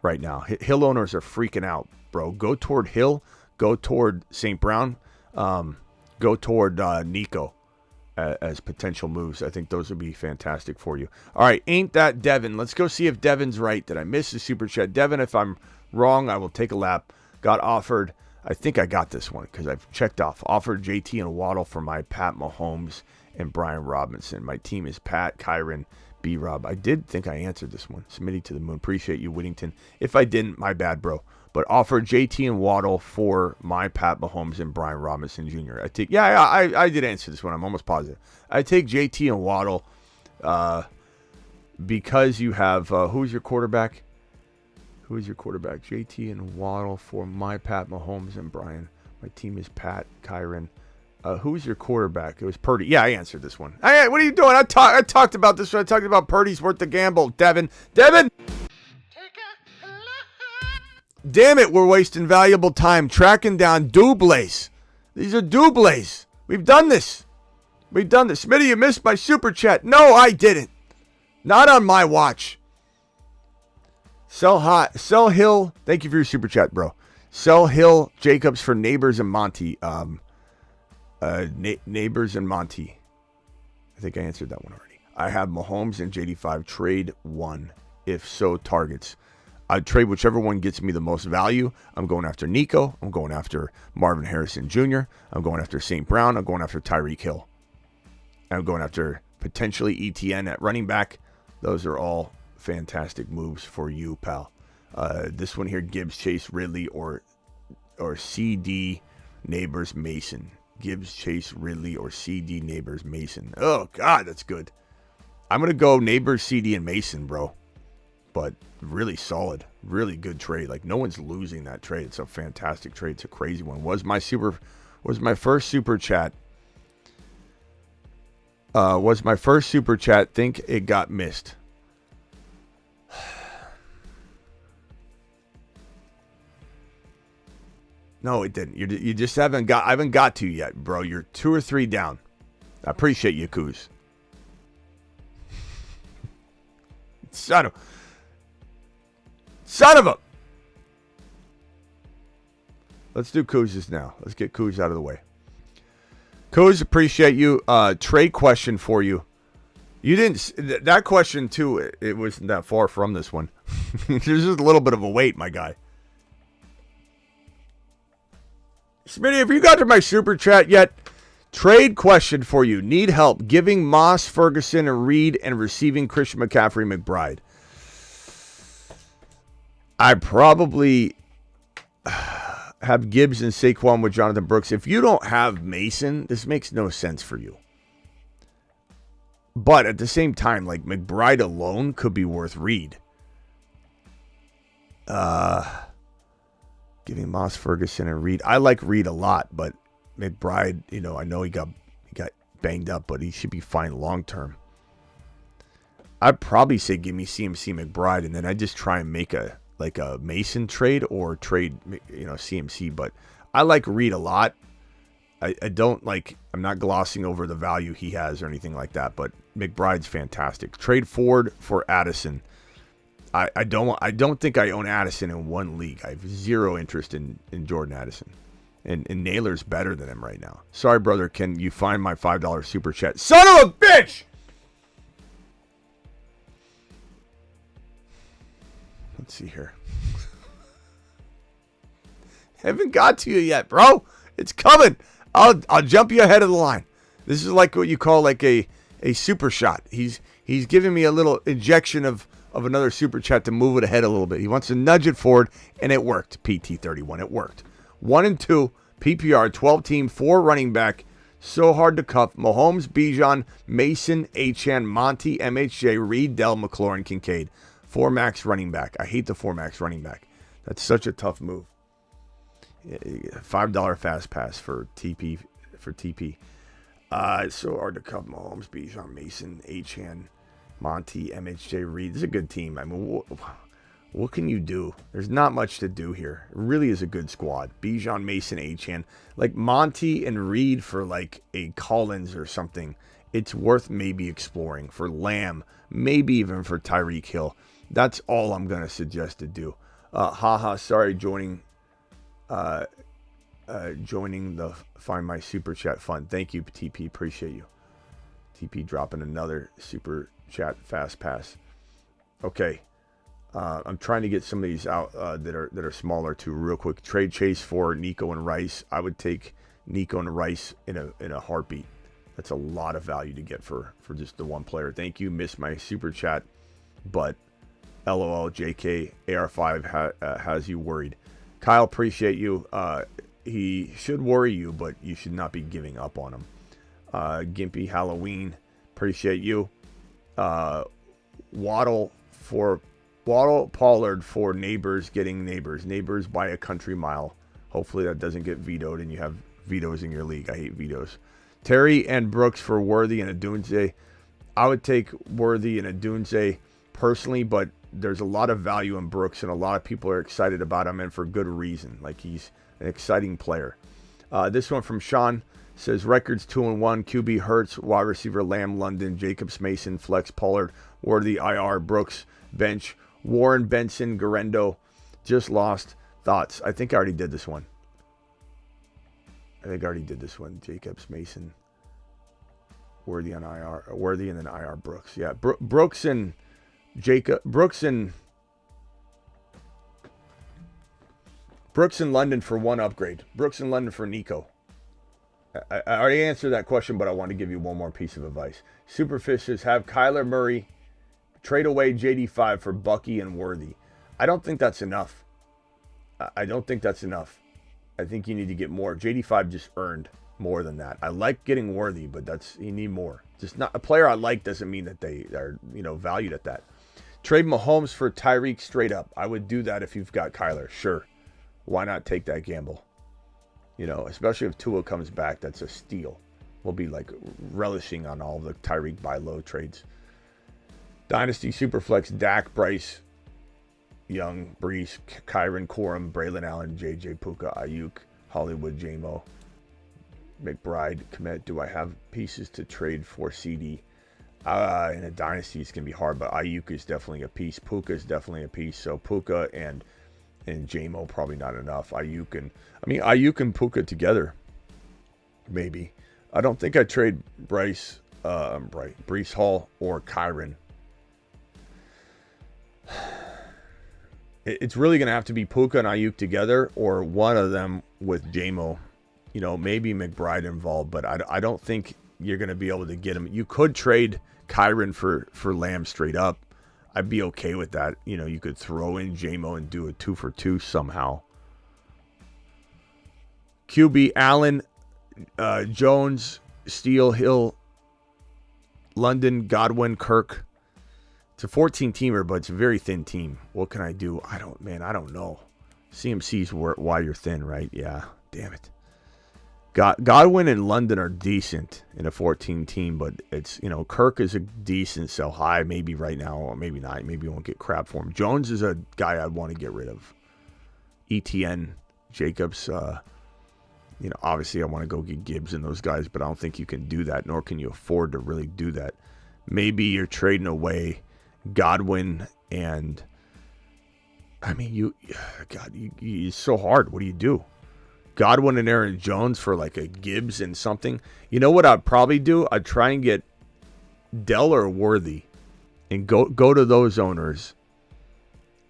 right now. Hill owners are freaking out, bro. Go toward Hill. Go toward St. Brown. Go toward Nico as potential moves. I think those would be fantastic for you. All right, ain't that Devin? Let's go see if Devin's right. Did I miss the super chat? Devin, if I'm wrong, I will take a lap. Got offered. I think I got this one because I've checked off. Offered JT and Waddle for my Pat Mahomes and Brian Robinson. My team is Pat, Kyron, B-Rob. I did think I answered this one. Smitty to the moon. Appreciate you, Whittington. If I didn't, my bad, bro. But offered JT and Waddle for my Pat Mahomes and Brian Robinson Jr. I did answer this one. I'm almost positive. I take JT and Waddle because you have, who's your quarterback? Who is your quarterback? JT and Waddle for my Pat Mahomes and Brian. My team is Pat, Kyron. Who's your quarterback? It was Purdy. Yeah, I answered this one. Hey, what are you doing? I talked about this one. I talked about Purdy's worth the gamble. Devin. Damn it, we're wasting valuable time tracking down doubles. These are doubles. We've done this. Smitty, you missed my super chat. No, I didn't. Not on my watch. Sell Hill. Thank you for your super chat, bro. Sell Hill Jacobs for Neighbors and Monty. Neighbors and Monty. I think I answered that one already. I have Mahomes and JD5. Trade one. If so, targets. I'd trade whichever one gets me the most value. I'm going after Nico. I'm going after Marvin Harrison Jr. I'm going after St. Brown. I'm going after Tyreek Hill. I'm going after potentially ETN at running back. Those are all fantastic moves for you, pal. This one here, Gibbs, Chase, Ridley, or CD, Neighbors, Mason. Gibbs, Chase, Ridley, or CD, Neighbors, Mason. Oh, God, that's good. I'm going to go Neighbors, CD, and Mason, bro. But really solid, really good trade. Like, no one's losing that trade. It's a fantastic trade. It's a crazy one. Was my first super chat. Think it got missed. No, it didn't. You just haven't got. I haven't got to you yet, bro. You're 2 or 3 down. I appreciate you, Kuz. Son of a. Let's do Kuz's now. Let's get Kuz out of the way. Kuz, appreciate you. Trade question for you. You didn't. That question too. It wasn't that far from this one. There's just a little bit of a wait, my guy. Smitty, have you got to my super chat yet? Trade question for you. Need help giving Moss, Ferguson, and Reed and receiving Christian McCaffrey, McBride. I probably have Gibbs and Saquon with Jonathan Brooks. If you don't have Mason, this makes no sense for you. But at the same time, like, McBride alone could be worth Reed. Giving Moss, Ferguson, and Reed. I like Reed a lot, but McBride, I know he got banged up, but he should be fine long term. I'd probably say give me CMC McBride, and then I just try and make a Mason trade or trade, CMC. But I like Reed a lot. I don't like. I'm not glossing over the value he has or anything like that. But McBride's fantastic. Trade Ford for Addison. I don't think I own Addison in one league. I have zero interest in Jordan Addison. And Naylor's better than him right now. Sorry, brother. Can you find my $5 super chat? Son of a bitch! Let's see here. Haven't got to you yet, bro. It's coming. I'll jump you ahead of the line. This is like what you call like a super shot. He's giving me a little injection of another super chat to move it ahead a little bit. He wants to nudge it forward, and it worked. PT31, it worked. 1 and 2, PPR, 12 team, 4 running back. So hard to cuff. Mahomes, Bijan, Mason, Achane, Monty, MHJ, Reed, Dell, McLaurin, Kincaid. 4 max running back. I hate the 4 max running back. That's such a tough move. $5 fast pass for TP. It's so hard to cuff. Mahomes, Bijan, Mason, Achane, Monty, MHJ, Reed. This is a good team. I mean, What can you do? There's not much to do here. It really is a good squad. Bijan, Mason, Achane. Like Monty and Reed for like a Collins or something. It's worth maybe exploring. For Lamb, maybe even for Tyreek Hill. That's all I'm going to suggest to do. Sorry, joining the Find My Super Chat Fund. Thank you, TP. Appreciate you. TP dropping another Super Chat Fast Pass. Okay. I'm trying to get some of these out that are smaller too real quick. Trade Chase for Nico and Rice. I would take Nico and Rice in a heartbeat. That's a lot of value to get for just the one player. Thank you. Missed my Super Chat, but LOL, JK, AR5 has you worried. Kyle, appreciate you. He should worry you, but you should not be giving up on him. Gimpy Halloween, appreciate you. Waddle Pollard for Neighbors getting Neighbors. Neighbors by a country mile. Hopefully that doesn't get vetoed and you have vetoes in your league. I hate vetoes. Terry and Brooks for Worthy and Adunze. I would take Worthy and Adunze personally, but there's a lot of value in Brooks and a lot of people are excited about him and for good reason. Like he's an exciting player. This one from Sean says records 2-1. QB Hurts, wide receiver Lamb, London, Jacobs, Mason, Flex, Pollard, Worthy, IR, Brooks, bench, Warren, Benson, Garendo. Just lost. Thoughts? I think I already did this one. Jacobs, Mason, Worthy on IR, Worthy and then IR Brooks. Yeah, Brooks and London for one upgrade. Brooks and London for Nico. I already answered that question, but I want to give you one more piece of advice. Superfishes have Kyler Murray trade away JD5 for Bucky and Worthy. I don't think that's enough. I think you need to get more. JD5 just earned more than that. I like getting Worthy, but you need more. Just not a player I like doesn't mean that they are, valued at that. Trade Mahomes for Tyreek straight up. I would do that if you've got Kyler. Sure. Why not take that gamble? Especially if Tua comes back, that's a steal. We'll be like relishing on all the Tyreek buy low trades. Dynasty Superflex, Dak, Bryce, Young, Brees, Kyron, Corum, Braylon Allen, JJ, Puka, Ayuk, Hollywood, JMO, McBride, Komet. Do I have pieces to trade for CD? In a dynasty, it's going to be hard, but Ayuk is definitely a piece. Puka is definitely a piece. So Puka and JMO probably not enough. Ayuk and Puka together, maybe. I don't think I trade Brees Hall or Kyron. It's really going to have to be Puka and Ayuk together or one of them with JMO. Maybe McBride involved, but I don't think you're going to be able to get him. You could trade Kyron for Lamb straight up. I'd be okay with that. You could throw in JMO and do a 2-for-2 somehow. QB Allen, Jones, Steele, Hill, London, Godwin, Kirk. It's a 14-teamer, but it's a very thin team. What can I do? I don't know. CMC's why you're thin, right? Yeah, damn it. Godwin and London are decent in a 14 team, but it's, Kirk is a decent sell high, maybe right now, or maybe not. Maybe you won't get crap for him. Jones is a guy I'd want to get rid of. ETN, Jacobs, obviously I want to go get Gibbs and those guys, but I don't think you can do that, nor can you afford to really do that. Maybe you're trading away Godwin and, it's so hard. What do you do? Godwin and Aaron Jones for like a Gibbs and something. You know what I'd probably do? I'd try and get Dell or Worthy and go to those owners.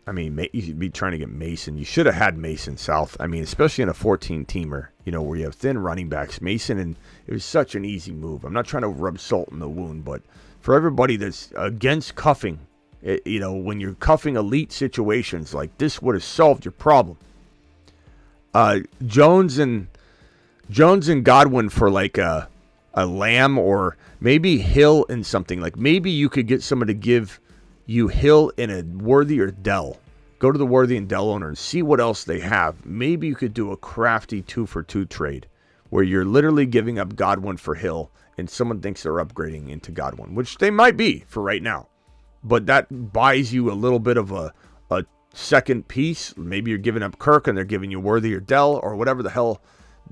You should be trying to get Mason. You should have had Mason South. Especially in a 14-teamer, where you have thin running backs. Mason, and it was such an easy move. I'm not trying to rub salt in the wound, but for everybody that's against cuffing, when you're cuffing elite situations, like this would have solved your problem. Jones and Godwin for like a Lamb, or maybe Hill and something. Like maybe you could get someone to give you Hill and a Worthy or Dell. Go to the Worthy and Dell owner and see what else they have. Maybe you could do a crafty 2-for-2 trade where you're literally giving up Godwin for Hill and someone thinks they're upgrading into Godwin, which they might be for right now. But that buys you a little bit of a second piece. Maybe you're giving up Kirk and they're giving you Worthy or Dell or whatever the hell.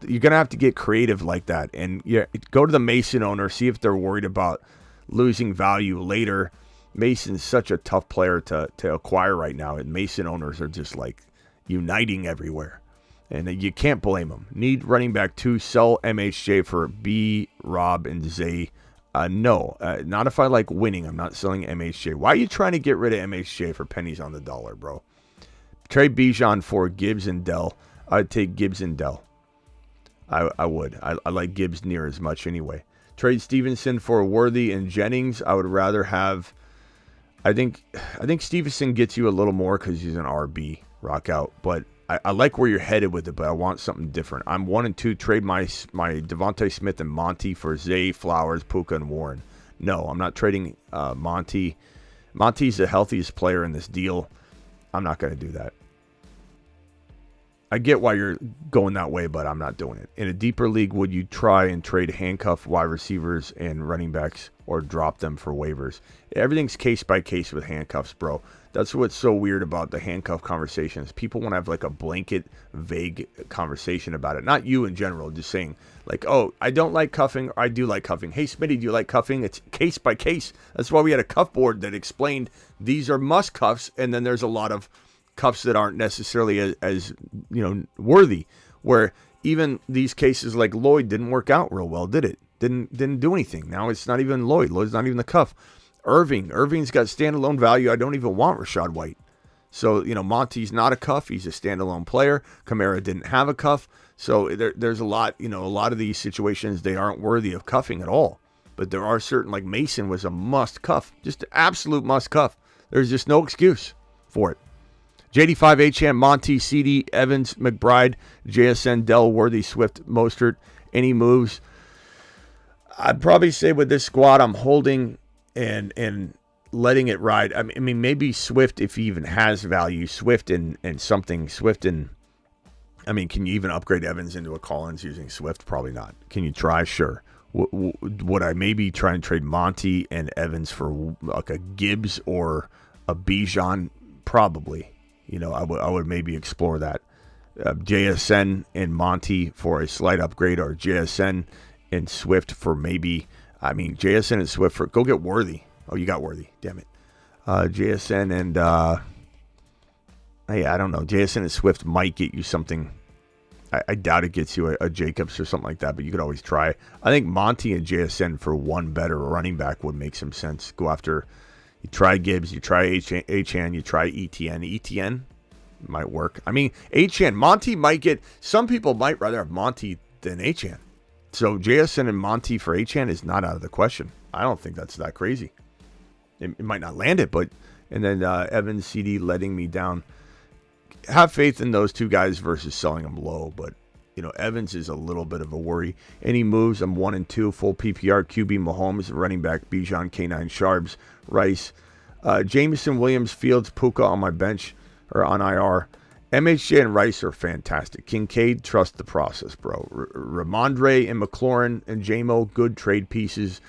You're going to have to get creative like that. And go to the Mason owner, see if they're worried about losing value later. Mason's such a tough player to acquire right now. And Mason owners are just like uniting everywhere. And you can't blame them. Need running back 2, sell MHJ for B, Rob, and Zay. No, not if I like winning. I'm not selling MHJ. Why are you trying to get rid of MHJ for pennies on the dollar, bro? Trade Bijan for Gibbs and Dell. I'd take Gibbs and Dell. I would. I like Gibbs near as much anyway. Trade Stevenson for Worthy and Jennings. I would rather have. I think Stevenson gets you a little more because he's an RB rock out. But I like where you're headed with it. But I want something different. I'm 1 and 2. Trade my Devontae Smith and Monty for Zay, Flowers, Puka, and Warren. No, I'm not trading Monty. Monty's the healthiest player in this deal. I'm not going to do that. I get why you're going that way, but I'm not doing it. In a deeper league, would you try and trade handcuff wide receivers and running backs or drop them for waivers? Everything's case by case with handcuffs, bro. That's what's so weird about the handcuff conversations. People want to have like a blanket, vague conversation about it. Not you in general, just saying like, oh, I don't like cuffing, or I do like cuffing. Hey, Smitty, do you like cuffing? It's case by case. That's why we had a cuff board that explained these are must cuffs, and then there's a lot of cuffs that aren't necessarily as worthy, where even these cases like Lloyd didn't work out real well, did it? Didn't do anything. Now it's not even Lloyd. Lloyd's not even the cuff. Irving's got standalone value. I don't even want Rachaad White. So, Monty's not a cuff. He's a standalone player. Kamara didn't have a cuff. So there's a lot of these situations, they aren't worthy of cuffing at all. But there are certain, like Mason was a must cuff, just an absolute must cuff. There's just no excuse for it. JD5, Achane, Monty, CD, Evans, McBride, JSN, Dell, Worthy, Swift, Mostert. Any moves? I'd probably say with this squad, I'm holding and letting it ride. I mean, maybe Swift, if he even has value. Swift and something. Swift and, can you even upgrade Evans into a Collins using Swift? Probably not. Can you try? Sure. Would I maybe try and trade Monty and Evans for like a Gibbs or a Bijan? Probably. I would maybe explore that. JSN and Monty for a slight upgrade, or JSN and Swift for maybe, JSN and Swift for, go get Worthy. Oh, you got Worthy. Damn it. JSN and, I don't know. JSN and Swift might get you something. I doubt it gets you a Jacobs or something like that, but you could always try. I think Monty and JSN for one better running back would make some sense. Go after. You try Gibbs, you try Achane, you try ETN. ETN might work. Achane, Monty might get, some people might rather have Monty than Achane. So JSN and Monty for Achane is not out of the question. I don't think that's that crazy. It might not land it, but, and then Evans, CD letting me down. Have faith in those two guys versus selling them low, but Evans is a little bit of a worry. Any moves? I'm 1 and 2, full PPR, QB Mahomes, running back Bijan, K9 Sharps, Rice, Jameson, Williams, Fields, Puka on my bench or on IR. MHJ and Rice are fantastic. Kincaid, trust the process, bro. Ramondre and McLaurin and JMO, good trade pieces.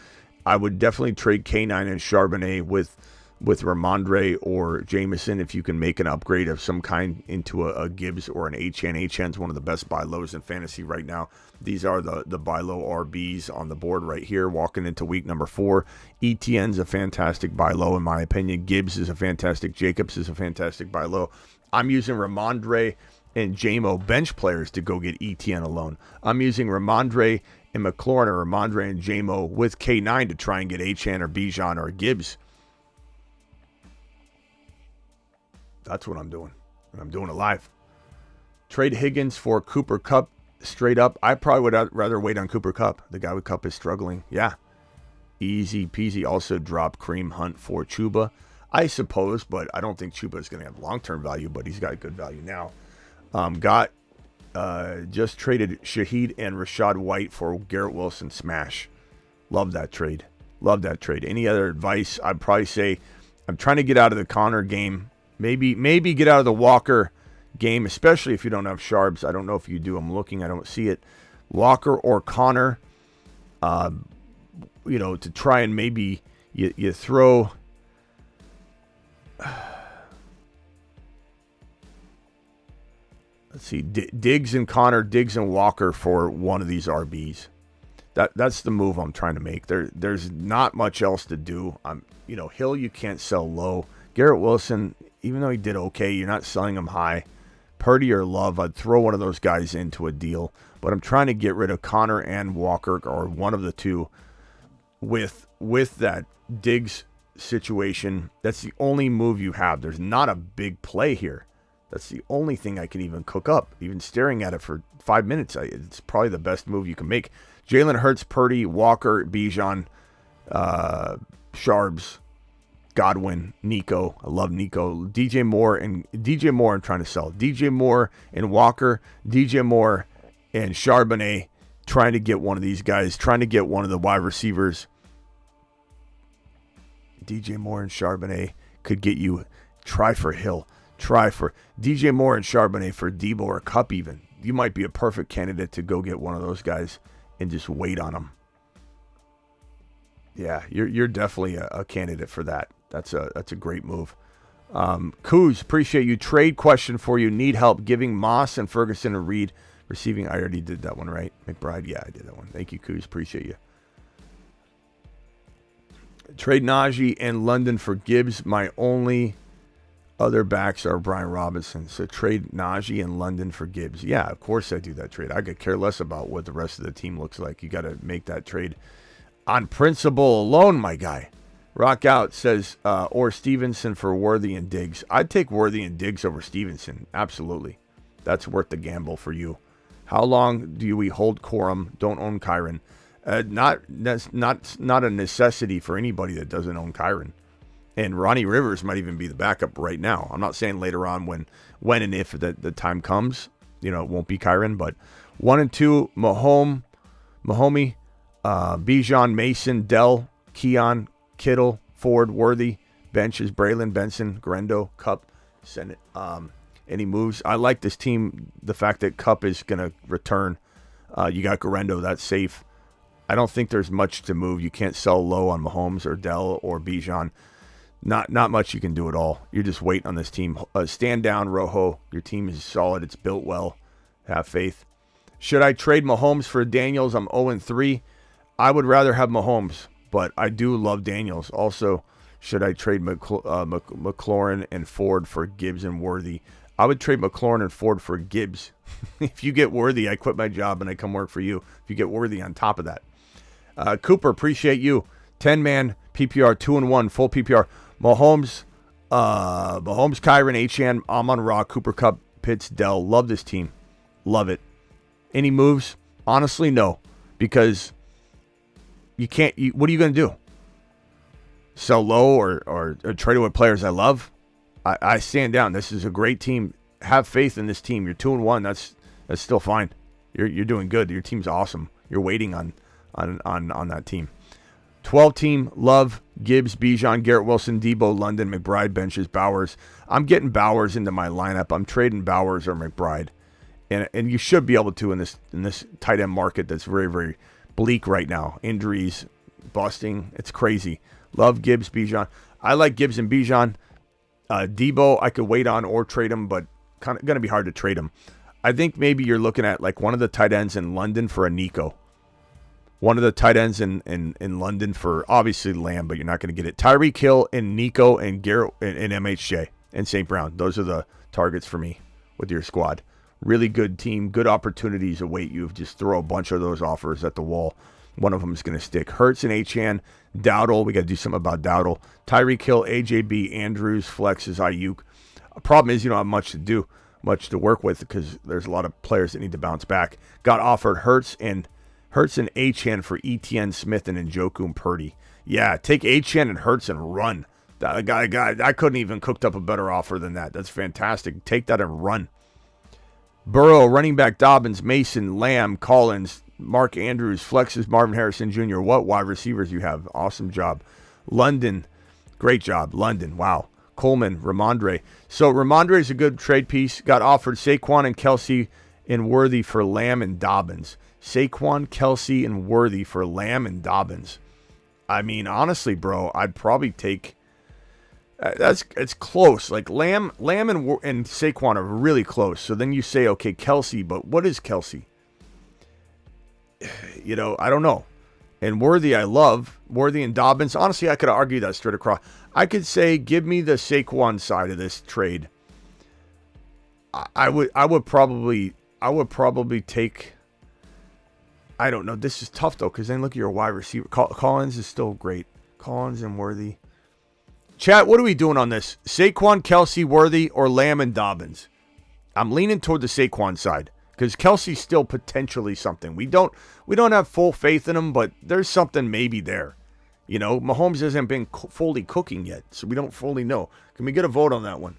I would definitely trade K9 and Charbonnet with Ramondre or Jameson if you can make an upgrade of some kind into a Gibbs or an Achane. Achane's one of the best buy lows in fantasy right now. These are the buy low RBs on the board right here, walking into week number 4. ETN's a fantastic buy low in my opinion. Gibbs is a fantastic. Jacobs is a fantastic buy low. I'm using Ramondre and JMO bench players to go get ETN alone. I'm using Ramondre and McLaurin or Ramondre and JMO with K9 to try and get Achane or Bijan or Gibbs. That's what I'm doing. And I'm doing it live. Trade Higgins for Cooper Kupp straight up. I probably would rather wait on Cooper Kupp. The guy with Kupp is struggling. Yeah. Easy peasy. Also drop Kareem Hunt for Chuba, I suppose, but I don't think Chuba is going to have long-term value, but he's got good value now. Just traded Shaheed and Rachaad White for Garrett Wilson. Smash. Love that trade. Love that trade. Any other advice? I'd probably say I'm trying to get out of the Connor game. Maybe get out of the Walker game, especially if you don't have Sharps. I don't know if you do. I'm looking. I don't see it. Walker or Connor, to try and maybe you throw. Let's see. Diggs and Connor, Diggs and Walker for one of these RBs. That's the move I'm trying to make. There's not much else to do. Hill you can't sell low. Garrett Wilson, even though he did okay, you're not selling him high. Purdy or Love, I'd throw one of those guys into a deal. But I'm trying to get rid of Connor and Walker, or one of the two, with that Diggs situation. That's the only move you have. There's not a big play here. That's the only thing I can even cook up. Even staring at it for 5 minutes, it's probably the best move you can make. Jalen Hurts, Purdy, Walker, Bijan, Sharbs, Godwin, Nico. I love Nico. DJ Moore I'm trying to sell. DJ Moore and Walker, DJ Moore and Charbonnet, trying to get one of these guys, trying to get one of the wide receivers. DJ Moore and Charbonnet could get you. Try for Hill. Try for DJ Moore and Charbonnet for Debo or Cup even. You might be a perfect candidate to go get one of those guys and just wait on them. Yeah, you're definitely a candidate for that. That's a great move. Kuz, appreciate you. Trade question for you. Need help giving Moss and Ferguson a read. Receiving, I already did that one, right? McBride, yeah, I did that one. Thank you, Kuz. Appreciate you. Trade Najee and London for Gibbs. My only other backs are Brian Robinson. So trade Najee and London for Gibbs. Yeah, of course I do that trade. I could care less about what the rest of the team looks like. You got to make that trade on principle alone, my guy. Rock Out says, or Stevenson for Worthy and Diggs. I'd take Worthy and Diggs over Stevenson. Absolutely. That's worth the gamble for you. How long do we hold Corum? Don't own Kyron. That's not a necessity for anybody that doesn't own Kyron. And Ronnie Rivers might even be the backup right now. I'm not saying later on when and if the time comes, it won't be Kyron. But 1 and 2, Mahomey, Bijan, Mason, Dell, Keon, Kittle, Ford, Worthy, benches, Braylon, Benson, Grendo, Cup, Senate. Any moves? I like this team. The fact that Cup is going to return. You got Grendo. That's safe. I don't think there's much to move. You can't sell low on Mahomes or Dell or Bijan. Not much you can do at all. You're just waiting on this team. Stand down, Rojo. Your team is solid. It's built well. Have faith. Should I trade Mahomes for Daniels? I'm 0-3. I would rather have Mahomes, but I do love Daniels. Also, should I trade McLaurin and Ford for Gibbs and Worthy? I would trade McLaurin and Ford for Gibbs. If you get Worthy, I quit my job and I come work for you. If you get Worthy on top of that. Cooper, appreciate you. 10-man PPR, 2-1, full PPR. Mahomes, Kyron, Achane, Amon-Ra, Cooper Cup, Pitts, Dell. Love this team. Love it. Any moves? Honestly, no. Because you can't. What are you going to do? Sell low or trade away players I love? I stand down. This is a great team. Have faith in this team. You're 2-1. That's still fine. You're doing good. Your team's awesome. You're waiting on that team. 12-team, Love, Gibbs, Bijan, Garrett Wilson, Debo, London, McBride, benches, Bowers. I'm getting Bowers into my lineup. I'm trading Bowers or McBride. And you should be able to in this tight end market that's very, very bleak right now. Injuries, busting. It's crazy. Love, Gibbs, Bijan. I like Gibbs and Bijan. Debo, I could wait on or trade him, but kind of going to be hard to trade him. I think maybe you're looking at like one of the tight ends in London for a Nico. One of the tight ends in London for obviously Lamb, but you're not going to get it. Tyreek Hill and Nico and Garrett and MHJ and St. Brown. Those are the targets for me with your squad. Really good team. Good opportunities await you. Just throw a bunch of those offers at the wall. One of them is going to stick. Hurts and Achane. Dowdle. We got to do something about Dowdle. Tyreek Hill, AJB, Andrews, Flex is Ayuk. Problem is you don't have much to work with because there's a lot of players that need to bounce back. Got offered Hurts and Achane for ETN, Smith, and Njoku and Purdy. Yeah, take Achane and Hurts and run. That guy, I couldn't even cooked up a better offer than that. That's fantastic. Take that and run. Burrow, running back Dobbins, Mason, Lamb, Collins, Mark Andrews, Flexes, Marvin Harrison Jr. What wide receivers you have. Awesome job. London, great job. London, wow. Coleman, Ramondre. So Ramondre is a good trade piece. Got offered Saquon and Kelsey and Worthy for Lamb and Dobbins. Saquon, Kelsey, and Worthy for Lamb and Dobbins. I mean, honestly, bro, I'd probably take It's close. Like Lamb and Saquon are really close. So then you say, okay, Kelsey, but what is Kelsey? I don't know. And Worthy, I love. Worthy and Dobbins. Honestly, I could argue that straight across. I could say, give me the Saquon side of this trade. I would probably take. I don't know. This is tough though, because then look at your wide receiver. Collins is still great. Collins and Worthy. Chat, what are we doing on this? Saquon, Kelsey, Worthy, or Lamb and Dobbins? I'm leaning toward the Saquon side because Kelsey's still potentially something. We don't have full faith in him, but there's something maybe there. Mahomes hasn't been fully cooking yet, so we don't fully know. Can we get a vote on that one?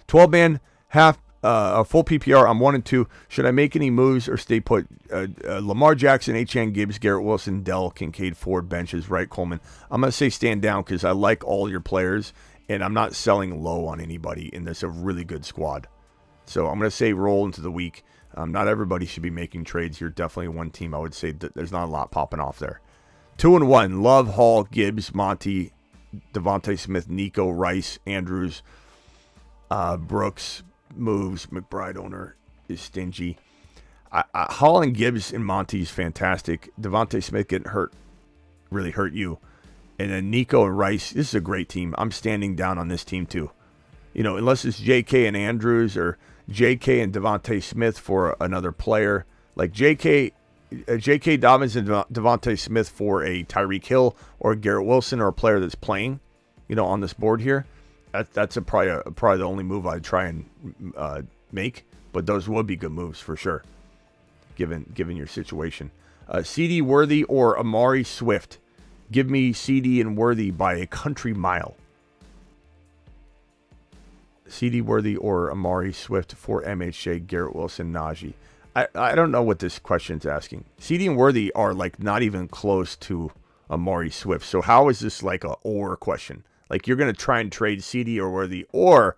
12-man, half, full PPR. I'm 1 and 2. Should I make any moves or stay put? Lamar Jackson, H.N. Gibbs, Garrett Wilson, Dell, Kincaid, Ford, benches, right, Coleman. I'm going to say stand down because I like all your players, and I'm not selling low on anybody, and this is a really good squad. So I'm going to say roll into the week. Not everybody should be making trades. You're definitely one team. I would say that there's not a lot popping off there. 2 and 1. Love, Hall, Gibbs, Monty, Devontae Smith, Nico, Rice, Andrews, Brooks, moves. McBride owner is stingy. Hall and Gibbs and Monty is fantastic. Devontae Smith getting hurt really hurt you. And then Nico and Rice, this is a great team. I'm standing down on this team too. Unless it's JK and Andrews or JK and Devontae Smith for another player. Like JK Dobbins and Devontae Smith for a Tyreek Hill or Garrett Wilson or a player that's playing, on this board here. That's probably the only move I'd try and make. But those would be good moves for sure, given your situation. CD Worthy or Amari Swift. Give me CD and Worthy by a country mile. CD Worthy or Amari Swift for MHJ, Garrett Wilson, Najee. I don't know what this question's asking. CD and Worthy are like not even close to Amari Swift. So how is this like a or question? Like you're going to try and trade CD or Worthy, or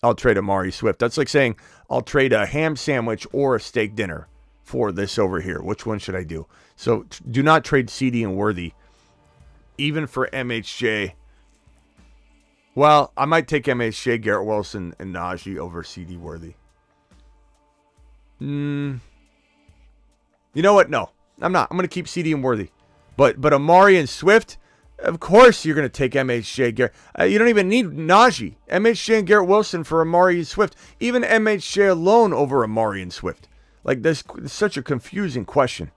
I'll trade Amari Swift. That's like saying I'll trade a ham sandwich or a steak dinner for this over here. Which one should I do? So do not trade CD and Worthy, even for MHJ. Well, I might take MHJ, Garrett Wilson, and Najee over CD Worthy. You know what? No, I'm not. I'm going to keep CD and Worthy. But Amari and Swift, of course you're going to take MHJ, Garrett. You don't even need Najee. MHJ and Garrett Wilson for Amari and Swift. Even MHJ alone over Amari and Swift. Like, this is such a confusing question.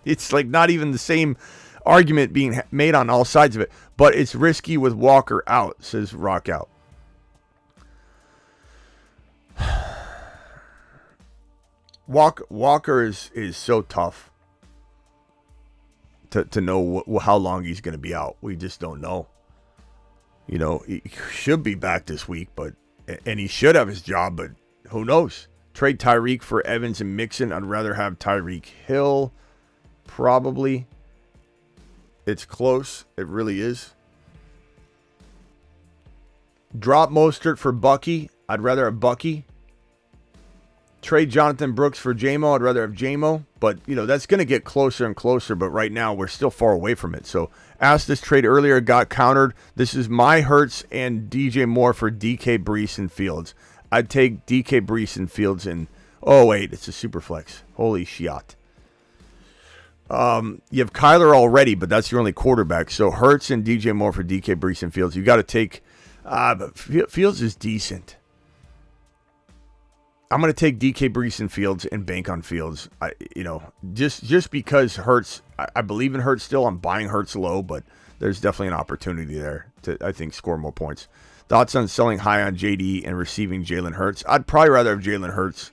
It's like not even the same argument being made on all sides of it. But it's risky with Walker out, says Rock Out. Walker is so tough to know how long he's going to be out. We just don't know. He should be back this week, and he should have his job, but who knows? Trade Tyreek for Evans and Mixon. I'd rather have Tyreek Hill, probably. It's close. It really is. Drop Mostert for Bucky. I'd rather have Bucky. Trade Jonathan Brooks for J-Mo. I'd rather have J-Mo. But, that's going to get closer and closer. But right now, we're still far away from it. So, asked this trade earlier, got countered. This is my Hurts and DJ Moore for DK, Brees, and Fields. I'd take DK, Brees, and Fields and... Oh, wait. It's a super flex. Holy shit. You have Kyler already, but that's your only quarterback. So, Hurts and DJ Moore for DK, Brees, and Fields. You got to take... but Fields is decent. I'm going to take DK, Brees, and Fields and bank on Fields. Just because Hurts, I believe in Hurts still. I'm buying Hurts low, but there's definitely an opportunity there to, I think, score more points. Thoughts on selling high on JD and receiving Jalen Hurts? I'd probably rather have Jalen Hurts.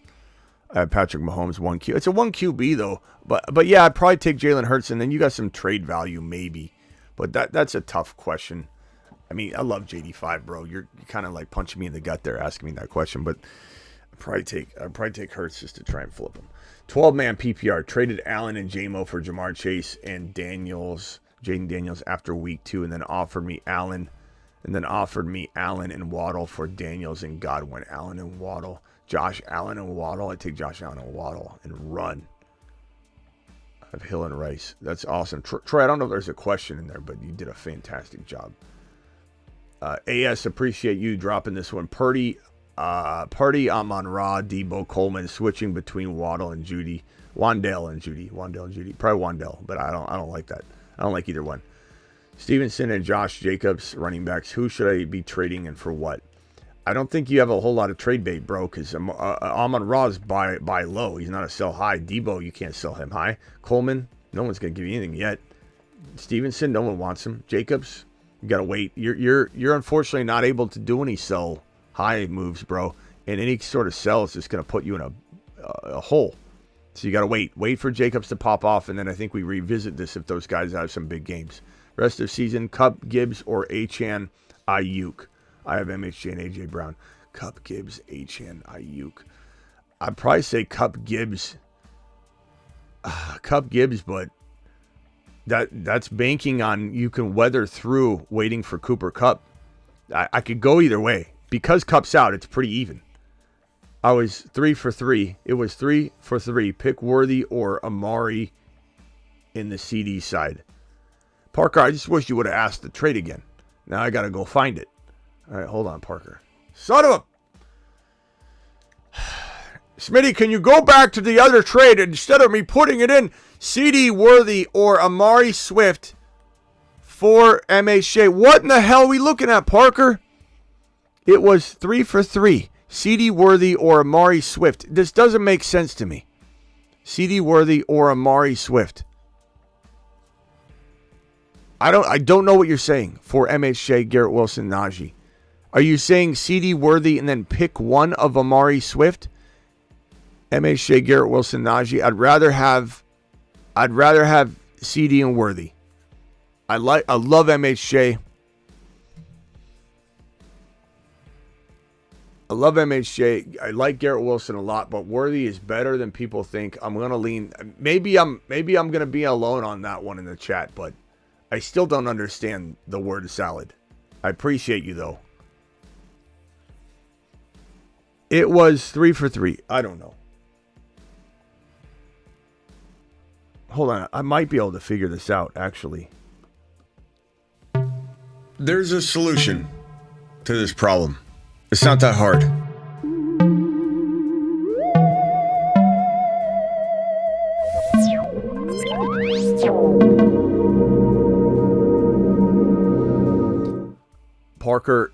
Patrick Mahomes 1Q. It's a 1 QB though, but yeah, I'd probably take Jalen Hurts, and then you got some trade value maybe. But that's a tough question. I mean, I love JD5, bro. You're kind of like punching me in the gut there, asking me that question, but. I'd probably take Hurts just to try and flip him. 12-man PPR. Traded Allen and J-Mo for Jamar Chase and Jaden Daniels after week 2, and then offered me Allen and Waddle for Daniels and Godwin. Allen and Waddle. Josh Allen and Waddle. I'd take Josh Allen and Waddle and run. I have Hill and Rice. That's awesome. Troy, I don't know if there's a question in there, but you did a fantastic job. AS, appreciate you dropping this one. Purdy, Amon-Ra, Debo, Coleman switching between Waddle and Judy. Wandale and Judy. Probably Wandale, but I don't like that. I don't like either one. Stevenson and Josh Jacobs, running backs. Who should I be trading and for what? I don't think you have a whole lot of trade bait, bro, because Amon-Ra is buy low. He's not a sell high. Debo, you can't sell him high. Coleman, no one's going to give you anything yet. Stevenson, no one wants him. Jacobs, you got to wait. You're unfortunately not able to do any sell high moves, bro. And any sort of sell is just going to put you in a hole. So you got to wait. Wait for Jacobs to pop off, and then I think we revisit this if those guys have some big games. Rest of season, Cup, Gibbs, or Achane, Ayuk. I have MHJ and AJ Brown. Cup, Gibbs, Achane, Ayuk. I'd probably say Cup, Gibbs. Cup, Gibbs, but that's banking on you can weather through waiting for Cooper Kupp. I could go either way. Because Kupp's out, it's pretty even. I was 3 for 3. It was 3 for 3. Pick Worthy or Amari in the CD side. Parker, I just wish you would have asked the trade again. Now I got to go find it. All right, hold on, Parker. Son of a... Smitty, can you go back to the other trade instead of me putting it in? CD Worthy or Amari Swift for MHJ. What in the hell are we looking at, Parker? It was 3 for 3. CD Worthy or Amari Swift. This doesn't make sense to me. CD Worthy or Amari Swift. I don't know what you're saying for MHJ, Garrett Wilson, Najee. Are you saying CD Worthy and then pick one of Amari Swift? MHJ, Garrett Wilson, Najee. I'd rather have CD and Worthy. I love MHJ. I love MHJ. I like Garrett Wilson a lot, but Worthy is better than people think. I'm gonna lean. Maybe I'm gonna be alone on that one in the chat, but I still don't understand the word salad. I appreciate you though. It was 3 for 3. I don't know. Hold on. I might be able to figure this out, actually. There's a solution to this problem. It's not that hard. Parker,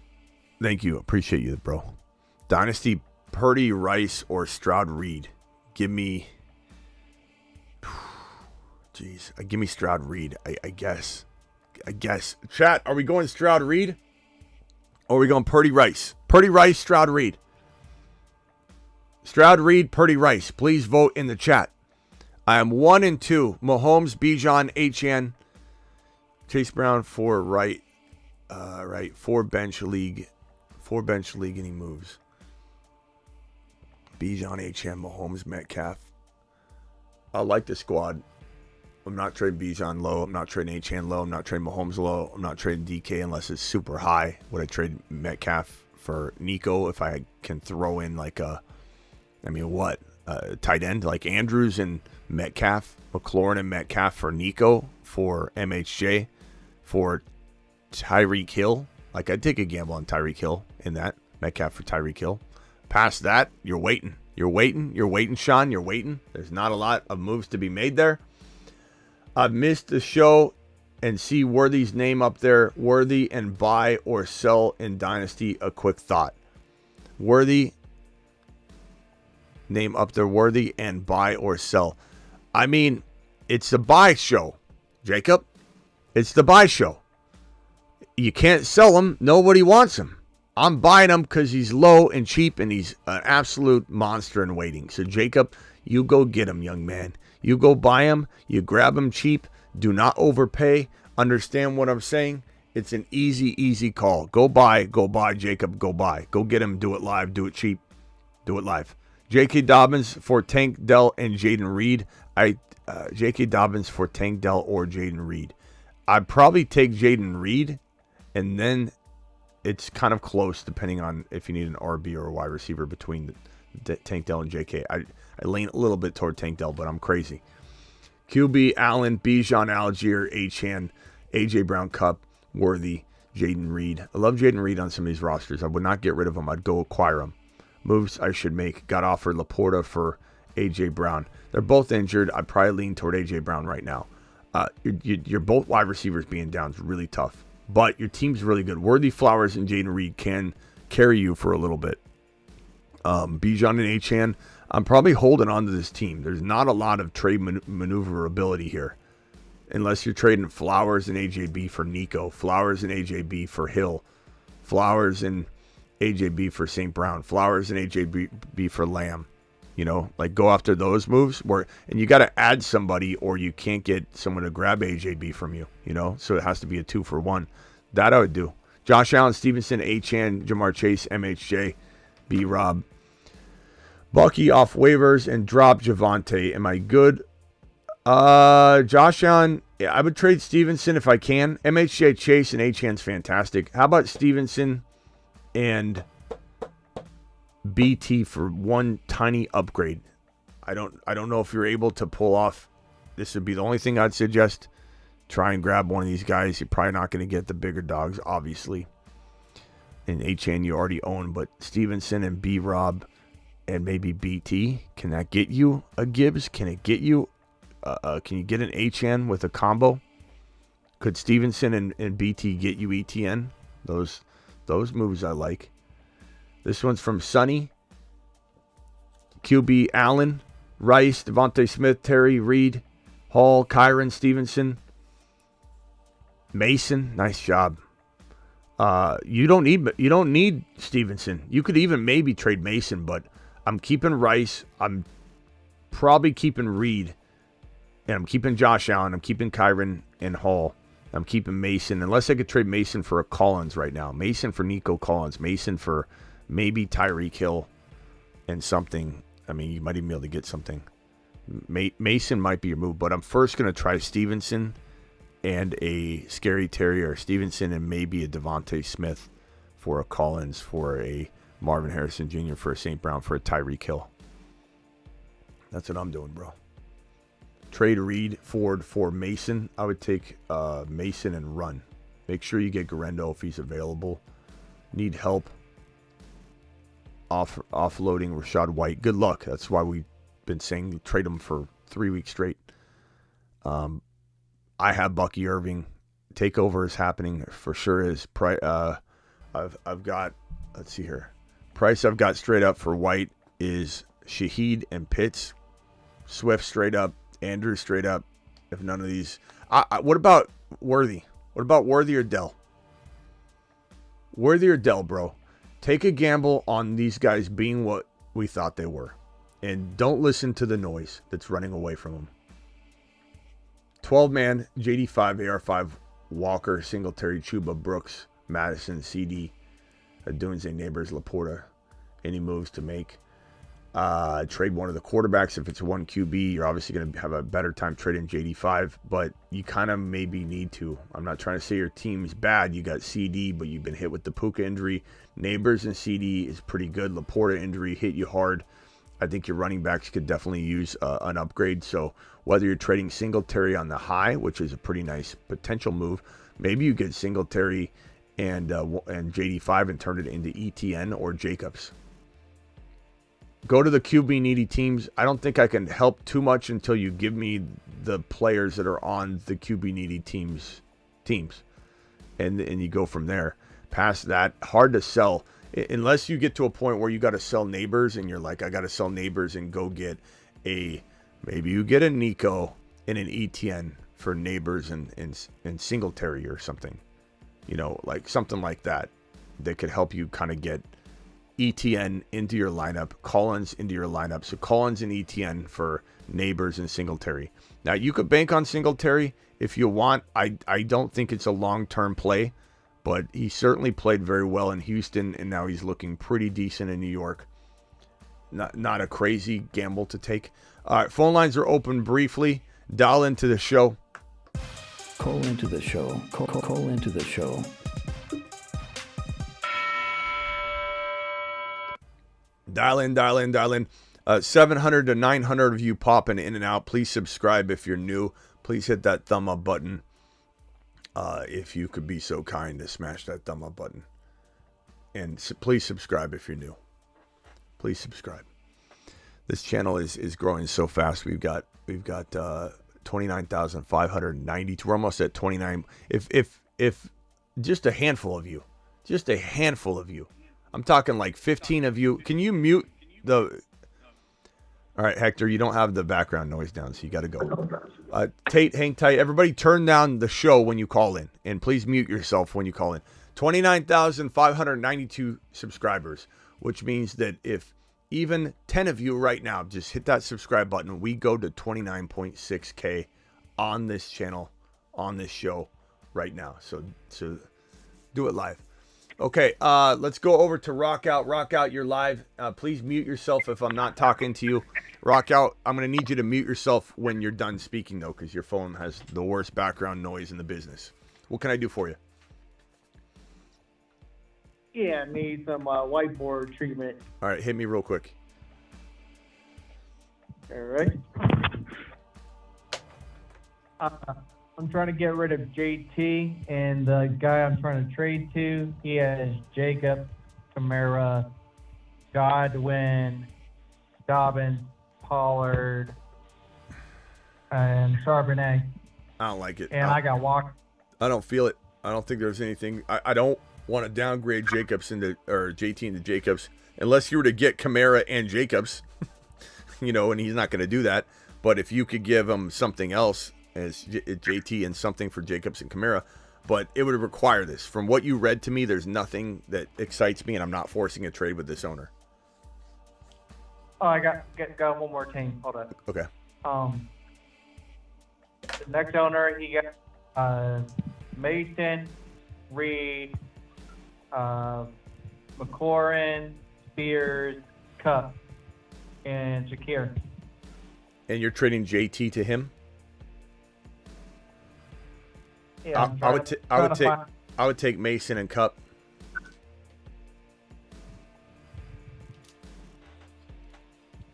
thank you. Appreciate you, bro. Dynasty, Purdy, Rice, or Stroud-Reed. Give me... Jeez. Give me Stroud-Reed, I guess. Chat, are we going Stroud-Reed? Or are we going Purdy, Rice? Purdy, Rice, Stroud-Reed. Stroud-Reed, Purdy, Rice. Please vote in the chat. I am 1 and 2. Mahomes, Bijan, Achane. Chase Brown, 4 right. Right. 4 bench league. 4 bench league, and he moves. Bijan, Achane, Mahomes, Metcalf. I like the squad. I'm not trading Bijan low. I'm not trading Achane low. I'm not trading Mahomes low. I'm not trading DK unless it's super high. Would I trade Metcalf for Nico if I can throw in like tight end like Andrews and Metcalf, McLaurin and Metcalf for Nico for MHJ for Tyreek Hill? Like I'd take a gamble on Tyreek Hill in that. Metcalf for Tyreek Hill. Past that, you're waiting. You're waiting, Sean. You're waiting. There's not a lot of moves to be made there. I've missed the show and see Worthy's name up there. Worthy and buy or sell in Dynasty. A quick thought. Worthy, name up there. Worthy and buy or sell. I mean, it's the buy show, Jacob. It's the buy show. You can't sell him. Nobody wants him. I'm buying him because he's low and cheap and he's an absolute monster in waiting. So, Jacob, you go get him, young man. You go buy him. You grab him cheap. Do not overpay. Understand what I'm saying? It's an easy call. Go buy, Jacob. Go buy. Go get him. Do it live. Do it cheap. Do it live. J.K. Dobbins for Tank Dell and Jaden Reed. J.K. Dobbins for Tank Dell or Jaden Reed. I'd probably take Jaden Reed, and then it's kind of close depending on if you need an RB or a wide receiver between the Tank Dell and J.K. I lean a little bit toward Tank Dell, but I'm crazy. QB, Allen, Bijan, Algier, Achane, AJ Brown, Cup, Worthy, Jaden Reed. I love Jaden Reed on some of these rosters. I would not get rid of him. I'd go acquire him. Moves I should make. Got offered Laporta for A.J. Brown. They're both injured. I'd probably lean toward A.J. Brown right now. You're both wide receivers being down is really tough. But your team's really good. Worthy, Flowers, and Jaden Reed can carry you for a little bit. Bijan and Achane, I'm probably holding on to this team. There's not a lot of trade maneuverability here. Unless you're trading Flowers and AJB for Nico, Flowers and AJB for Hill, Flowers and AJB for St. Brown, Flowers and AJB for Lamb. You know, like go after those moves and you got to add somebody or you can't get someone to grab AJB from you, you know, so it has to be a 2-for-1. That I would do. Josh Allen, Stevenson, Achane, Jamar Chase, MHJ, B-Rob, Bucky off waivers and drop Javonte. Am I good? Josh Allen, yeah, I would trade Stevenson if I can. MHJ, Chase, and Achane's fantastic. How about Stevenson and BT for one tiny upgrade? I don't know if you're able to pull off. This would be the only thing I'd suggest. Try and grab one of these guys. You're probably not going to get the bigger dogs, obviously. And Achane you already own, but Stevenson and B-Rob and maybe BT. Can that get you a Gibbs? Can it get you? Can you get an Achane with a combo? Could Stevenson and BT get you ETN? Those moves I like. This one's from Sonny. QB Allen, Rice, Devontae Smith, Terry, Reed, Hall, Kyron, Stevenson, Mason. Nice job. You don't need Stevenson. You could even maybe trade Mason, but I'm keeping Rice. I'm probably keeping Reed, and I'm keeping Josh Allen. I'm keeping Kyron and Hall. I'm keeping Mason, unless I could trade Mason for a Collins right now. Mason for Nico Collins. Mason for maybe Tyreek Hill and something. I mean, you might even be able to get something. Mason might be your move, but I'm first going to try Stevenson and a Scary Terry, or Stevenson and maybe a Devontae Smith for a Collins, for a Marvin Harrison Jr., for a St. Brown, for a Tyreek Hill. That's what I'm doing, bro. Trade Reed Ford for Mason. I would take Mason and run. Make sure you get Garendo if he's available. Need help offloading Rashad White. Good luck. That's why we've been saying trade him for 3 weeks straight. I have Bucky Irving. Takeover is happening for sure. I've got, let's see here. Price I've got straight up for White is Shaheed and Pitts. Swift straight up. Andrew straight up. If none of these, what about Worthy? What about Worthy or Dell? Worthy or Dell, bro? Take a gamble on these guys being what we thought they were, and don't listen to the noise that's running away from them. 12-man, JD5, AR5, Walker, Singletary, Chuba, Brooks, Madison, CD, Dunze, Neighbors, Laporta. Any moves to make? Trade one of the quarterbacks. If it's one QB, you're obviously going to have a better time trading JD5, but you kind of maybe need to. I'm not trying to say your team's bad. You got CD, but you've been hit with the Puka injury. Neighbors and CD is pretty good. Laporta injury hit you hard. I think your running backs could definitely use an upgrade. So whether you're trading Singletary on the high, which is a pretty nice potential move, maybe you get Singletary and JD5 and turn it into ETN or Jacobs. Go to the QB needy teams. I don't think I can help too much until you give me the players that are on the QB needy teams, and you go from there. Past that, hard to sell unless you get to a point where you got to sell Neighbors, and you're like, I got to sell Neighbors and go get maybe you get a Nico and an ETN for Neighbors and Singletary or something, you know, like something like that could help you kind of get ETN into your lineup, Collins into your lineup. So Collins and ETN for Neighbors and Singletary. Now you could bank on Singletary if you want. I don't think it's a long-term play, but he certainly played very well in Houston, and now he's looking pretty decent in New York. Not a crazy gamble to take. All right, phone lines are open briefly. Dial into the show. Call into the show. Call into the show. Dial in. 700 to 900 of you popping in and out. Please subscribe if you're new. Please hit that thumb up button. if you could be so kind to smash that thumb up button. And please subscribe if you're new. Please subscribe. This channel is growing so fast. We've got 29,592. We're almost at 29. If just a handful of you, I'm talking like 15 of you. Can you mute the? All right, Hector, you don't have the background noise down, so you got to go. Tate, hang tight. Everybody turn down the show when you call in, and please mute yourself when you call in. 29,592 subscribers, which means that if even 10 of you right now just hit that subscribe button, we go to 29.6K on this channel, on this show right now. So do it live. Okay, let's go over to Rock Out. Rock Out, you're live. Please mute yourself if I'm not talking to you. Rock Out, I'm going to need you to mute yourself when you're done speaking, though, because your phone has the worst background noise in the business. What can I do for you? Yeah, I need some whiteboard treatment. All right, hit me real quick. All right. I'm trying to get rid of JT, and the guy I'm trying to trade to, he has Jacob, Kamara, Godwin, Dobbins, Pollard, and Charbonnet. I don't like it. And I got Walker. I don't feel it. I don't think there's anything. I don't want to downgrade Jacobs into, or JT into Jacobs, unless you were to get Kamara and Jacobs, and he's not going to do that. But if you could give him something else as JT and something for Jacobs and Kamara, but it would require this. From what you read to me, there's nothing that excites me, and I'm not forcing a trade with this owner. Oh, I got one more team. Hold on. Okay. The next owner, he got Mason, Reed, McLaurin, Spears, Cup, and Shakir. And you're trading JT to him? Yeah, I would take Mason and Cup.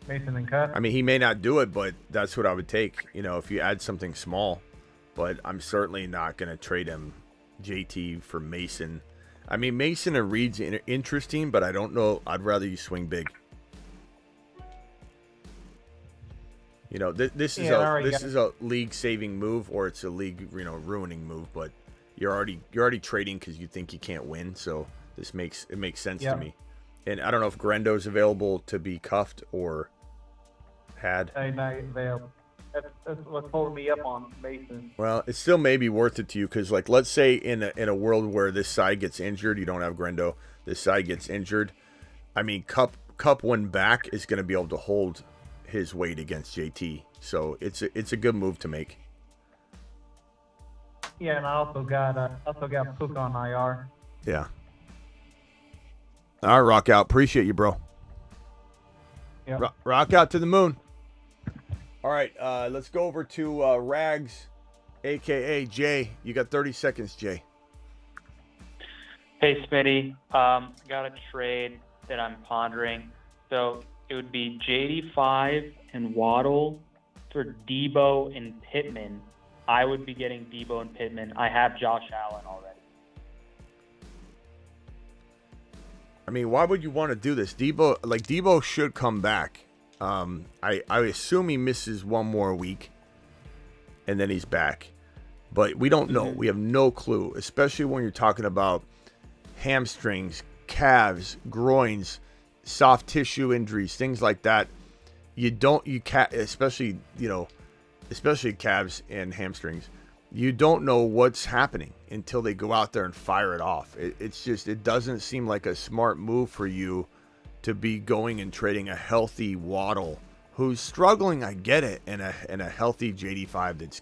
Mason and Cup. I mean, he may not do it, but that's what I would take. If you add something small. But I'm certainly not going to trade him JT for Mason. I mean, Mason and Reed's interesting, but I don't know. I'd rather you swing big. This is a league-saving move, or it's a league, ruining move. But you're already trading because you think you can't win. So it makes sense to me. And I don't know if Grendo's available to be cuffed or had. Not available. That's what's holding me up on Mason. Well, it still may be worth it to you because, let's say in a world where this side gets injured, you don't have Grendo. This side gets injured. I mean, Cup when back is going to be able to hold his weight against JT. So it's a good move to make. Yeah, and I also got Puka on IR. Yeah. All right, Rock Out. Appreciate you, bro. Yeah. Rock out to the moon. All right, let's go over to Rags, a.k.a. Jay. You got 30 seconds, Jay. Hey, Smitty. Got a trade that I'm pondering. So it would be JD5 and Waddle for Debo and Pittman. I would be getting Debo and Pittman. I have Josh Allen already. I mean, why would you want to do this? Debo should come back. I assume he misses one more week, and then he's back. But we don't know. We have no clue, especially when you're talking about hamstrings, calves, groins, soft tissue injuries, things like that. Especially calves and hamstrings. You don't know what's happening until they go out there and fire it off. It doesn't seem like a smart move for you to be going and trading a healthy Waddle who's struggling. I get it. And a healthy JD5 that's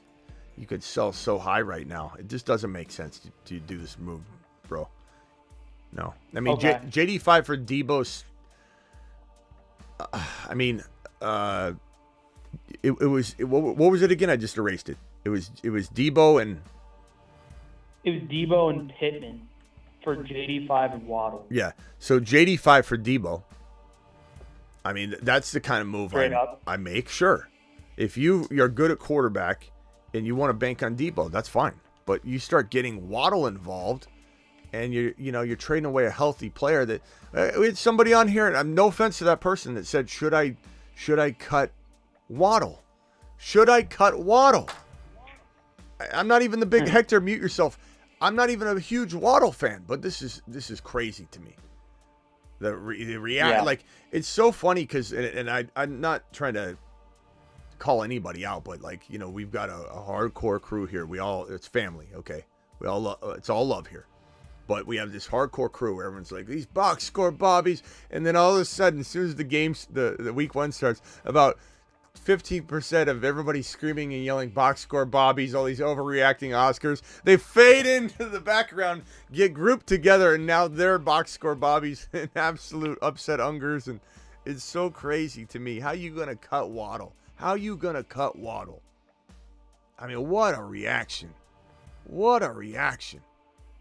you could sell so high right now. It just doesn't make sense to do this move, bro. No. I mean, okay. JD5 for Debo's. What was it again? I just erased it. It was Debo and. It was Debo and Pittman for JD5 and Waddle. Yeah. So JD5 for Debo. I mean, that's the kind of move I make. Sure. If you're good at quarterback and you want to bank on Debo, that's fine. But you start getting Waddle involved, and you're trading away a healthy player. That we had somebody on here, and I'm no offense to that person, that said, should I cut Waddle? Should I cut Waddle? I'm not even the big Hector, mute yourself. I'm not even a huge Waddle fan, but this is crazy to me. The react, like, it's so funny because, and I'm not trying to call anybody out, but like, we've got a hardcore crew here. It's family, okay? We all it's all love here, but we have this hardcore crew where everyone's like, these box score bobbies, and then all of a sudden, as soon as the games, the week 1 starts, about 15% of everybody screaming and yelling box score bobbies, all these overreacting Oscars, they fade into the background, get grouped together, and now they're box score bobbies and absolute upset ungers. And it's so crazy to me. How you gonna cut Waddle? How you gonna cut Waddle? I mean, what a reaction. What a reaction.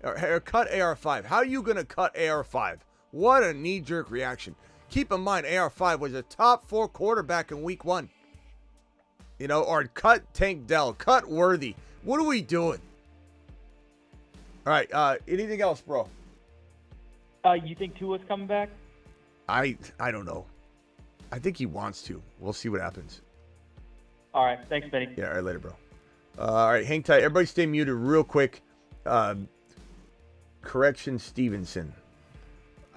Or cut AR5. How you gonna cut AR5? What a knee-jerk reaction. Keep in mind, AR5 was a top 4 quarterback in week 1. Or cut Tank Dell, cut Worthy. What are we doing? All right, anything else, bro? You think Tua's coming back? I don't know. I think he wants to. We'll see what happens. All right, thanks, Benny. Yeah, all right, later, bro. All right, hang tight. Everybody stay muted real quick. Correction Stevenson.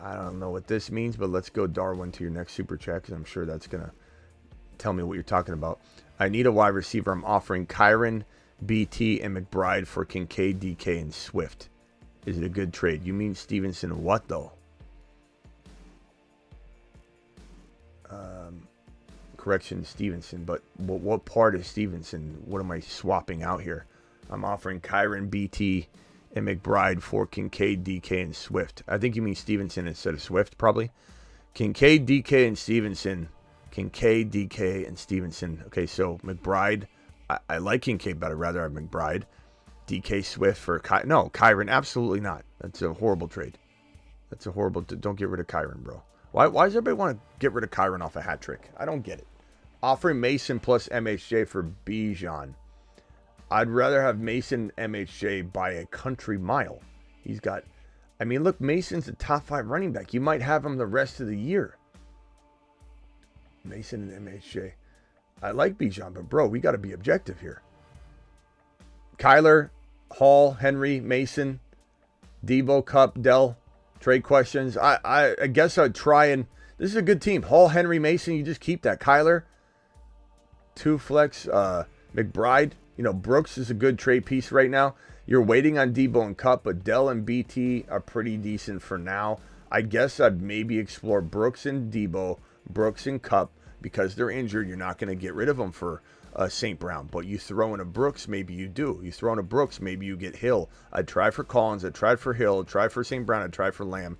I don't know what this means, but let's go, Darwin, to your next super chat, because I'm sure that's going to tell me what you're talking about. I need a wide receiver. I'm offering Kyron, BT, and McBride for Kincaid, DK, and Swift. Is it a good trade? You mean Stevenson what, though? Correction, Stevenson. But what part is Stevenson? What am I swapping out here? I'm offering Kyron, BT, and McBride for Kincaid, DK, and Swift. I think you mean Stevenson instead of Swift, probably. Kincaid, DK, and Stevenson. Kincaid, DK, and Stevenson. Okay, so McBride. I like Kincaid, but I'd rather have McBride. DK, Swift for Kyron. Absolutely not. That's a horrible trade. That's a horrible. Don't get rid of Kyron, bro. Why does everybody want to get rid of Kyron off a hat trick? I don't get it. Offering Mason plus MHJ for Bijan. I'd rather have Mason MHJ by a country mile. He's got, look, Mason's a top 5 running back. You might have him the rest of the year. Mason and MHJ. I like Bijan, but bro, we got to be objective here. Kyler, Hall, Henry, Mason, Debo, Cup, Dell. Trade questions. I guess I'd try and, this is a good team. Hall, Henry, Mason, you just keep that. Kyler, 2 flex, McBride. Brooks is a good trade piece right now. You're waiting on Debo and Cup, but Dell and BT are pretty decent for now. I guess I'd maybe explore Brooks and Debo, Brooks and Cup, because they're injured. You're not going to get rid of them for St. Brown. But you throw in a Brooks, maybe you do. You throw in a Brooks, maybe you get Hill. I'd try for Collins. I'd try for Hill. I'd try for St. Brown. I'd try for Lamb.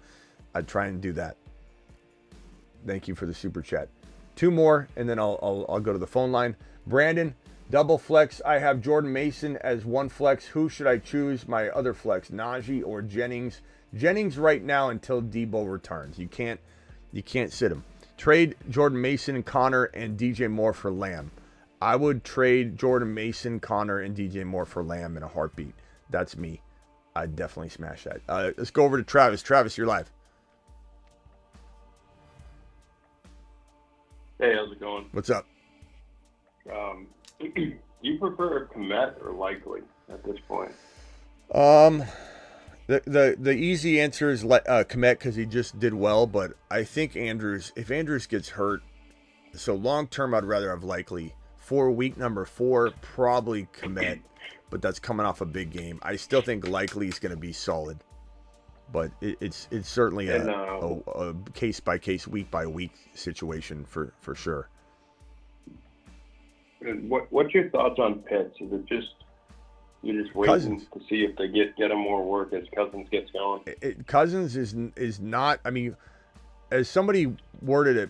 I'd try and do that. Thank you for the super chat. 2 more, and then I'll go to the phone line. Brandon, double flex. I have Jordan Mason as 1 flex. Who should I choose? My other flex, Najee or Jennings? Jennings right now until Debo returns. You can't sit him. Trade Jordan Mason, Connor, and DJ Moore for Lamb. I would trade Jordan Mason, Connor, and DJ Moore for Lamb in a heartbeat. That's me. I'd definitely smash that. Let's go over to Travis. Travis, you're live. Hey, how's it going? What's up? Do you prefer Komet or Likely at this point? The easy answer is Komet because he just did well, but I think if Andrews gets hurt, so long term I'd rather have Likely. For week number 4, probably Komet, but that's coming off a big game. I still think Likely is going to be solid, but it's certainly a case by case, week by week situation for sure. What's your thoughts on Pitts? Is it just you're just waiting Cousins to see if they get him more work as Cousins gets going? Cousins is not. As somebody worded it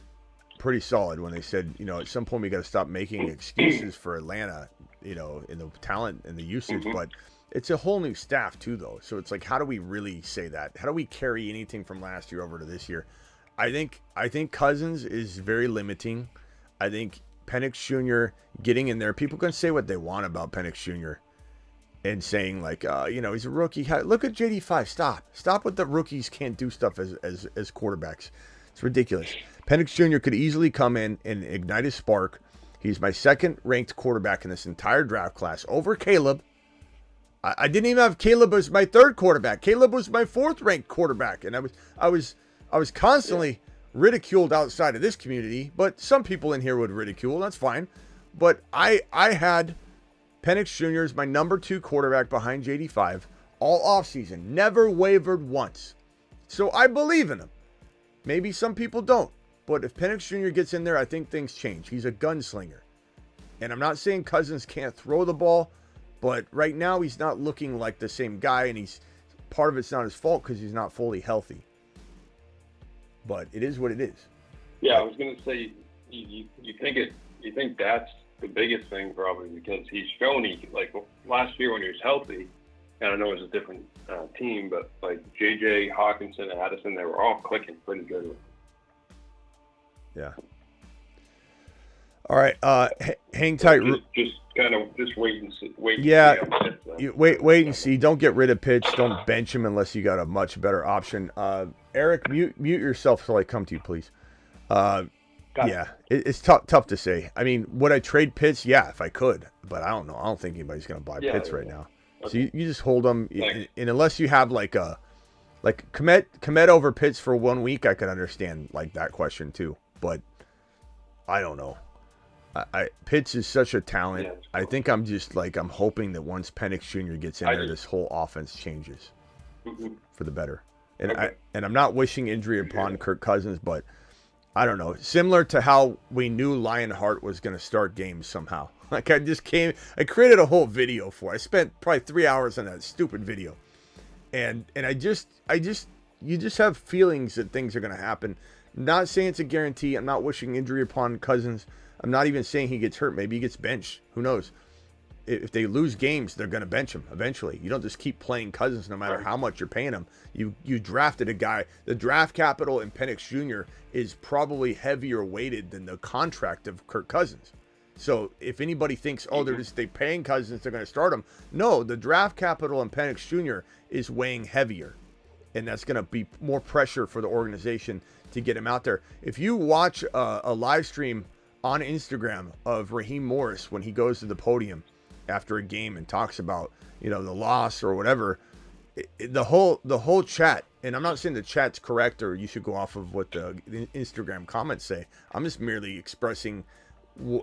pretty solid when they said, at some point we got to stop making excuses for Atlanta, in the talent and the usage, but it's a whole new staff too, though. So it's like, how do we really say that? How do we carry anything from last year over to this year? I think Cousins is very limiting. I think Penix Jr. getting in there, people can say what they want about Penix Jr. and saying like, he's a rookie. Look at JD5. Stop with the rookies can't do stuff as quarterbacks. It's ridiculous. Penix Jr. could easily come in and ignite his spark. He's my second ranked quarterback in this entire draft class over Caleb. I didn't even have Caleb as my third quarterback. Caleb was my fourth ranked quarterback, and I was constantly ridiculed outside of this community. But some people in here would ridicule. That's fine. But I had Penix Jr. as my number 2 quarterback behind JD5 all offseason. Never wavered once. So I believe in him. Maybe some people don't. But if Penix Jr. gets in there, I think things change. He's a gunslinger. And I'm not saying Cousins can't throw the ball, but right now he's not looking like the same guy, and part of it's not his fault because he's not fully healthy. But it is what it is. Yeah, I was going to say, you think that's the biggest thing probably, because he's shown like last year when he was healthy, and I know it was a different team, but like JJ, Hawkinson, and Addison, they were all clicking pretty good. Yeah. All right. Hang tight. Just wait and see. Wait and see. Don't get rid of Pitts. Don't bench him unless you got a much better option. Eric, mute yourself till I come to you, please. It's tough to say. I mean, would I trade Pitts? Yeah, if I could, but I don't know. I don't think anybody's going to buy Pitts right now. Okay. So you just hold them, and unless you have like Komet over Pitts for 1 week, I could understand like that question too. But I don't know. Pitts is such a talent. Yeah, I think I'm just like I'm hoping that once Penix Jr. gets in there, this whole offense changes for the better. And I'm not wishing injury upon Kirk Cousins, but I don't know. Similar to how we knew Lionheart was going to start games somehow. Like I created a whole video for it. I spent probably 3 hours on that stupid video. And you just have feelings that things are going to happen. I'm not saying it's a guarantee. I'm not wishing injury upon Cousins. I'm not even saying he gets hurt. Maybe he gets benched. Who knows? If they lose games, they're going to bench him eventually. You don't just keep playing Cousins no matter how much you're paying him. You drafted a guy. The draft capital in Penix Jr. is probably heavier weighted than the contract of Kirk Cousins. So if anybody thinks, they're paying Cousins, they're going to start him. No, the draft capital in Penix Jr. is weighing heavier. And that's going to be more pressure for the organization to get him out there. If you watch a live stream on Instagram of Raheem Morris when he goes to the podium after a game and talks about, the loss or whatever, the whole chat, and I'm not saying the chat's correct or you should go off of what the Instagram comments say. I'm just merely expressing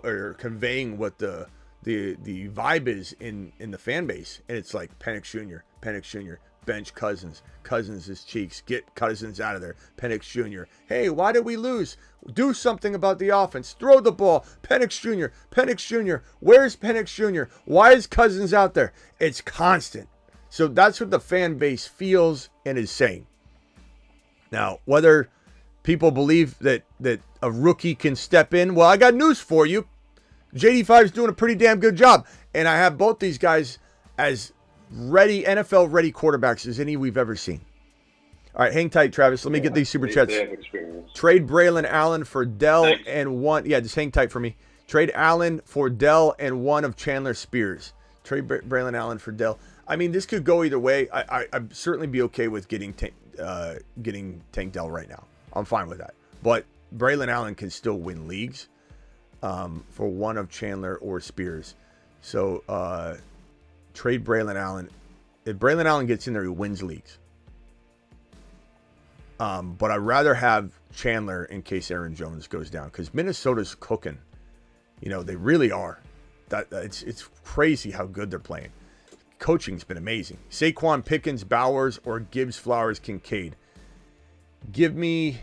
or conveying what the vibe is in the fan base. And it's like Penix Jr., bench Cousins. Cousins is cheeks. Get Cousins out of there. Penix Jr. Hey, why did we lose? Do something about the offense. Throw the ball. Penix Jr. Where's Penix Jr.? Why is Cousins out there? It's constant. So that's what the fan base feels and is saying. Now, whether people believe that a rookie can step in, well, I got news for you. JD5 is doing a pretty damn good job. And I have both these guys as NFL ready quarterbacks as any we've ever seen. All right, hang tight, Travis. Let me get these super chats. Trade Braylon Allen for Dell and one. Yeah, just hang tight for me. Trade Allen for Dell and one of Chandler Spears. Trade Braylon Allen for Dell. I mean, this could go either way. I'd certainly be okay with getting Tank Dell right now. I'm fine with that. But Braylon Allen can still win leagues for one of Chandler or Spears. So trade Braylon Allen. If Braylon Allen gets in there, he wins leagues. But I'd rather have Chandler in case Aaron Jones goes down because Minnesota's cooking. They really are. It's crazy how good they're playing. Coaching's been amazing. Saquon Pickens, Bowers, or Gibbs, Flowers, Kincaid. Give me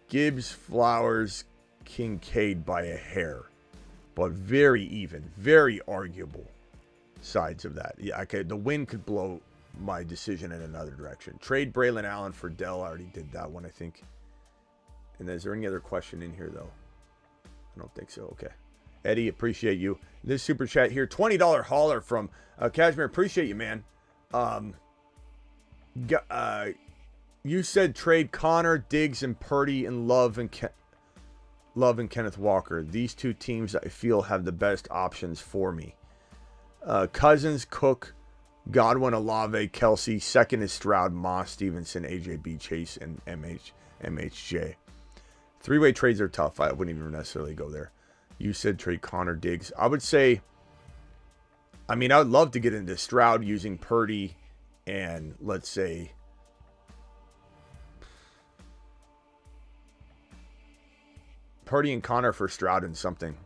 Gibbs, Flowers, Kincaid by a hair, but very even, very arguable sides of that. Yeah, the wind could blow my decision in another direction. Trade Braylon Allen for Dell. I already did that one, I think. And is there any other question in here, though? I don't think so. Okay. Eddie, appreciate you. This super chat here, $20 hauler from Kashmir. Appreciate you, man. You said trade Connor, Diggs, and Purdy, and Love and Kenneth Walker. These two teams I feel have the best options for me. Cousins, Cook, Godwin, Olave, Kelsey. Second is Stroud, Moss, Stevenson, AJB, Chase, and MHJ. Three-way trades are tough. I wouldn't even necessarily go there. You said trade Connor, Diggs. I would say, I mean, I would love to get into Stroud using Purdy and let's say Purdy and Connor for Stroud and something.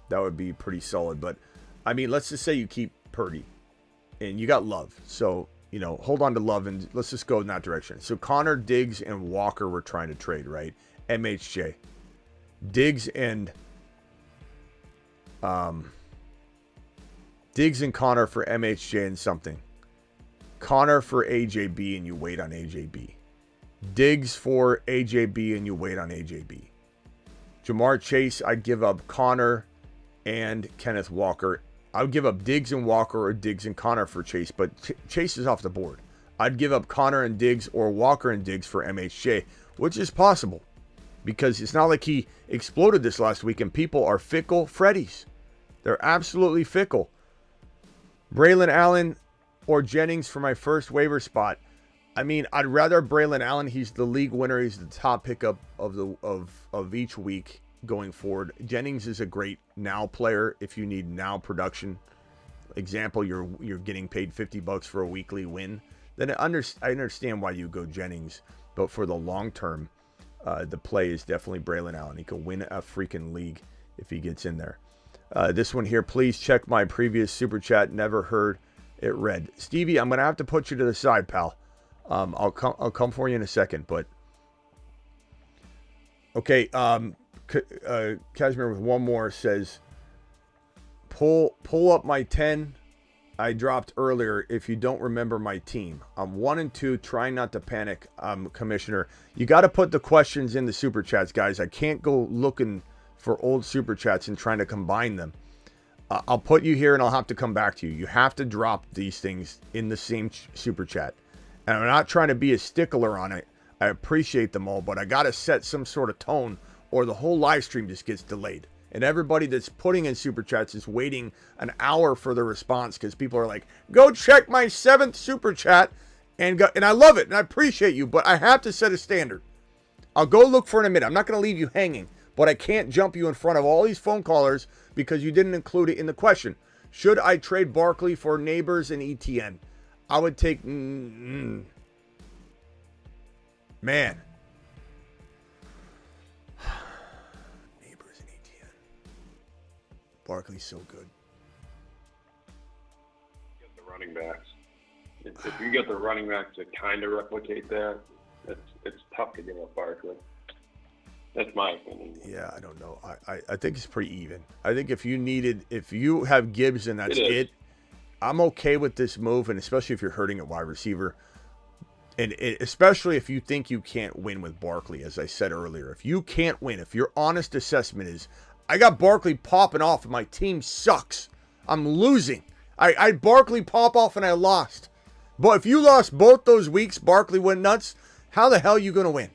That would be pretty solid. But, I mean, let's just say you keep Purdy and you got Love. So, you know, hold on to Love and let's just go in that direction. So, Connor, Diggs, and Walker were trying to trade, right? MHJ. Diggs and Connor for MHJ and something. Connor for AJB and you wait on AJB. Diggs for AJB and you wait on AJB. Jamar Chase, I'd give up Connor and Kenneth Walker. I would give up Diggs and Walker or Diggs and Connor for Chase, but Chase is off the board. I'd give up Connor and Diggs or Walker and Diggs for MHJ, which is possible because it's not like he exploded this last week and people are fickle Freddies. They're absolutely fickle. Braylon Allen or Jennings for my first waiver spot. I mean, I'd rather Braylon Allen. He's the league winner. He's the top pickup of each week going forward. Jennings is a great now player if you need now production. Example, you're getting paid $50 for a weekly win. Then I understand why you go Jennings, but for the long term, the play is definitely Braylon Allen. He could win a freaking league if he gets in there. This one here, please check my previous super chat. Never heard it read. Stevie, I'm gonna have to put you to the side, pal. I'll come for you in a second, but okay. Kashmir with one more says, pull up my 10 I dropped earlier if you don't remember my team. I'm 1-2, trying not to panic. Commissioner, you got to put the questions in the super chats, guys. I can't go looking for old super chats and trying to combine them. I'll put you here and I'll have to come back to you. You have to drop these things in the same super chat. And I'm not trying to be a stickler on it. I appreciate them all, but I got to set some sort of tone or the whole live stream just gets delayed. And everybody that's putting in super chats is waiting an hour for the response because people are like, go check my 7th super chat. And I love it and I appreciate you, but I have to set a standard. I'll go look for it in a minute. I'm not going to leave you hanging, but I can't jump you in front of all these phone callers because you didn't include it in the question. Should I trade Barkley for Neighbors and ETN? I would take... Man. Neighbors and ETN. Barkley's so good. Get the running backs. If you get the running backs to kind of replicate that, it's tough to give up Barkley. That's my opinion. Yeah, I don't know. I think it's pretty even. I think if you have Gibbs and that's it, I'm okay with this move, and especially if you're hurting at wide receiver, and especially if you think you can't win with Barkley, as I said earlier. If you can't win, if your honest assessment is, I got Barkley popping off and my team sucks, I'm losing. I had Barkley pop off and I lost. But if you lost both those weeks, Barkley went nuts, how the hell are you going to win?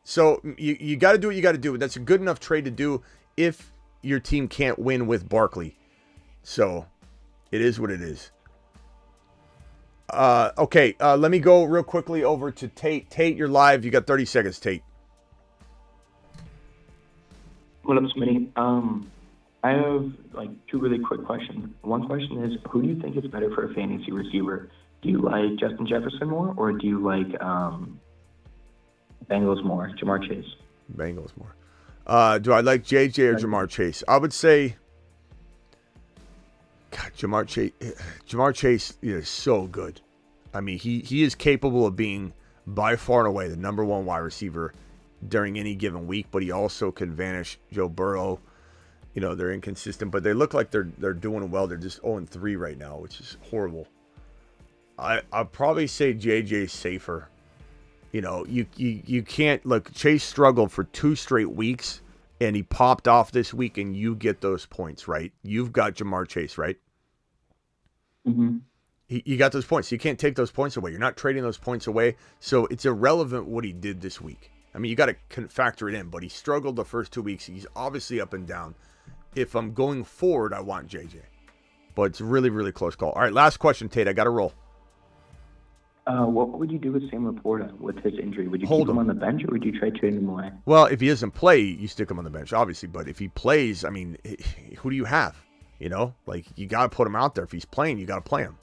So you got to do what you got to do. That's a good enough trade to do if your team can't win with Barkley. So it is what it is. Okay, let me go real quickly over to Tate. Tate, you're live. You got 30 seconds, Tate. What up, Smitty? I have like 2 really quick questions. One question is, who do you think is better for a fantasy receiver? Do you like Justin Jefferson more, or do you like Bengals more, Jamar Chase? Bengals more. Do I like JJ or Jamar Chase? I would say, God, Jamar Chase is so good. I mean, he is capable of being by far and away the number 1 wide receiver during any given week, but he also can vanish. Joe Burrow, you know, they're inconsistent, but they look like they're doing well. They're just 0-3 right now, which is horrible. I'd probably say JJ's safer. You know, you can't look. Chase struggled for 2 straight weeks, and he popped off this week, and you get those points, right? You've got Jamar Chase, right? Mm-hmm. You got those points. You can't take those points away. You're not trading those points away, so it's irrelevant what he did this week. I mean, you got to factor it in, but he struggled the first 2 weeks. He's obviously up and down. If I'm going forward, I want JJ. But it's a really, really close call. All right, last question, Tate. I got to roll. What would you do with Sam Laporta with his injury? Would you Hold keep him him. on the bench, or would you try trading him away? Well, if he doesn't play, you stick him on the bench, obviously. But if he plays, I mean, who do you have? You know, like you got to put him out there. If he's playing, you got to play him.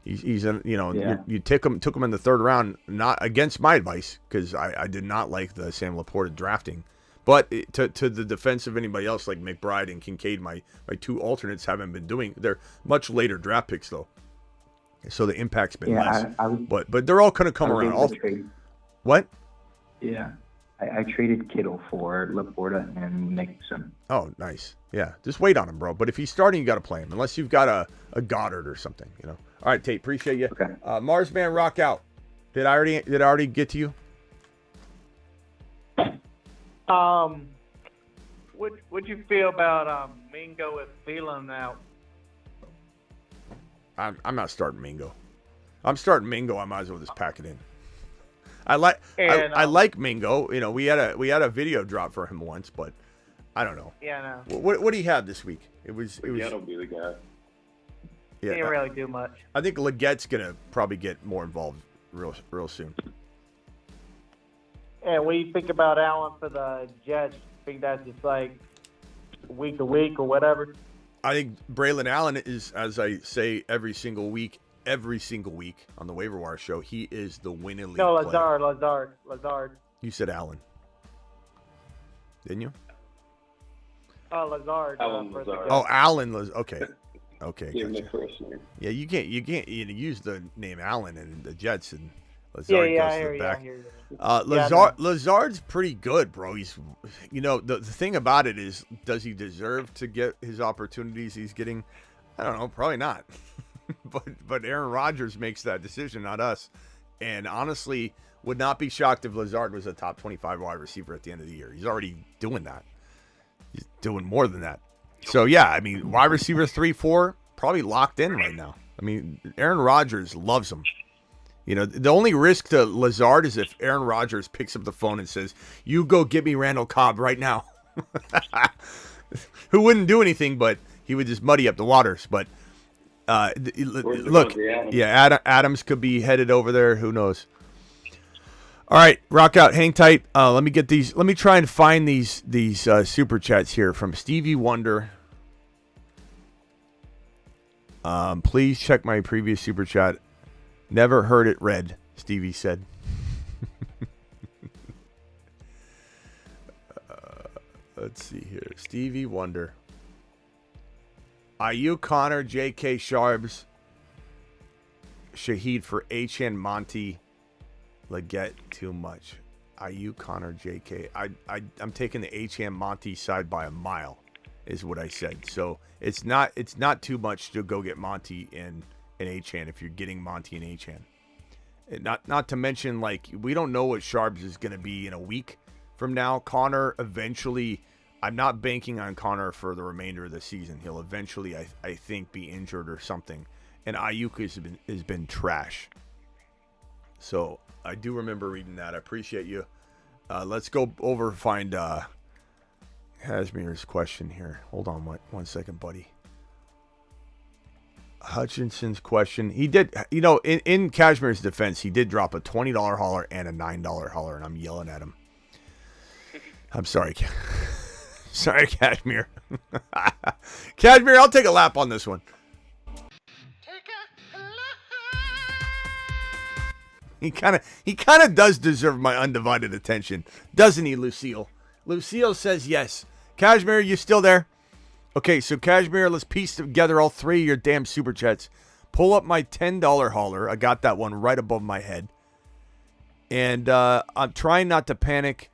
He's in, you know, you took him in the third round, not against my advice, because I did not like the Sam Laporta drafting. But to the defense of anybody else like McBride and Kincaid, my two alternates haven't been doing. They're much later draft picks though, so the impact's been less. But they're all going to come around. What? Yeah, I traded Kittle for Laporta and Nixon. Oh, nice. Yeah, just wait on him, bro. But if he's starting, you got to play him, unless you've got a Goddard or something, you know. All right, Tate, appreciate you. Okay. Marsman, rock out. Did I already get to you? What'd you feel about Mingo with Thielen out? I'm not starting Mingo. I'm starting Mingo. I might as well just pack it in. I like Mingo. You know, we had a video drop for him once, but I don't know. Yeah, no. What do you have this week? It was. That'll be the guy. Yeah, Didn't really do much. I think Leggette's gonna probably get more involved real soon. And when you think about Allen for the Jets, I think that's just like week to week or whatever. I think Braylon Allen is, as I say every single week on the Waiver Wire show, he is the winning league No, player. Lazard. You said Allen, didn't you? Oh, Lazard. Lazard. Oh, Allen. Okay. Okay. Give him Gotcha. the first name. Yeah, you can't use the name Allen in the Jets and Lazard goes to the back. Lazard's pretty good, bro. He's, you know, the thing about it is, does he deserve to get his opportunities he's getting? I don't know, probably not. but Aaron Rodgers makes that decision, not us. And honestly, would not be shocked if Lazard was a top 25 wide receiver at the end of the year. He's already doing that. He's doing more than that. So yeah, I mean, wide receiver 3-4 probably locked in right now. I mean, Aaron Rodgers loves him. You know, the only risk to Lazard is if Aaron Rodgers picks up the phone and says, "You go get me Randall Cobb right now." Who wouldn't do anything, but he would just muddy up the waters. But look, yeah, Adams could be headed over there. Who knows? All right, rock out, hang tight. Let me get these. Let me try and find these super chats here from Stevie Wonder. Please check my previous super chat. Never heard it read, Stevie said. Let's see here. Stevie Wonder. Ayuk, Connor, J.K. Sharbs, Shaheed for H.N. Monty. Leggett, too much. Ayuk, Connor, J.K. I'm taking the H.N. Monty side by a mile, is what I said. So it's not too much to go get Monty and H.N. if you're getting Monty and H.N. Not to mention, like, we don't know what Sharbs is going to be in a week from now. Connor eventually, I'm not banking on Connor for the remainder of the season. He'll eventually, I think, be injured or something. And Ayuk has been trash. So I do remember reading that. I appreciate you. Let's go over and find Hasmir's question here. Hold on one second, buddy. Hutchinson's question. He did, you know, in Cashmere's defense, he did drop a $20 hauler and a $9 hauler, and I'm yelling at him. I'm sorry. Sorry, Cashmere. Cashmere, I'll take a lap on this one. He kind of does deserve my undivided attention, doesn't he, Lucille? Lucille says yes. Cashmere, you still there? Okay, so Cashmere, let's piece together all three of your damn super chats. Pull up my $10 hauler. I got that one right above my head. And I'm trying not to panic.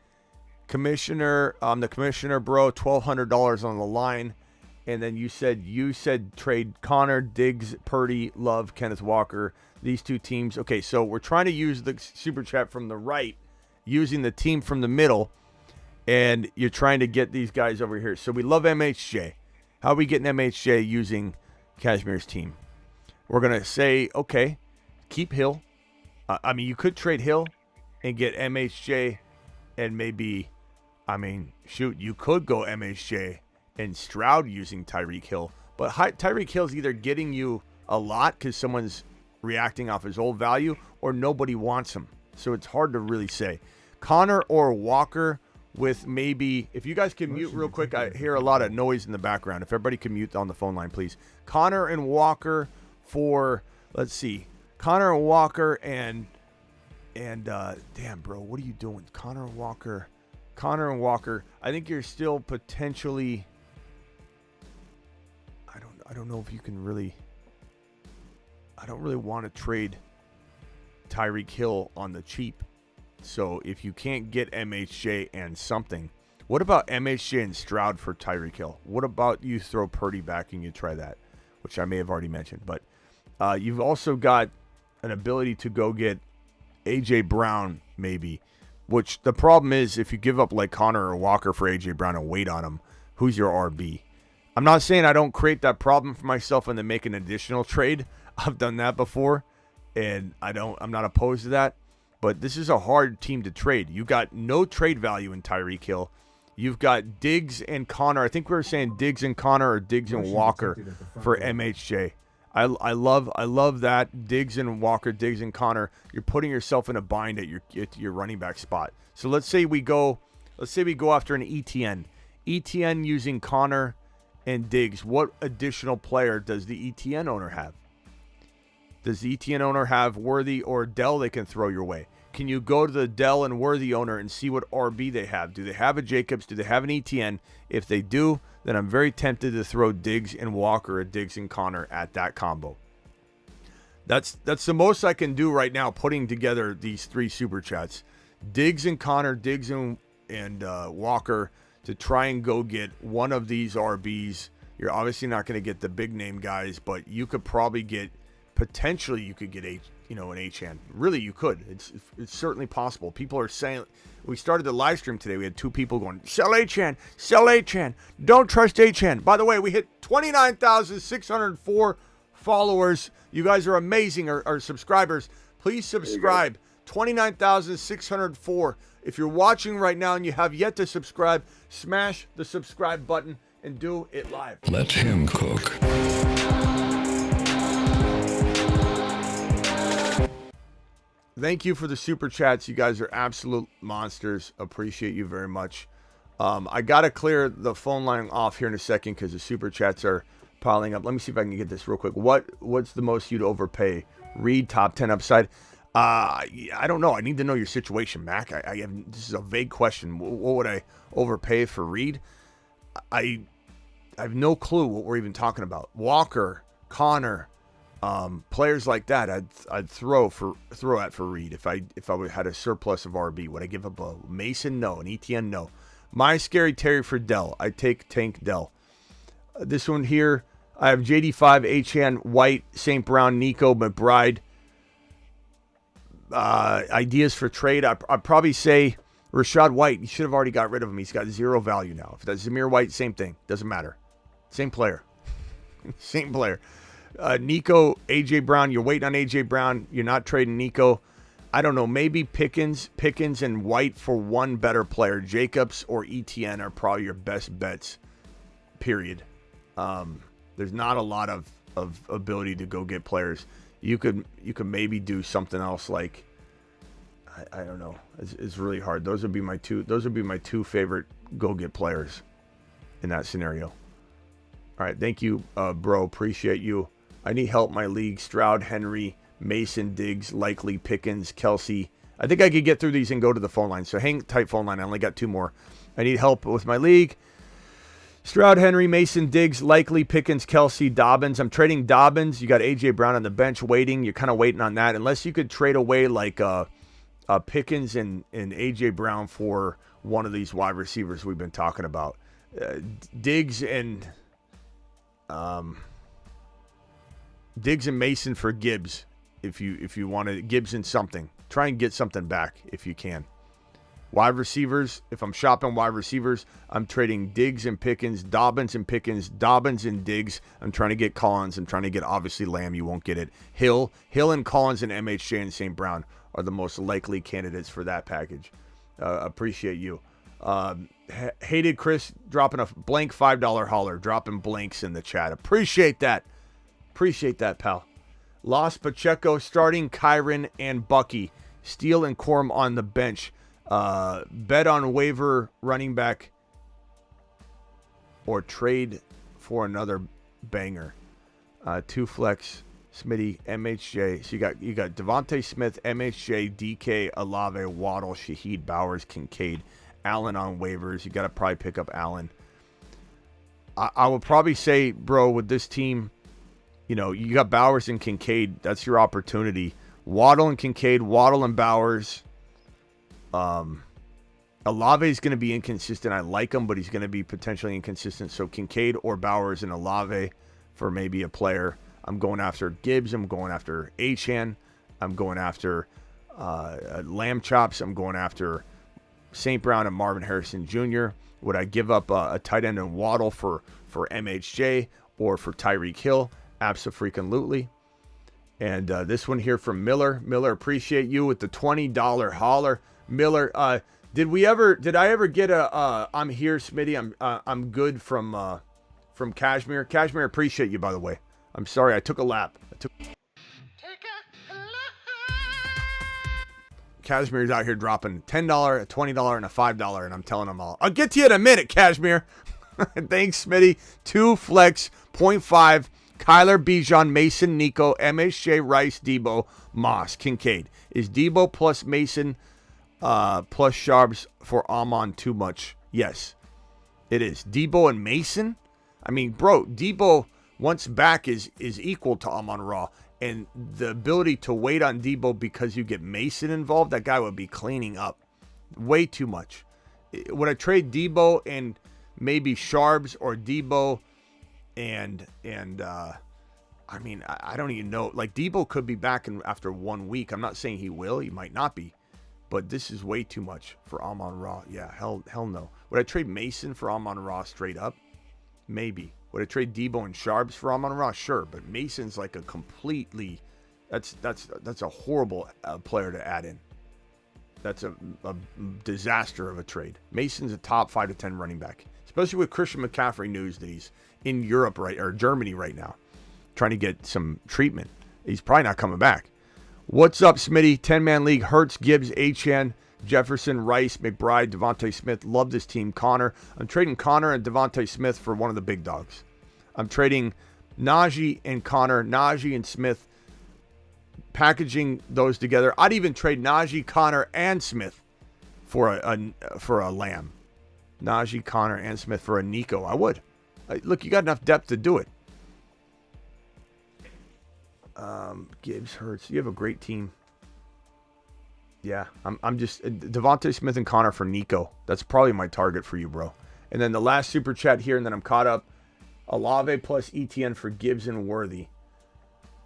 Commissioner, I'm the commissioner, bro. $1,200 on the line. And then you said trade Connor, Diggs, Purdy, Love, Kenneth Walker. These two teams. Okay, so we're trying to use the super chat from the right, using the team from the middle. And you're trying to get these guys over here. So we love MHJ. How are we getting MHJ using Cashmere's team? We're going to say, okay, keep Hill. I mean, you could trade Hill and get MHJ and maybe, I mean, shoot, you could go MHJ and Stroud using Tyreek Hill. But Tyreek Hill's either getting you a lot because someone's reacting off his old value, or nobody wants him. So it's hard to really say. Connor or Walker with maybe, if you guys can mute real quick, I hear a lot of noise in the background. If everybody can mute on the phone line, please. Connor and Walker for, let's see, Connor and Walker and damn, bro, what are you doing? Connor and Walker. I think you're still potentially, I don't know if you can really, I don't really want to trade Tyreek Hill on the cheap. So if you can't get MHJ and something, what about MHJ and Stroud for Tyreek Hill? What about you throw Purdy back and you try that, which I may have already mentioned. But you've also got an ability to go get A.J. Brown maybe, which the problem is if you give up like Connor or Walker for A.J. Brown and wait on him, who's your RB? I'm not saying I don't create that problem for myself and then make an additional trade. I've done that before, and I'm not opposed to that. But this is a hard team to trade. You got no trade value in Tyreek Hill. You've got Diggs and Connor. I think we were saying Diggs and Connor or Diggs and Walker for MHJ. I love that. Diggs and Walker, Diggs and Connor. You're putting yourself in a bind at your running back spot. So let's say we go after an ETN. ETN using Connor and Diggs. What additional player does the ETN owner have? Does the ETN owner have Worthy or Dell they can throw your way? Can you go to the Dell and Worthy owner and see what RB they have? Do they have a Jacobs? Do they have an ETN? If they do, then I'm very tempted to throw Diggs and Walker or Diggs and Connor at that combo. That's the most I can do right now, putting together these three super chats. Diggs and Connor, Diggs and Walker, to try and go get one of these RBs. You're obviously not going to get the big name guys, but you could probably get, potentially you could get an Achane. Really, you could. It's certainly possible. People are saying, we started the live stream today. We had two people going, sell Achane. Don't trust Achane. By the way, we hit 29,604 followers. You guys are amazing, our subscribers. Please subscribe. 29,604. If you're watching right now and you have yet to subscribe, smash the subscribe button and do it live. Let him cook. Thank you for the super chats. You guys are absolute monsters. Appreciate you very much. I got to clear the phone line off here in a second because the super chats are piling up. Let me see if I can get this real quick. What's the most you'd overpay? Reed, top 10 upside. I don't know. I need to know your situation, Mac. This is a vague question. What would I overpay for Reed? I have no clue what we're even talking about. Walker, Connor, players like that, I'd throw at for Reed if I had a surplus of RB. Would I give up a Mason? No. An ETN? No. My scary Terry for Dell. I take Tank Dell. This one here, I have JD5, Achane, White, St. Brown, Nico, McBride. Ideas for trade. I'd probably say Rashad White. You should have already got rid of him. He's got zero value now. If that's Zamir White, same thing. Doesn't matter. Same player. Same player. Nico, AJ Brown. You're waiting on AJ Brown. You're not trading Nico. I don't know. Maybe Pickens and White for one better player. Jacobs or ETN are probably your best bets. Period. There's not a lot of ability to go get players. You could maybe do something else like, I don't know. It's really hard. Those would be my two favorite go get players in that scenario. All right, thank you, bro. Appreciate you. I need help in my league. Stroud, Henry, Mason, Diggs, Likely, Pickens, Kelsey. I think I could get through these and go to the phone line. So hang tight, phone line. I only got two more. I need help with my league. Stroud, Henry, Mason, Diggs, Likely, Pickens, Kelsey, Dobbins. I'm trading Dobbins. You got A.J. Brown on the bench waiting. You're kind of waiting on that. Unless you could trade away like Pickens and A.J. Brown for one of these wide receivers we've been talking about. Diggs and Mason for Gibbs. If you want to, Gibbs and something. Try and get something back if you can. Wide receivers, if I'm shopping wide receivers, I'm trading Diggs and Pickens, Dobbins and Pickens, Dobbins and Diggs. I'm trying to get Collins. I'm trying to get, obviously, Lamb. You won't get it. Hill and Collins and MHJ and St. Brown are the most likely candidates for that package. Appreciate you. Hated Chris dropping a blank $5 holler, dropping blanks in the chat. Appreciate that. Appreciate that, pal. Lost Pacheco starting Kyron and Bucky. Steele and Corm on the bench. Bet on waiver running back or trade for another banger. 2 flex, Smitty, MHJ. So you got Devontae Smith, MHJ, DK, Olave, Waddle, Shaheed, Bowers, Kincaid, Allen on waivers. You got to probably pick up Allen. I would probably say, bro, with this team, you got Bowers and Kincaid. That's your opportunity. Waddle and Kincaid, Waddle and Bowers. Olave is going to be inconsistent. I like him, but he's going to be potentially inconsistent. So Kincaid or Bowers and Olave for maybe a player. I'm going after Gibbs. I'm going after Achane. I'm going after Lamb Chops. I'm going after St. Brown and Marvin Harrison Jr. Would I give up a tight end and Waddle for MHJ or for Tyreek Hill? Abso-freaking-lutely. And this one here from Miller. Miller, appreciate you with the $20 holler. Miller, did I ever get a I'm here, Smitty? I'm good from Cashmere. Cashmere, appreciate you, by the way. I'm sorry, I took a lap. Cashmere's out here dropping $10, a $20, and a $5, and I'm telling them all. I'll get to you in a minute, Cashmere. Thanks, Smitty. 2 flex, 0.5. Kyler, Bijan, Mason, Nico, MHJ, Rice, Debo, Moss, Kincaid. Is Debo plus Mason plus Sharps for Amon too much? Yes, it is. Debo and Mason? I mean, bro, Debo once back is equal to Amon-Ra. And the ability to wait on Debo because you get Mason involved, that guy would be cleaning up. Way too much. Would I trade Debo and maybe Sharps or Debo and I mean, I don't even know. Like, Debo could be back after 1 week. I'm not saying he will. He might not be. But this is way too much for Amon-Ra. Yeah, hell no. Would I trade Mason for Amon-Ra straight up? Maybe. Would I trade Debo and Sharps for Amon-Ra? Sure. But Mason's like a completely... That's a horrible player to add in. That's a disaster of a trade. Mason's a top 5 to 10 running back. Especially with Christian McCaffrey news that he's in Europe or Germany right now, trying to get some treatment. He's probably not coming back. What's up, Smitty? 10-man league. Hurts, Gibbs, Achane, Jefferson, Rice, McBride, Devontae Smith. Love this team. Connor. I'm trading Connor and Devontae Smith for one of the big dogs. I'm trading Najee and Connor, Najee and Smith, packaging those together. I'd even trade Najee, Connor, and Smith for a Lamb. Najee, Connor, and Smith for a Nico. I would. Look, you got enough depth to do it. Gibbs, Hurts. You have a great team. Yeah, I'm just Devontae Smith and Connor for Nico. That's probably my target for you, bro. And then the last super chat here, and then I'm caught up. Olave plus ETN for Gibbs and Worthy.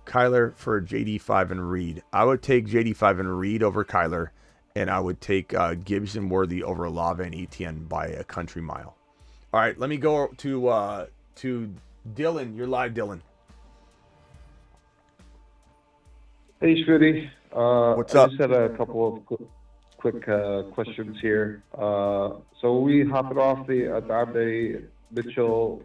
Kyler for JD5 and Reed. I would take JD5 and Reed over Kyler, and I would take Gibbs and Worthy over Olave and ETN by a country mile. All right, let me go to Dylan. You're live, Dylan. Hey, Smitty. What's up? I just had a couple of quick questions here. So we hopping off the Adonde Mitchell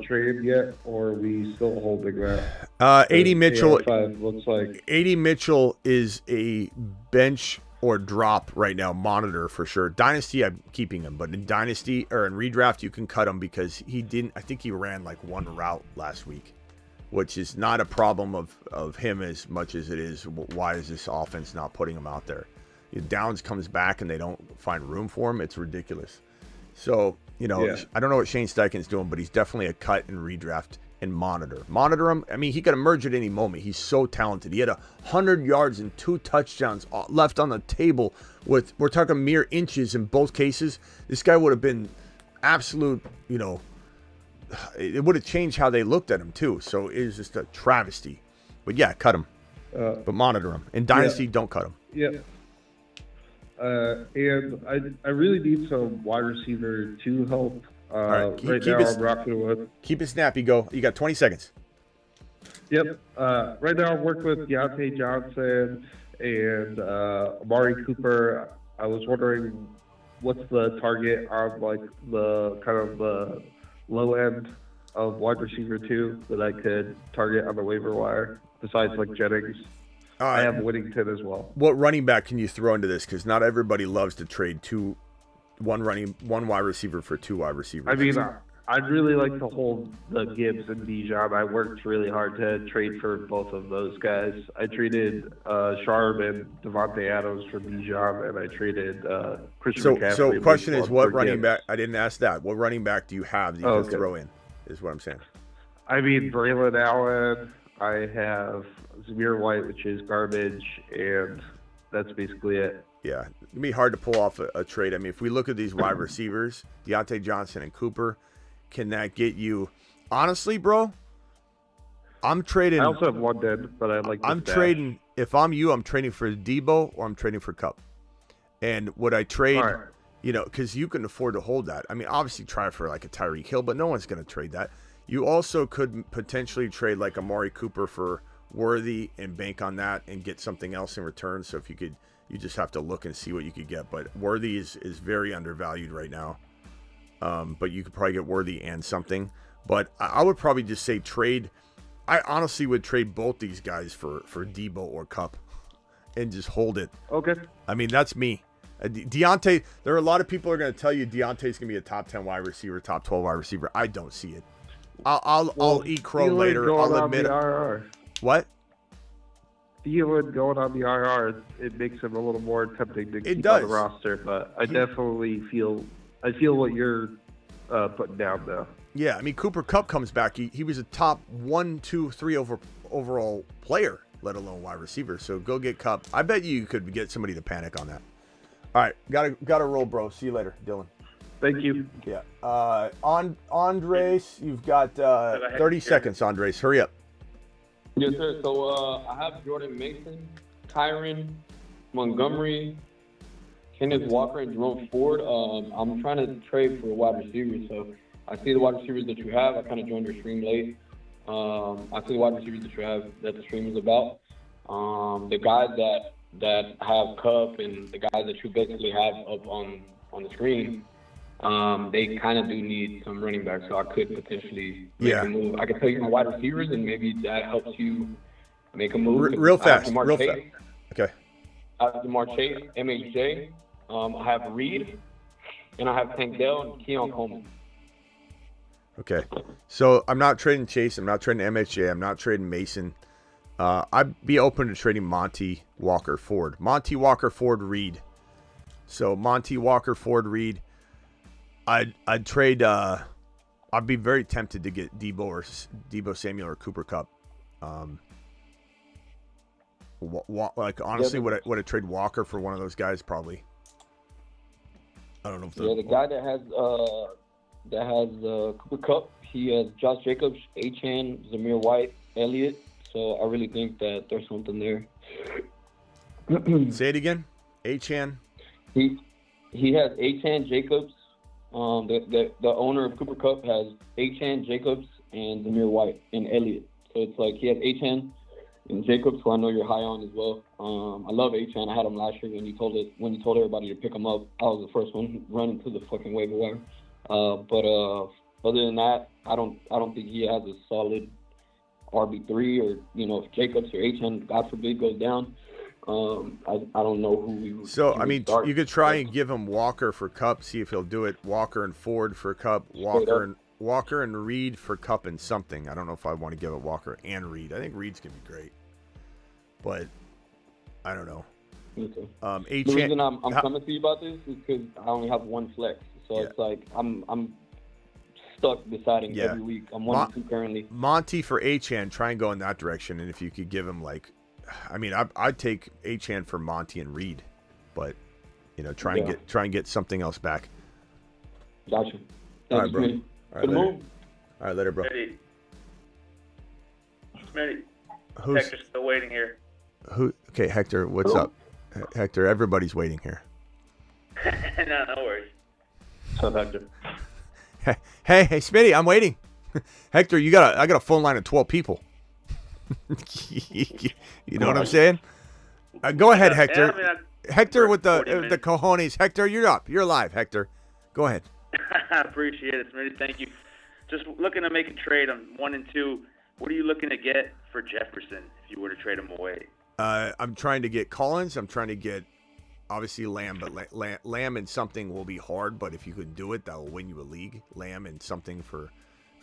trade yet, or are we still holding that? 80 Mitchell. Looks like 80 Mitchell is a bench or drop right now, monitor for sure. Dynasty, I'm keeping him, but in Dynasty or in redraft, you can cut him because he didn't. I think he ran like one route last week, which is not a problem of him as much as it is why is this offense not putting him out there. If Downs comes back and they don't find room for him, it's ridiculous. So, I don't know what Shane Steichen's doing, but he's definitely a cut and redraft and monitor him. I mean, he could emerge at any moment. He's so talented. He had 100 yards and 2 touchdowns left on the table with, we're talking mere inches in both cases. This guy would have been absolute, it would have changed how they looked at him too. So it was just a travesty. But yeah, cut him. But monitor him. In Dynasty, don't cut him. Yeah. And I really need some wide receiver 2 help. All right, right now I'm rocking with. Keep it snappy, go. You got 20 seconds. Yep. Right now I'm working with Deontay Johnson and Amari Cooper. I was wondering what's the target on like the kind of the low end of wide receiver 2 that I could target on the waiver wire besides like Jennings? I have Whittington as well. What running back can you throw into this? Because not everybody loves to trade one wide receiver for 2 wide receivers. I mean, I'd really like to hold the Gibbs and Bijan. I worked really hard to trade for both of those guys. I traded Sharp and Devontae Adams for Bijan, and I traded Christian McCaffrey. So question is, what running back? I didn't ask that. What running back do you have that you can throw in? Is what I'm saying. I mean, Braylon Allen. I have Zamir White, which is garbage, and that's basically it. Yeah, it'd be hard to pull off a trade. I mean, if we look at these wide receivers, Deontay Johnson and Cooper, can that get you? Honestly, bro, I'm trading. I also have London, but I like. I'm trading. If I'm you, I'm trading for Debo or I'm trading for Kupp. And would I trade? Right. You know, because you can afford to hold that. I mean, obviously try for like a Tyreek Hill, but no one's going to trade that. You also could potentially trade like Amari Cooper for Worthy and bank on that and get something else in return. So if you could, you just have to look and see what you could get. But Worthy is very undervalued right now. But you could probably get Worthy and something. But I would probably just say trade. I honestly would trade both these guys for Debo or Kupp and just hold it. Okay. I mean, that's me. Deontay, there are a lot of people who are going to tell you Deontay's going to be a top 10 wide receiver, top 12 wide receiver. I don't see it. I'll eat crow later. I'll admit it. What? Thielen going on the IR, it makes him a little more tempting to keep on the roster, but I definitely feel what you're putting down, though. Yeah, I mean, Cooper Kupp comes back. He was a top 1, 2, 3 overall player, let alone wide receiver. So go get Kupp. I bet you could get somebody to panic on that. All right, gotta roll, bro. See you later, Dylan. Thank you. Yeah. Andres, you've got 30 seconds, Andres. Hurry up. Yes, sir. So I have Jordan Mason, Kyron, Montgomery, Kenneth Walker, and Jerome Ford. I'm trying to trade for a wide receiver. So I see the wide receivers that you have. I kind of joined your stream late. I see the wide receivers that you have that the stream is about. The guys that have Kupp and the guys that you basically have up on the screen, they kind of do need some running backs, so I could potentially make a move. I could tell you my wide receivers, and maybe that helps you make a move. Real fast. Okay. I have DeMar Chase, MHJ. I have Reed, and I have Tank Dell and Keon Coleman. Okay. So I'm not trading Chase. I'm not trading MHJ. I'm not trading Mason. I'd be open to trading Monty, Walker, Ford. Monty, Walker, Ford, Reed. So Monty, Walker, Ford, Reed. I'd trade. I'd be very tempted to get Debo Samuel or Cooper Kupp. Like honestly, would I trade Walker for one of those guys? Probably. I don't know if the guy that has Cooper Kupp, he has Josh Jacobs, Achane, Zamir White, Elliott. So I really think that there's something there. Say it again. Achane. He has Achane, Jacobs. The owner of Cooper Kupp has Achane, Jacobs, and Zamir White and Elliott. So it's like he has Achane and Jacobs, who I know you're high on as well. I love Achane. I had him last year when you told everybody to pick him up. I was the first one running to the fucking waiver wire. But other than that, I don't think he has a solid RB3, or if Jacobs or Achane, God forbid, goes down. I don't know who we would. So I mean, you could try and give him Walker for Kupp, see if he'll do it. Walker and Ford for Kupp. Walker and Reed for Kupp and something. I don't know if I want to give it Walker and Reed. I think Reed's gonna be great, but I don't know. Okay. The reason I'm coming to you about this is because I only have one flex, so it's like I'm stuck deciding every week. I'm 1-2 currently. Monty for Achane, try and go in that direction, and if you could give him I'd take Achane for Monty and Reed, but try and get something else back. Gotcha. All right, bro. All right, later, bro. Smitty. Hector's still waiting here. Okay, Hector, what's up? Hector, everybody's waiting here. No worries. What's up, Hector? Hey, Smitty, I'm waiting. Hector, I got a phone line of 12 people. You know what I'm saying? Go ahead, Hector. Yeah, Hector with 40 the minutes. cojones. Hector, you're up. You're live, Hector. Go ahead. I appreciate it, Smitty. Thank you. Just looking to make a trade on 1 and 2. What are you looking to get for Jefferson if you were to trade him away? I'm trying to get Collins. I'm trying to get, obviously, Lamb. But Lamb and something will be hard. But if you could do it, that will win you a league. Lamb and something for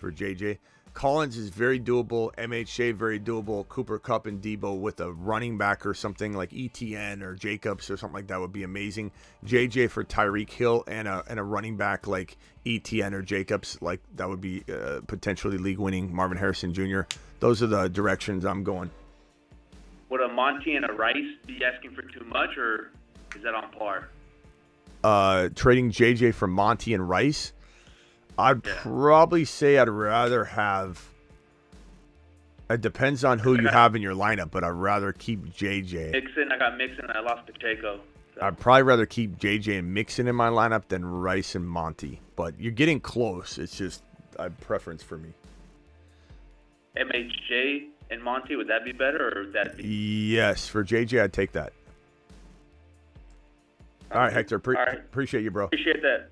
JJ. Collins is very doable. MHA very doable. Cooper Kupp and Debo with a running back or something like ETN or Jacobs or something like that would be amazing. JJ for Tyreek Hill and a running back like ETN or Jacobs, like that would be potentially league winning. Marvin Harrison Jr. Those are the directions I'm going. Would a Monty and a Rice be asking for too much, or is that on par? Trading JJ for Monty and Rice. I'd probably say I'd rather have. It depends on who you have in your lineup, but I'd rather keep JJ. Mixon, I got Mixon, and I lost Pacheco. So. I'd probably rather keep JJ and Mixon in my lineup than Rice and Monty. But you're getting close. It's just a preference for me. MHJ and Monty, would that be better, or would that be? Yes, for JJ, I'd take that. All right, Hector. All right. Appreciate you, bro. Appreciate that.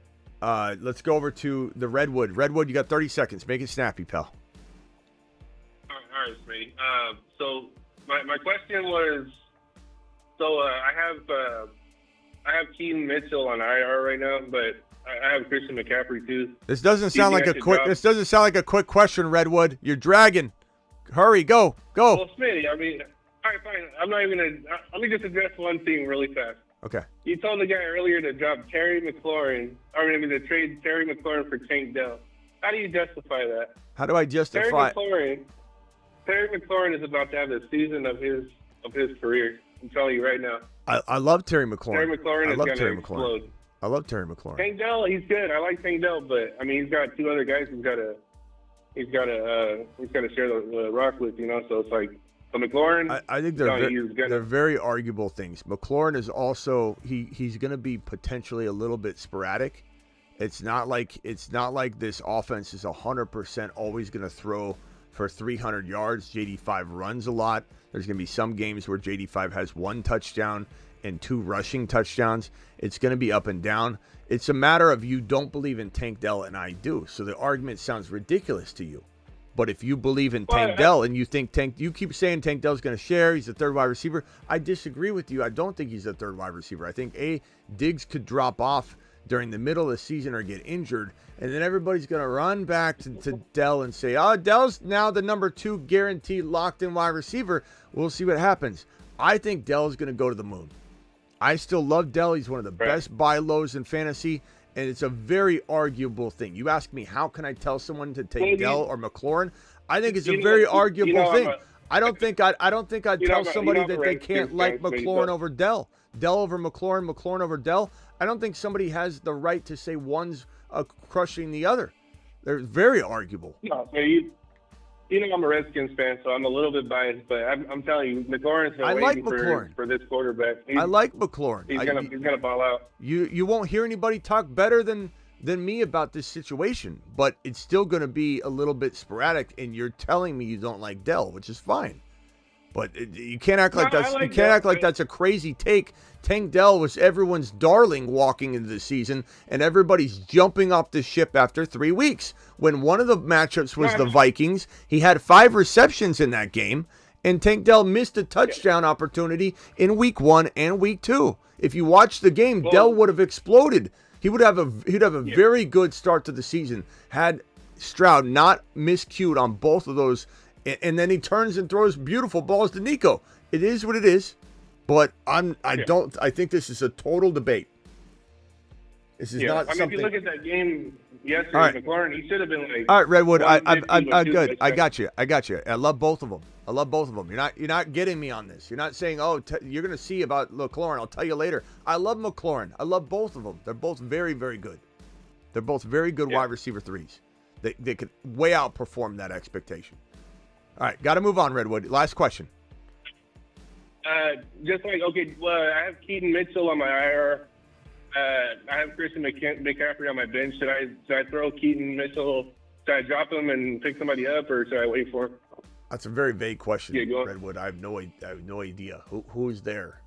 Let's go over to the Redwood. Redwood, you got 30 seconds. Make it snappy, pal. All right, Smitty. So my question was, I have Keaton Mitchell on IR right now, but I have Christian McCaffrey too. This doesn't sound like a quick. This doesn't sound like a quick question, Redwood. You're dragging. Hurry, go. Well, Smitty, I mean, all right, fine. I'm not even gonna. Let me just address one thing really fast. Okay. You told the guy earlier to drop Terry McLaurin, to trade Terry McLaurin for Tank Dell. How do you justify that? How do I justify? Terry McLaurin is about to have the season of his career. I'm telling you right now. I love Terry McLaurin. Terry McLaurin is going to explode. I love Terry McLaurin. Tank Dell, he's good. I like Tank Dell, but I mean, he's got two other guys he's got to share the rock with, So it's like. So McLaurin, I think they're very arguable things. McLaurin is also he's going to be potentially a little bit sporadic. It's not like this offense is 100% always going to throw for 300 yards. JD5 runs a lot. There's going to be some games where JD5 has 1 touchdown and 2 rushing touchdowns. It's going to be up and down. It's a matter of you don't believe in Tank Dell and I do. So the argument sounds ridiculous to you. But if you believe in Tank Dell and you think you keep saying Tank Dell's going to share, he's a third wide receiver. I disagree with you. I don't think he's a third wide receiver. I think Diggs could drop off during the middle of the season or get injured, and then everybody's going to run back to Dell and say, oh, Dell's now the number 2 guaranteed locked-in wide receiver. We'll see what happens. I think Dell is going to go to the moon. I still love Dell. He's one of the best buy lows in fantasy. And it's a very arguable thing. You ask me, how can I tell someone to take Dell or McLaurin? I think it's a very arguable thing. I don't think I'd tell somebody that they can't like McLaurin over Dell. Dell over McLaurin, McLaurin over Dell. I don't think somebody has the right to say one's crushing the other. They're very arguable. No, so I'm a Redskins fan, so I'm a little bit biased, but I'm telling you, McLaurin's waiting for this quarterback. I like McLaurin. He's gonna ball out. You won't hear anybody talk better than me about this situation, but it's still going to be a little bit sporadic. And you're telling me you don't like Dell, which is fine, but you can't act like that's a crazy take. Tank Dell was everyone's darling walking into the season, and everybody's jumping off the ship after 3 weeks. When one of the matchups was the Vikings, he had 5 receptions in that game, and Tank Dell missed a touchdown opportunity in week 1 and week 2. If you watch the game, Dell would have exploded. He'd have a very good start to the season had Stroud not miscued on both of those, and then he turns and throws beautiful balls to Nico. It is what it is. But I think this is a total debate. This is not something. If you look at that game yesterday, McLaurin, he should have been like. All right, Redwood, I'm good. I got you. I love both of them. You're not getting me on this. You're not saying, you're going to see about McLaurin. I'll tell you later. I love McLaurin. I love both of them. They're both very, very good. They're both very good wide receiver 3s. They could way outperform that expectation. All right, got to move on, Redwood. Last question. I have Keaton Mitchell on my IR. I have Christian McCaffrey on my bench. Should I throw Keaton Mitchell? Should I drop him and pick somebody up, or should I wait for him? That's a very vague question, Redwood. I have no idea. Who's there?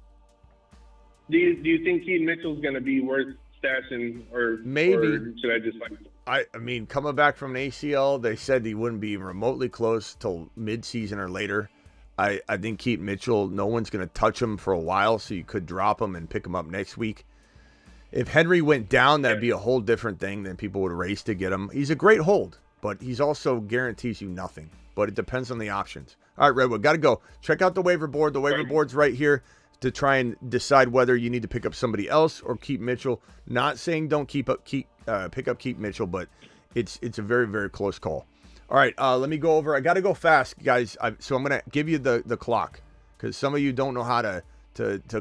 Do you think Keaton Mitchell's going to be worth stashing, or Maybe. or should I just I mean, coming back from an ACL, they said he wouldn't be remotely close till mid-season or later. I think Keaton Mitchell, no one's going to touch him for a while, so you could drop him and pick him up next week. If Henry went down, that'd be a whole different thing. Then people would race to get him. He's a great hold, but he's also guarantees you nothing. But it depends on the options. All right, Redwood, got to go. Check out the waiver board. The waiver board's right here to try and decide whether you need to pick up somebody else or keep Mitchell. Not saying don't pick up Keaton Mitchell, but it's a very, very close call. All right, let me go over. I got to go fast, guys. So I'm going to give you the clock because some of you don't know how to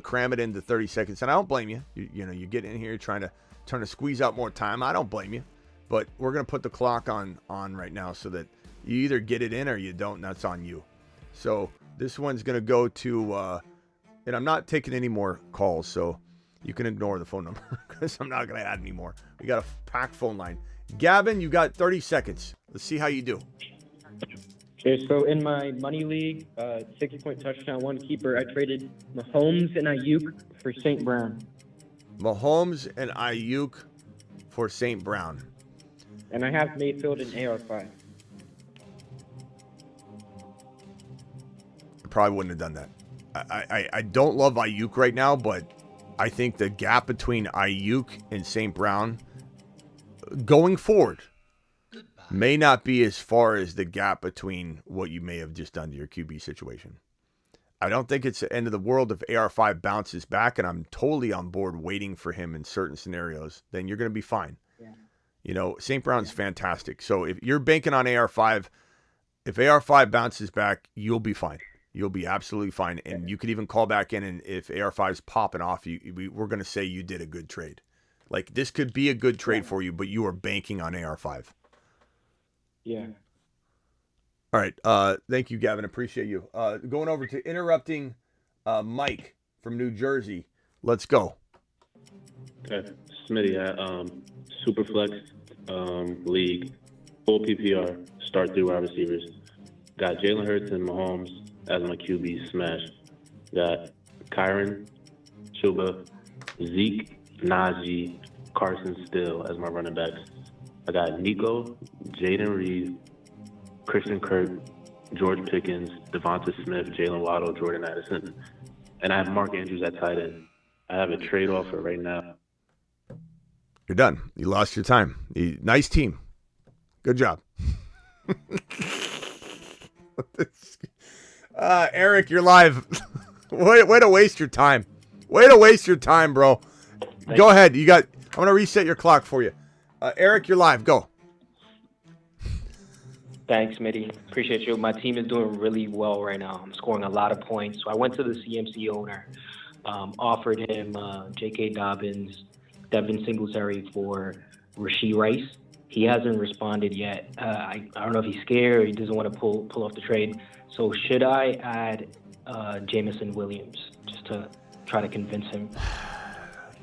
cram it into 30 seconds. And I don't blame you. You know, you get in here trying to squeeze out more time. I don't blame you. But we're going to put the clock on right now so that you either get it in or you don't. And that's on you. So this one's going to go to, and I'm not taking any more calls, so you can ignore the phone number because I'm not going to add any more. We got a packed phone line. Gavin, you got 30 seconds. Let's see how you do. Okay, so in my money league, 6-point touchdown, one keeper, I traded Mahomes and Ayuk for St. Brown. Mahomes and Ayuk for St. Brown. And I have Mayfield and AR5. I probably wouldn't have done that. I don't love Ayuk right now, but I think the gap between Ayuk and St. Brown going forward may not be as far as the gap between what you may have just done to your QB situation. I don't think it's the end of the world if AR5 bounces back, and I'm totally on board waiting for him in certain scenarios. Then you're going to be fine. Yeah. You know, St. Brown's fantastic. So if you're banking on AR5, if AR5 bounces back, you'll be fine. You'll be absolutely fine. And you could even call back in, and if AR5's popping off, we're going to say you did a good trade. Like, this could be a good trade for you, but you are banking on AR5. Yeah. All right. Thank you, Gavin. Appreciate you. Going over to interrupting Mike from New Jersey. Let's go. Okay. Smitty at Superflex League, full PPR, start through wide receivers. Got Jalen Hurts and Mahomes as my QB smash. Got Kyron, Chuba, Zeke, Najee, Carson Still as my running backs. I got Nico, Jaden Reed, Christian Kirk, George Pickens, Devonta Smith, Jalen Waddle, Jordan Addison. And I have Mark Andrews at tight end. I have a trade offer right now. You're done. You lost your time. Nice team. Good job. Eric, you're live. Way to waste your time. Way to waste your time, bro. Go ahead. I'm going to reset your clock for you. Eric, you're live. Go. Thanks, Smitty. Appreciate you. My team is doing really well right now. I'm scoring a lot of points. So I went to the CMC owner, offered him J.K. Dobbins, Devin Singletary for Rashee Rice. He hasn't responded yet. I don't know if he's scared or he doesn't want to pull off the trade. So should I add Jameson Williams just to try to convince him?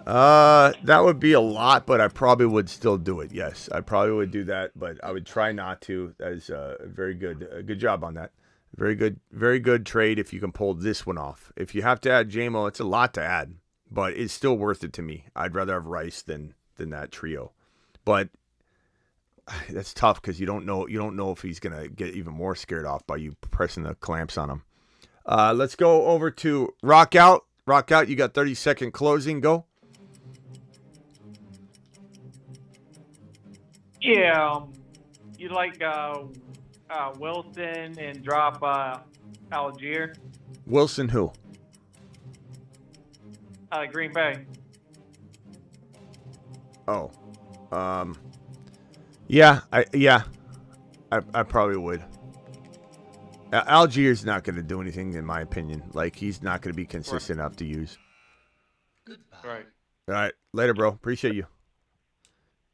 That would be a lot, but I probably would still do it. Yes, I probably would do that, but I would try not to. That is very good. Good job on that. Very good trade if you can pull this one off. If you have to add JMO, it's a lot to add, but it's still worth it to me. I'd rather have Rice than that trio, but that's tough because you don't know if he's gonna get even more scared off by you pressing the clamps on him. Let's go over to Rock Out. Rock Out, you got 30-second closing. Go. Yeah, you like Wilson and drop Algier. Wilson who? Green Bay. Oh, yeah, I probably would. Algier's not going to do anything, in my opinion. Like, he's not going to be consistent enough to use. Right. All right, later, bro. Appreciate you.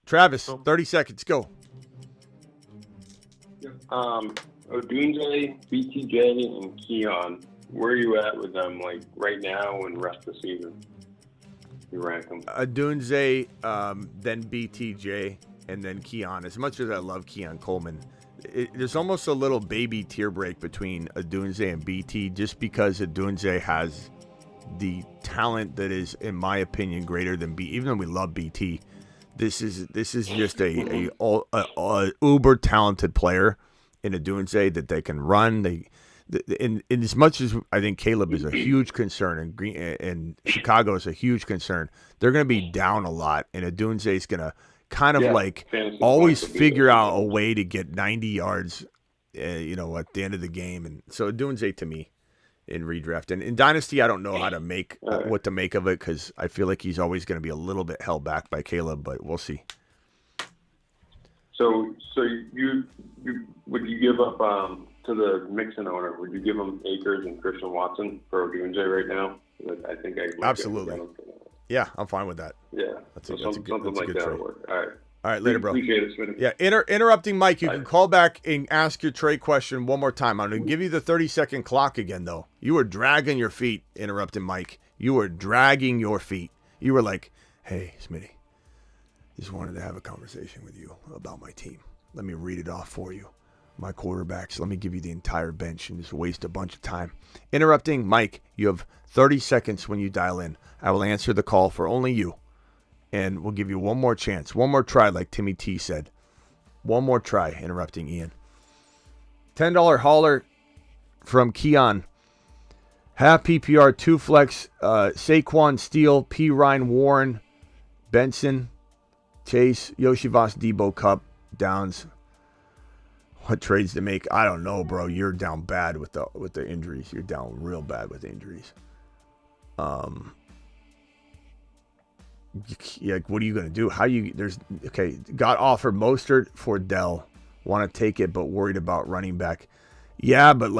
Travis, 30 seconds. Go. Odunze, BTJ, and Keon. Where are you at with them, like, right now and rest of the season? You rank them. Odunze, then BTJ, and then Keon. As much as I love Keon Coleman, there's almost a little baby tier break between Odunze and BT just because Odunze has the talent that is, in my opinion, greater than B. Even though we love BT, this is just a uber talented player in Odunze that they can run. In as much as I think Caleb is a huge concern and Chicago is a huge concern, they're going to be down a lot, and Odunze is going to kind of always figure out a way to get 90 yards, at the end of the game. And so Odunze to me in redraft and in Dynasty, I don't know how to make what to make of it because I feel like he's always going to be a little bit held back by Caleb, but we'll see. So you would you give up to the Mixon owner? Would you give him Akers and Christian Watson for Odunze right now? I think absolutely. Yeah, I'm fine with that. Yeah, that's a something like good that trade. would work. All right, later, bro. Appreciate it, Smitty. Yeah, interrupting Mike. You can call back and ask your trade question one more time. I'm going to give you the 30-second clock again, though. You were dragging your feet, interrupting Mike. You were dragging your feet. You were like, hey, Smitty, just wanted to have a conversation with you about my team. Let me read it off for you. My quarterbacks. Let me give you the entire bench and just waste a bunch of time. Interrupting Mike, you have 30 seconds when you dial in. I will answer the call for only you. And we'll give you one more chance. One more try, like Timmy T said. One more try, interrupting Ian. $10 hauler from Keon. Half PPR, 2 flex, Saquon, Steele, P. Ryan, Warren, Benson, Chase, Yoshivas, Debo, Cup, Downs. What trades to make? I don't know, bro. You're down bad with the injuries. You're down real bad with injuries. Like, what are you going to do? Got offered Mostert for Dell. Want to take it, but worried about running back. Yeah, but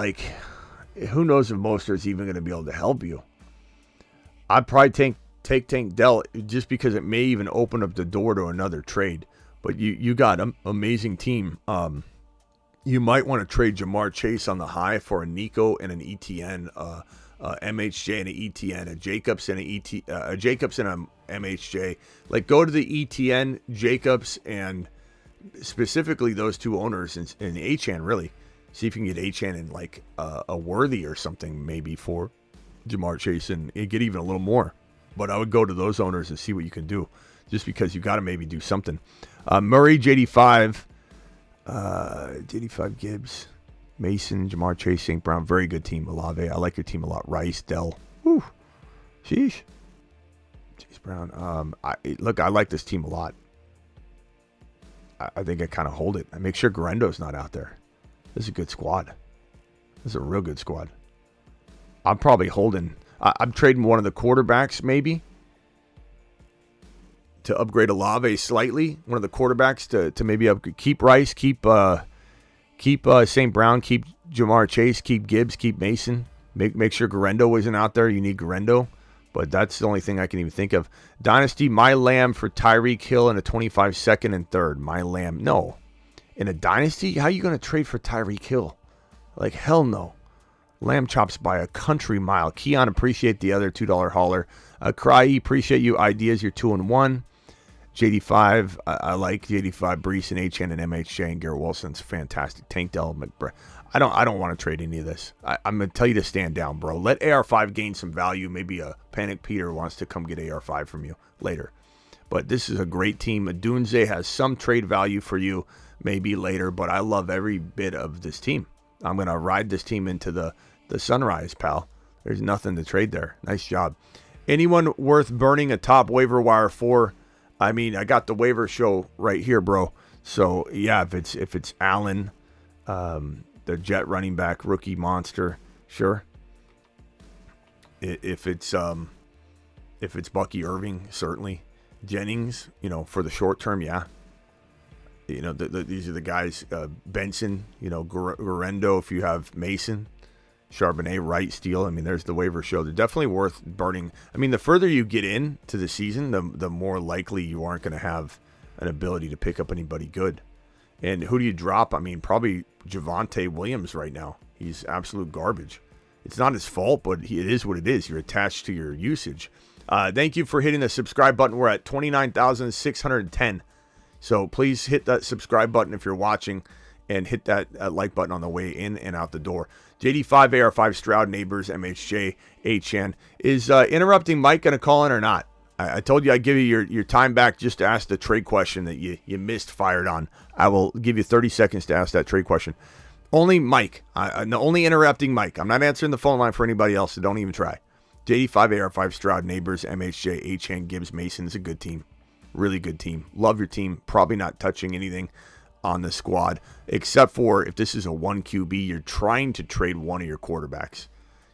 who knows if Mostert's even going to be able to help you. I'd probably take Tank Dell just because it may even open up the door to another trade. But you got an amazing team. You might want to trade Jamar Chase on the high for a Nico and an ETN, MHJ and an ETN, a Jacobs and a Jacobs and a MHJ. Go to the ETN, Jacobs, and specifically those two owners and Achane, really. See if you can get Achane in a Worthy or something maybe for Jamar Chase and get even a little more. But I would go to those owners and see what you can do just because you got to maybe do something. Murray, JD5, JD5 Gibbs, Mason, Jamar Chase, St. Brown, very good team. Olave, I like your team a lot. Rice, Dell, whew, sheesh. Chase Brown, I like this team a lot. I think I kind of hold it. I make sure Garendo's not out there. This is a good squad. This is a real good squad. I'm probably holding. I'm trading one of the quarterbacks maybe to upgrade Olave slightly. One of the quarterbacks to maybe keep Rice, keep St. Brown, keep Jamar Chase, keep Gibbs, keep Mason. Make sure Garendo isn't out there. You need Garendo. But that's the only thing I can even think of. Dynasty, my Lamb for Tyreek Hill in a 25 second and third. My Lamb. No. In a Dynasty, how are you going to trade for Tyreek Hill? Hell no. Lamb chops by a country mile. Keon, appreciate the other $2 hauler. Cry, appreciate you. Ideas, you're 2-1. JD5, I like JD5, Brees and HN and MHJ and Garrett Wilson's fantastic. Tank Dell, McBride. I don't want to trade any of this. I'm going to tell you to stand down, bro. Let AR5 gain some value. Maybe a Panic Peter wants to come get AR5 from you later. But this is a great team. Odunze has some trade value for you maybe later, but I love every bit of this team. I'm going to ride this team into the sunrise, pal. There's nothing to trade there. Nice job. Anyone worth burning a top waiver wire for? I mean, I got the waiver show right here, bro. So, yeah, if it's Allen, the Jet running back, rookie monster, sure. If it's Bucky Irving, certainly. Jennings, for the short term, yeah. These are the guys. Benson, Garendo. If you have Mason, Charbonnet, Wright, Steele. I mean, there's the waiver show. They're definitely worth burning. I mean, the further you get into the season, the more likely you aren't going to have an ability to pick up anybody good. And who do you drop? I mean, probably Javonte Williams right now. He's absolute garbage. It's not his fault, but it is what it is. You're attached to your usage. Thank you for hitting the subscribe button. We're at 29,610. So please hit that subscribe button if you're watching and hit that like button on the way in and out the door. JD5, AR5, Stroud, Neighbors, MHJ, HN. Is interrupting Mike going to call in or not? I told you I'd give you your time back just to ask the trade question that you missed fired on. I will give you 30 seconds to ask that trade question. Only Mike. Only interrupting Mike. I'm not answering the phone line for anybody else, so don't even try. JD5, AR5, Stroud, Neighbors, MHJ, HN, Gibbs, Mason is a good team. Really good team. Love your team. Probably not touching anything on the squad, except for if this is a 1 QB, you're trying to trade one of your quarterbacks.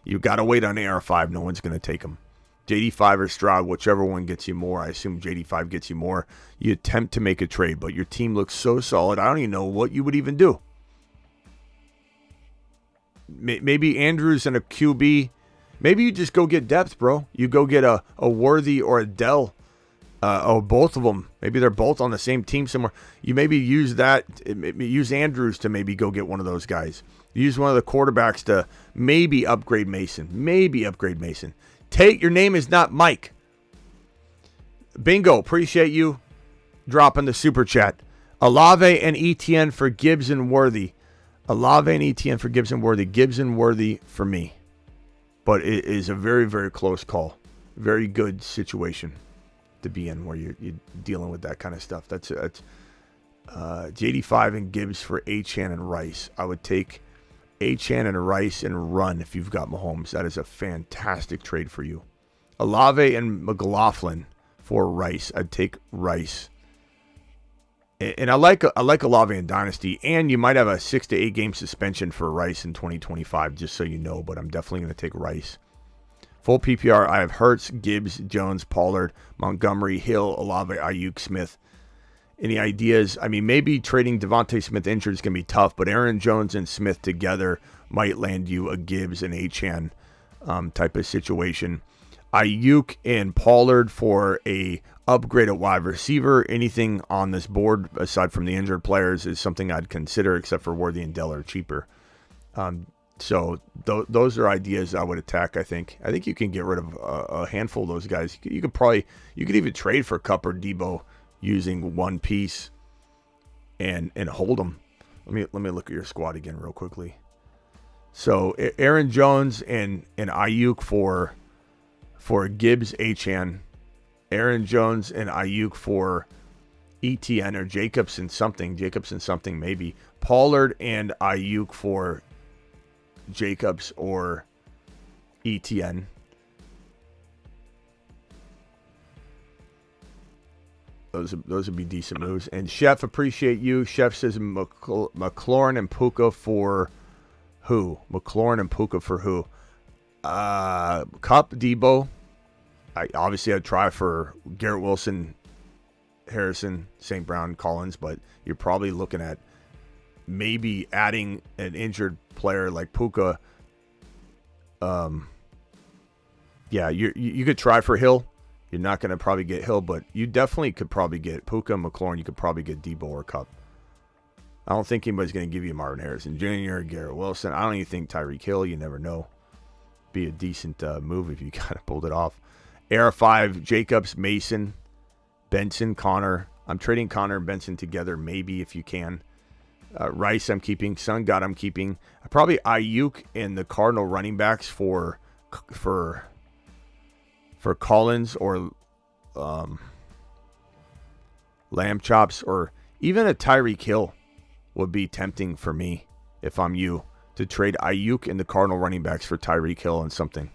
You got to wait on AR5. No one's going to take him. JD5 or Stroud, whichever one gets you more. I assume JD5 gets you more. You attempt to make a trade, but your team looks so solid, I don't even know what you would even do. Maybe Andrews and a QB. Maybe you just go get depth, bro. You go get a Worthy or a Dell. Both of them. Maybe they're both on the same team somewhere. You maybe use that. Use Andrews to maybe go get one of those guys. Use one of the quarterbacks to maybe upgrade Mason. Your name is not Mike. Bingo. Appreciate you dropping the super chat. Olave and ETN for Gibbs and Worthy. Gibbs and Worthy for me. But it is a very, very close call. Very good situation to be in where you're dealing with that kind of stuff. That's JD5 and Gibbs for Achane and Rice. I would take Achane and Rice and run if you've got Mahomes. That is a fantastic trade for you. Olave and McLaughlin for Rice. I'd take Rice. And I like Olave in Dynasty, and you might have a 6 to 8 game suspension for Rice in 2025, just so you know, but I'm definitely going to take Rice. Full PPR, I have Hurts, Gibbs, Jones, Pollard, Montgomery, Hill, Olave, Ayuk, Smith. Any ideas? I mean, maybe trading Devontae Smith injured is going to be tough, but Aaron Jones and Smith together might land you a Gibbs and Achane type of situation. Ayuk and Pollard for a upgrade at wide receiver. Anything on this board aside from the injured players is something I'd consider, except for Worthy and Dell are cheaper. So those are ideas I would attack. I think you can get rid of a handful of those guys. You could even trade for Kupp or Debo using one piece and hold them. Let me look at your squad again real quickly. So Aaron Jones and Ayuk for Gibbs, Achane. Aaron Jones and Ayuk for ETN or Jacobson something maybe. Pollard and Ayuk for Jacobs or ETN. Those would be decent moves. And Chef, appreciate you. Chef says McLaurin and Puka for who? Kupp, Debo. I'd try for Garrett Wilson, Harrison, St. Brown, Collins, but you're probably looking at maybe adding an injured player like Puka. You could try for Hill. You're not going to probably get Hill, but you definitely could probably get Puka, McLaurin. You could probably get Debo or Kupp. I don't think anybody's going to give you Marvin Harrison Jr., Garrett Wilson. I don't even think Tyreek Hill. You never know. Be a decent move if you kind of pulled it off. AR5, Jacobs, Mason, Benson, Connor. I'm trading Connor and Benson together, maybe if you can. Rice, I'm keeping. Sun God, I'm keeping. Probably Ayuk and the Cardinal running backs for Collins or Lamb Chops, or even a Tyreek Hill would be tempting for me if I'm you to trade Ayuk and the Cardinal running backs for Tyreek Hill and something.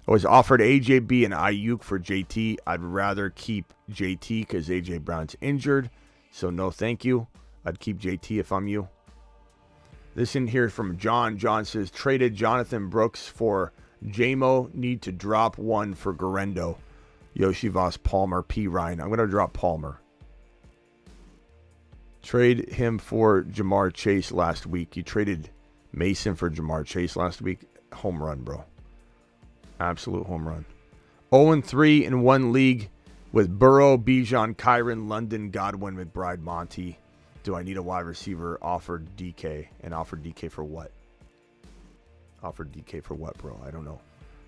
I was offered AJB and Ayuk for JT. I'd rather keep JT because AJ Brown's injured. So no thank you. I'd keep JT if I'm you. This in here from John. John says, traded Jonathan Brooks for JMO. Need to drop one for Garendo. Yoshivas, Palmer, P. Ryan. I'm going to drop Palmer. Trade him for Jamar Chase last week. You traded Mason for Jamar Chase last week. Home run, bro. Absolute home run. 0-3 in one league with Burrow, Bijan, Kyron, London, Godwin, McBride, Monty. Do I need a wide receiver? Offered DK. And offered DK for what? Offered DK for what, bro? I don't know.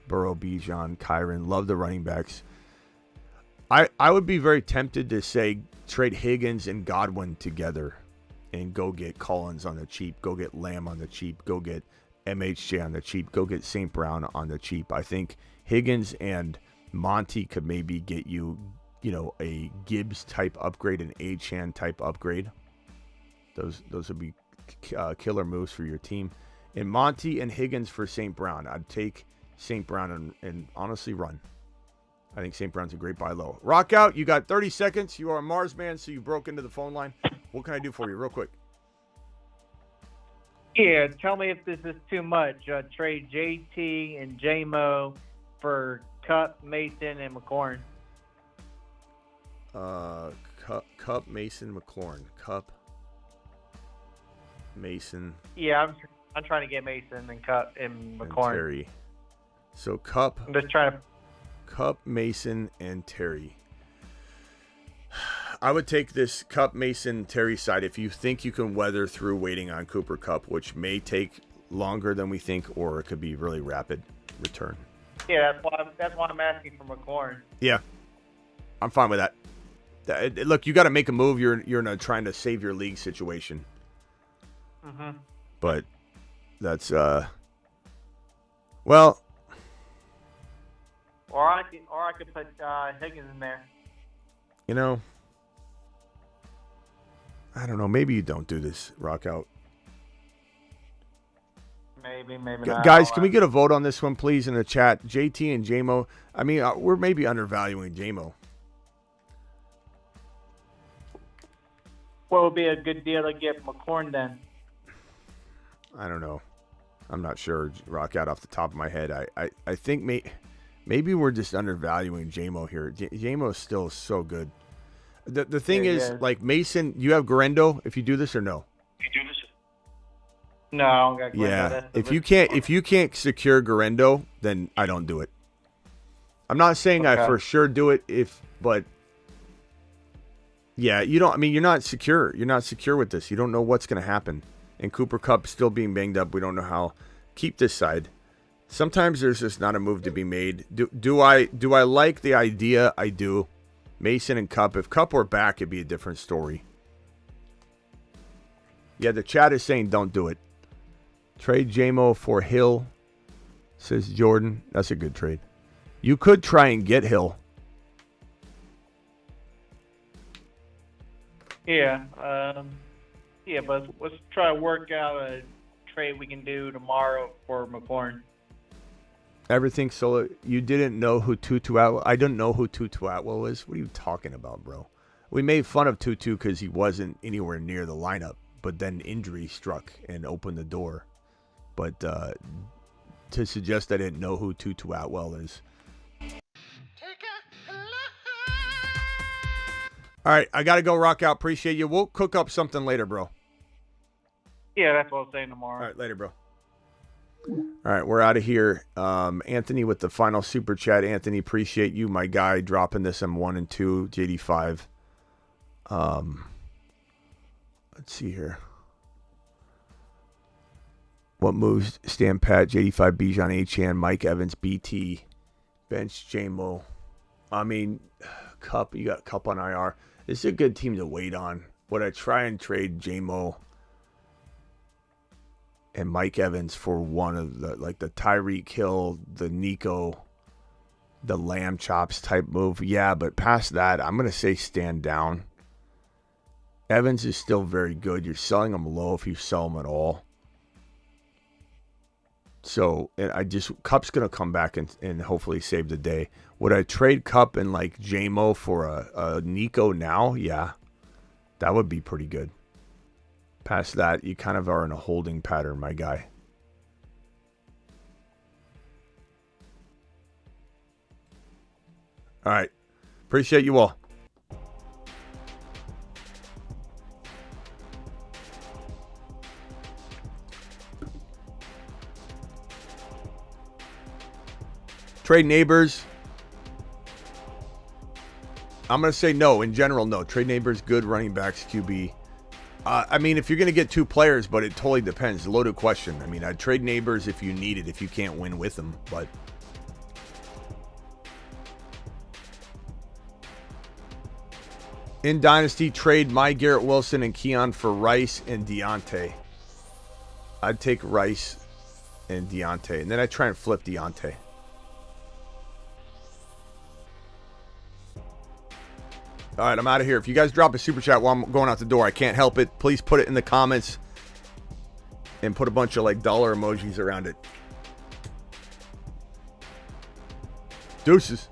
Burrow, Bijan, Kyron. Love the running backs. I would be very tempted to say trade Higgins and Godwin together and go get Collins on the cheap. Go get Lamb on the cheap. Go get MHJ on the cheap. Go get St. Brown on the cheap. I think Higgins and Monty could maybe get you, a Gibbs type upgrade, an Achane type upgrade. Those would be killer moves for your team. And Monty and Higgins for St. Brown. I'd take St. Brown and honestly run. I think St. Brown's a great buy low. Rock out. You got 30 seconds. You are a Mars man, so you broke into the phone line. What can I do for you real quick? Yeah, tell me if this is too much. Trade JT and JMO for Cup, Mason, and McLaurin. Cup, Mason, McLaurin. Cup, Mason. Yeah, I'm trying to get Mason and Cup and McLaurin. And Terry. So Cup. I'm just trying to. Cup, Mason, and Terry. I would take this Cup, Mason, Terry side if you think you can weather through waiting on Cooper Kupp, which may take longer than we think, or it could be really rapid return. Yeah, that's why I'm asking for McLaurin. Yeah, I'm fine with that. Look, you got to make a move. You're in a trying to save your league situation. Mm-hmm. But that's well. Or I could put Higgins in there. I don't know. Maybe you don't do this. Rock out. Maybe not. Guys, can we get a vote on this one, please, in the chat? JT and JMO. I mean, we're maybe undervaluing JMO. What would be a good deal to get McLaurin then? I don't know. I'm not sure. Rock out off the top of my head. I think maybe we're just undervaluing JMO here. JMO is still so good. The thing is, like Mason, you have Garendo if you do this or no? No, I don't got Garendo. Yeah. If you can't secure Garendo, then I don't do it. I'm not saying I for sure do it but yeah, you're not secure. You're not secure with this. You don't know what's going to happen. And Cooper Kupp still being banged up. We don't know how. Keep this side. Sometimes there's just not a move to be made. Do I like the idea? I do. Mason and Kupp. If Kupp were back, it'd be a different story. Yeah, the chat is saying don't do it. Trade JMO for Hill, says Jordan. That's a good trade. You could try and get Hill. Yeah. But let's try to work out a trade we can do tomorrow for McLaurin. Everything solo. You didn't know who Tutu Atwell. I didn't know who Tutu Atwell was. What are you talking about, bro? We made fun of Tutu because he wasn't anywhere near the lineup, but then injury struck and opened the door. But to suggest I didn't know who Tutu Atwell is. All right, I got to go rock out. Appreciate you. We'll cook up something later, bro. Yeah, that's what I'm saying tomorrow. All right, later, bro. All right, we're out of here. Anthony with the final super chat. Anthony, appreciate you, my guy, dropping this in 1 and 2, JD5. Let's see here. What moves stand pat? JD5, Bijan, Achane, Mike Evans, BT, bench, JMO. I mean, Kupp, you got Kupp on IR. This is a good team to wait on. Would I try and trade JMO and Mike Evans for one of the Tyreek Hill, the Nico, the lamb chops type move? Yeah, but past that, I'm going to say stand down. Evans is still very good. You're selling him low if you sell him at all. So Kupp's going to come back and hopefully save the day. Would I trade Kupp and like JMO for a Nico now? Yeah, that would be pretty good. Past that, you kind of are in a holding pattern, my guy. All right. Appreciate you all. Trade Neighbors. I'm going to say no. In general, no. Trade Neighbors, good running backs, QB. I mean, if you're going to get two players, but it totally depends. Loaded question. I mean, I'd trade Neighbors if you need it, if you can't win with them. But in Dynasty, trade my Garrett Wilson and Keon for Rice and Deontay. I'd take Rice and Deontay. And then I try and flip Deontay. All right, I'm out of here. If you guys drop a super chat while I'm going out the door, I can't help it. Please put it in the comments and put a bunch of like dollar emojis around it. Deuces.